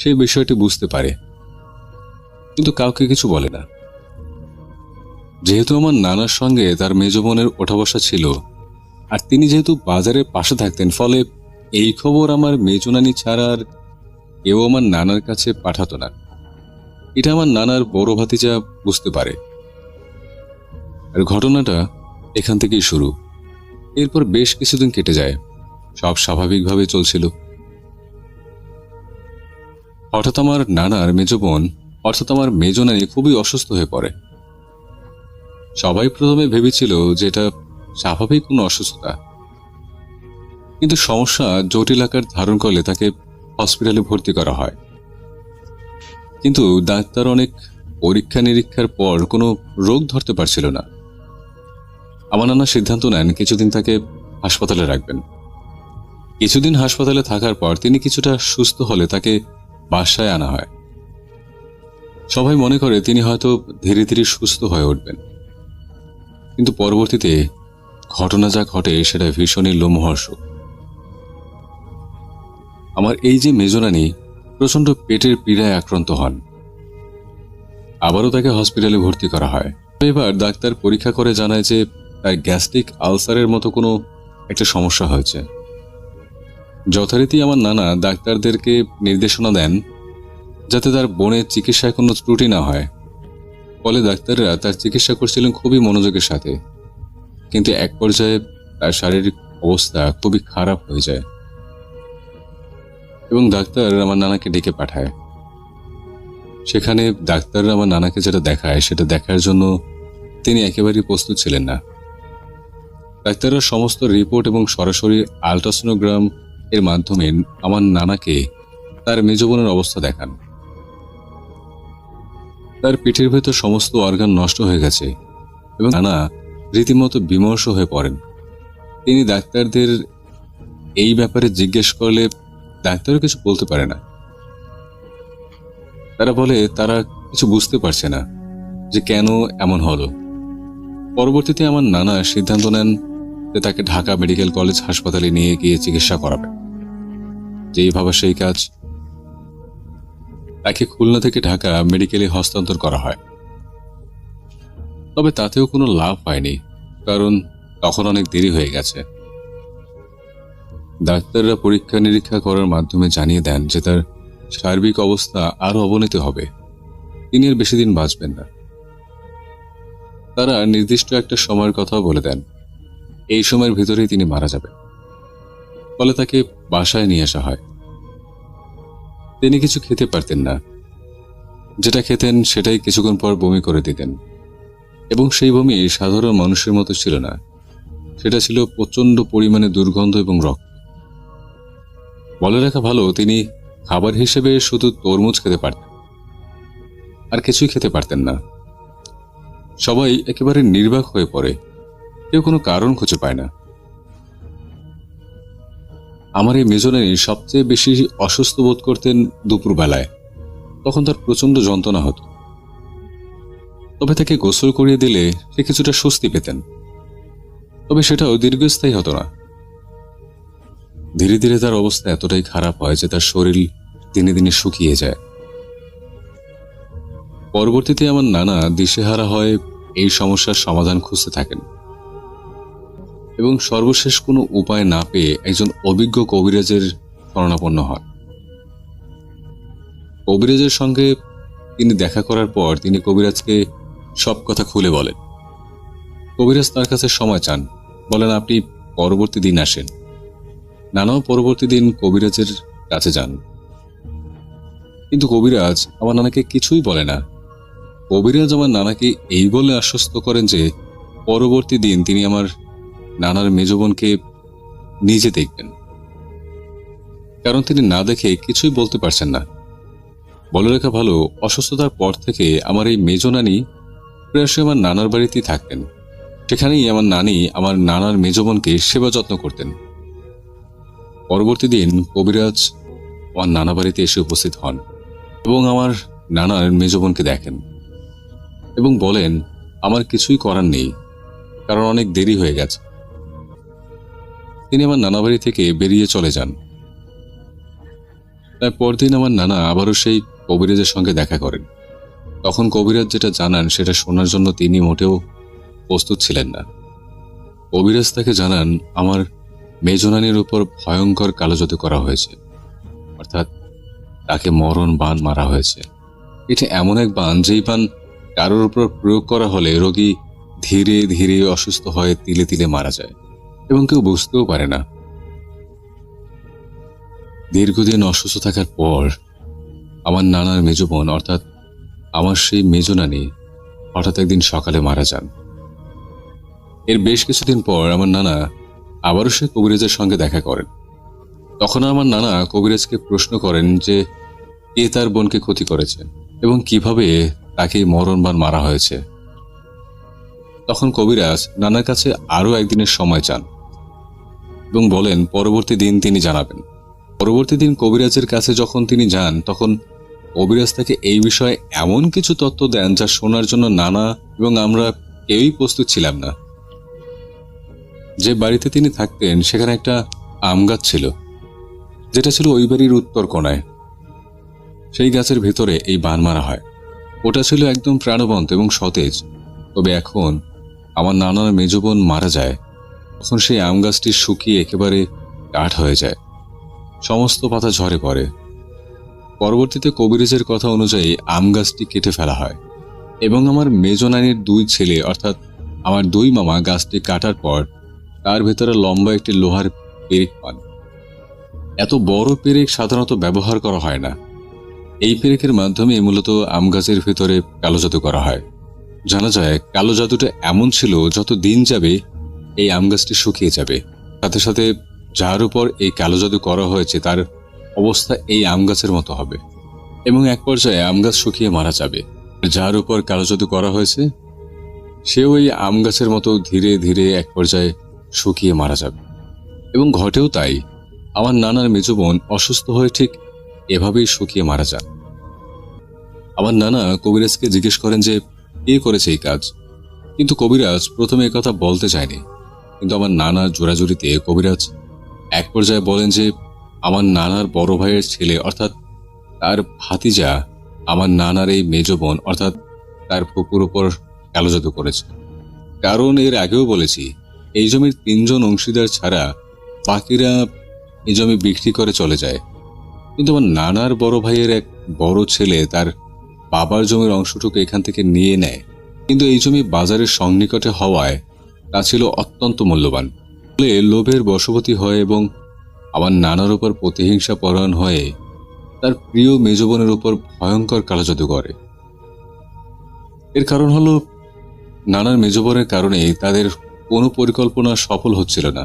Speaker 9: সেই বিষয়টি বুঝতে পারে, কিন্তু কাউকে কিছু বলে না। যেহেতু আমার নানার সঙ্গে তার মেজ বোনের ওঠা বসা ছিল, আর তিনি যেহেতু বাজারের পাশে থাকতেন, ফলে এই খবর আমার মেজনানি ছাড়া আর কেউ আমার নানার কাছে পাঠাতো না। এটা আমার নানার বড় ভাতিজা বুঝতে পারে, আর ঘটনাটা এখান থেকেই শুরু। এরপর বেশ কিছুদিন কেটে যায়, সব স্বাভাবিকভাবে চলছিল। হঠাৎ আমার নানার মেজ বোন অর্থাৎ আমার মেজনানি খুবই অসুস্থ হয়ে পড়ে। সবাই প্রথমে ভেবেছিল যে এটা স্বাভাবিক কোনো অসুস্থতা, কিন্তু সমস্যা জটিল আকার ধারণ করলে তাকে হসপিটালে ভর্তি করা হয়। কিন্তু ডাক্তার অনেক পরীক্ষা নিরীক্ষার পর কোনো রোগ ধরতে পারছিল না। আমার নানা সিদ্ধান্ত নেন কিছুদিন তাকে হাসপাতালে রাখবেন। কিছুদিন হাসপাতালে থাকার পর তিনি কিছুটা সুস্থ হলে তাকে বাসায় আনা হয়। সবাই মনে করে তিনি হয়তো ধীরে ধীরে সুস্থ হয়ে উঠবেন, কিন্তু পরবর্তীতে ঘটনা যা ঘটে সেটা ভীষণই লোমহর্ষক। আমার এই যে মেজনানি প্রচন্ড পেটের পীড়ায় আক্রান্ত হন, আবারও তাকে হসপিটালে ভর্তি করা হয়। এবার ডাক্তার পরীক্ষা করে জানায় যে তার গ্যাস্ট্রিক আলসারের মতো কোনো একটা সমস্যা হয়েছে। যথারীতি আমার নানা ডাক্তারদেরকে নির্দেশনা দেন যাতে তার বোনের চিকিৎসায় কোনো ত্রুটি না হয়। ফলে ডাক্তাররা তার চিকিৎসা করছিলেন খুবই মনোযোগের সাথে, কিন্তু এক পর্যায়ে তার শারীরিক অবস্থা খুবই খারাপ হয়ে যায় এবং ডাক্তার আমার নানাকে ডেকে পাঠায়। সেখানে ডাক্তাররা আমার নানাকে যেটা দেখায় সেটা দেখার জন্য তিনি একেবারেই প্রস্তুত ছিলেন না। ডাক্তাররা সমস্ত রিপোর্ট এবং সরাসরি আল্ট্রাসোনোগ্রাম এর মাধ্যমে আমার নানাকে তার মেজ বোনের অবস্থা দেখান। তার পিঠের ভেতর সমস্ত অর্গান নষ্ট হয়ে গেছে এবং নানা রীতিমতো বিমর্ষ হয়ে পড়েন। তিনি ডাক্তারদের এই ব্যাপারে জিজ্ঞেস করলে ডাক্তারও কিছু বলতে পারে না। তারা বলে তারা কিছু বুঝতে পারছে না যে কেন এমন হলো। পরবর্তীতে আমার নানা সিদ্ধান্ত নেন যে তাকে ঢাকা মেডিকেল কলেজ হাসপাতালে নিয়ে গিয়ে চিকিৎসা করাবে। যেই ভাবা সেই কাজ, তাকে খুলনা থেকে ঢাকা মেডিকেলে হস্তান্তর করা হয়। তবে তাতেও কোনো লাভ হয়নি, কারণ তখন অনেক দেরি হয়ে গেছে। ডাক্তাররা পরীক্ষা নিরীক্ষা করার মাধ্যমে জানিয়ে দেন যে তার সার্বিক অবস্থা আরো অবনতি হবে, তিনি আর বেশি দিন বাঁচবেন না। তারা নির্দিষ্ট একটা সময়ের কথাও বলে দেন, এই সময়ের ভিতরেই তিনি মারা যাবেন। ফলে তাকে বাসায় নিয়ে আসা হয়। তিনি কিছু খেতে পারতেন না, যেটা খেতেন সেটাই কিছুক্ষণ পর বমি করে দিতেন, এবং সেই বমি সাধারণ মানুষের মতো ছিল না, সেটা ছিল প্রচন্ড পরিমাণে দুর্গন্ধ এবং রক্ত। বলে রাখা ভালো, তিনি খাবার হিসেবে শুধু তরমুজ খেতে পারতেন, আর কিছুই খেতে পারতেন না। সবাই একেবারে নির্বাক হয়ে পড়ে, কেউ কোনো কারণ খুঁজে পায় না। আমার এই মেজনানি সবচেয়ে বেশি অসুস্থ বোধ করতেন দুপুরবেলায়, তখন তার প্রচন্ড যন্ত্রণা হতো। তবে তাকে গোসল করিয়ে দিলে সে কিছুটা স্বস্তি পেতেন, তবে সেটাও দীর্ঘস্থায়ী হতো না। ধীরে ধীরে তার অবস্থা এতটাই খারাপ হয় যে তার শরীর দিনে দিনে শুকিয়ে যায়। পরবর্তীতে আমার নানা দিশেহারা হয়ে এই সমস্যার সমাধান খুঁজতে থাকেন এবং সর্বশেষ কোনো উপায় না পেয়ে একজন অভিজ্ঞ কবিরাজের শরণাপন্ন হন। কবিরাজের সঙ্গে তিনি দেখা করার পর তিনি কবিরাজকে সব কথা খুলে বলেন। কবিরাজ তার কাছে সময় চান, বলেন আপনি পরবর্তী দিন আসেন। নানাও পরবর্তী দিন কবিরাজের কাছে যান, কিন্তু কবিরাজ আমার নানাকে কিছুই বলে না। কবিরাজ আমার নানাকে এই বলে আশ্বস্ত করেন যে পরবর্তী দিন তিনি আমার নানার মেজ বোনকে নিজে দেখবেন, কারণ তিনি না দেখে কিছুই বলতে পারছেন না। বলে রাখা ভালো, অসুস্থতার পর থেকে আমার এই মেজ নানি প্রায়শই আমার নানার বাড়িতেই থাকতেন। সেখানেই আমার নানি আমার নানার মেজ বোনকে সেবা যত্ন করতেন। পরবর্তী দিন কবিরাজ আমার নানা বাড়িতে এসে উপস্থিত হন এবং আমার নানার মেজ বোনকে দেখেন এবং বলেন আমার কিছুই করার নেই, কারণ অনেক দেরি হয়ে গেছে। তিনি আমার নানা বাড়ি থেকে বেরিয়ে চলে যান। তার পরদিন আমার নানা আবারও সেই কবিরাজের সঙ্গে দেখা করেন। তখন কবিরাজ যেটা জানান সেটা শোনার জন্য তিনি মোটেও প্রস্তুত ছিলেন না। কবিরাজ তাকে জানান আমার মেজনানির উপর ভয়ঙ্কর কালোজাদু করা হয়েছে, অর্থাৎ তাকে মরণ বাণ মারা হয়েছে। এটা এমন এক বাণ, যেই বাণ কারোর উপর প্রয়োগ করা হলে রোগী ধীরে ধীরে অসুস্থ হয়ে তিলে তিলে মারা যায় এবং কেউ বুঝতেও পারে না। দীর্ঘদিন অসুস্থ থাকার পর আমার নানার মেজ বোন, অর্থাৎ আমার সেই মেজনানি হঠাৎ একদিন সকালে মারা যান। এর বেশ কিছুদিন পর আমার নানা আবারও সে কবিরাজের সঙ্গে দেখা করেন। তখন আমার নানা কবিরাজকে প্রশ্ন করেন যে কে তার বোনকে ক্ষতি করেছে এবং কিভাবে তাকে মরণবাণ মারা হয়েছে। তখন কবিরাজ নানার কাছে আরো একদিনের সময় চান এবং বলেন পরবর্তী দিন তিনি জানাবেন। পরবর্তী দিন কবিরাজের কাছে যখন তিনি যান, তখন কবিরাজ তাকে এই বিষয়ে এমন কিছু তথ্য দেন যা শোনার জন্য নানা এবং আমরা কেউই প্রস্তুত ছিলাম না। যে বাড়িতে তিনি থাকতেন সেখানে একটা আম গাছ ছিল, যেটা ছিল ওই বাড়ির উত্তর কোণায়। সেই গাছের ভেতরে এই বাণ মারা হয়। ওটা ছিল একদম প্রাণবন্ত এবং সতেজ। তবে এখন আমার নানার মেজ বোন মারা যায়, তখন সেই আম গাছটি শুকিয়ে একেবারে কাঠ হয়ে যায়, সমস্ত পাতা ঝরে পড়ে। পরবর্তীতে কবিরাজের কথা অনুযায়ী আম গাছটি কেটে ফেলা হয় এবং আমার মেজনানির দুই ছেলে, অর্থাৎ আমার দুই মামা গাছটি কাটার পর তার ভেতরে লম্বা একটি লোহার পেরেক পান। এত বড় পেরেক সাধারণত ব্যবহার করা হয় না। এই পেরেকের মাধ্যমে মূলত আম গাছের ভেতরে কালো জাদু করা হয়। জানা যায় কালো জাদুটা এমন ছিল, যত দিন যাবে এই আম গাছটি শুকিয়ে যাবে, সাথে সাথে যার উপর এই কালো জাদু করা হয়েছে তার অবস্থা এই আম গাছের মতো হবে এবং এক পর্যায়ে আম গাছ শুকিয়ে মারা যাবে। যার উপর কালো জাদু করা হয়েছে সেও এই আম গাছের মতো ধীরে ধীরে এক পর্যায়ে শুকিয়ে মারা যাবে। এবং ঘটেও তাই। আমার নানার মেজ বোন অসুস্থ হয়ে ঠিক এভাবেই শুকিয়ে মারা যান। আমার নানা কবিরাজকে জিজ্ঞেস করেন যে কে করেছে এই কাজ, কিন্তু কবিরাজ প্রথমে কথা বলতে চায়নি। কিন্তু আমার নানার জোরাজুরিতে কবিরাজ এক পর্যায়ে বলেন যে আমার নানার বড় ভাইয়ের ছেলে, অর্থাৎ তার ভাতিজা আমার নানার এই মেজ বোন, অর্থাৎ তার ফুপুর উপর কালো জাদু করেছে। কারণ এর আগেও বলেছি, এই জমির 3 জন অংশীদার ছাড়া বাকিরা এই জমি বিক্রি করে চলে যায়। কিন্তু আমার নানার বড় ভাইয়ের এক বড় ছেলে তার বাবার জমির অংশটুকু এখান থেকে নিয়ে নেয়, কিন্তু এই জমি বাজারের সন্নিকটে হওয়ায় তা ছিল অত্যন্ত মূল্যবান। ফলে লোভের বশবর্তী হয় এবং আমার নানার উপর প্রতিহিংসা পরায়ণ হয়ে তার প্রিয় মেজ বোনের উপর ভয়ঙ্কর কালো জাদু করে। এর কারণ হলো নানার মেজ বোনের কারণে তাদের কোনো পরিকল্পনা সফল হচ্ছিল না।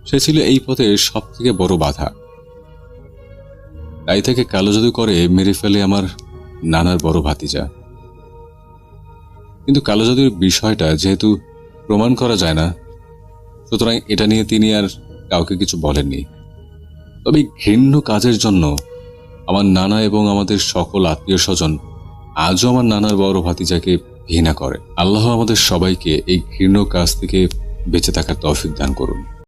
Speaker 9: সে ছিল এই পথে সব থেকে বড় বাধা। তাই থেকে কালো জাদু করে মেরে ফেলে আমার নানার বড় ভাতিজা। কিন্তু কালো জাদুর বিষয়টা যেহেতু প্রমাণ করা যায় না, সুতরাং এটা নিয়ে তিনি আর কাউকে কিছু বলেননি। তবে ঘৃণ্য কাজের জন্য আমার নানা এবং আমাদের সকল আত্মীয় স্বজন আজও আমার নানার বড় ভাতিজাকে ঘৃণা করে। আল্লাহ আমাদের সবাইকে এই ঘৃণ্য কাজ থেকে বেঁচে থাকার তৌফিক দান করুন।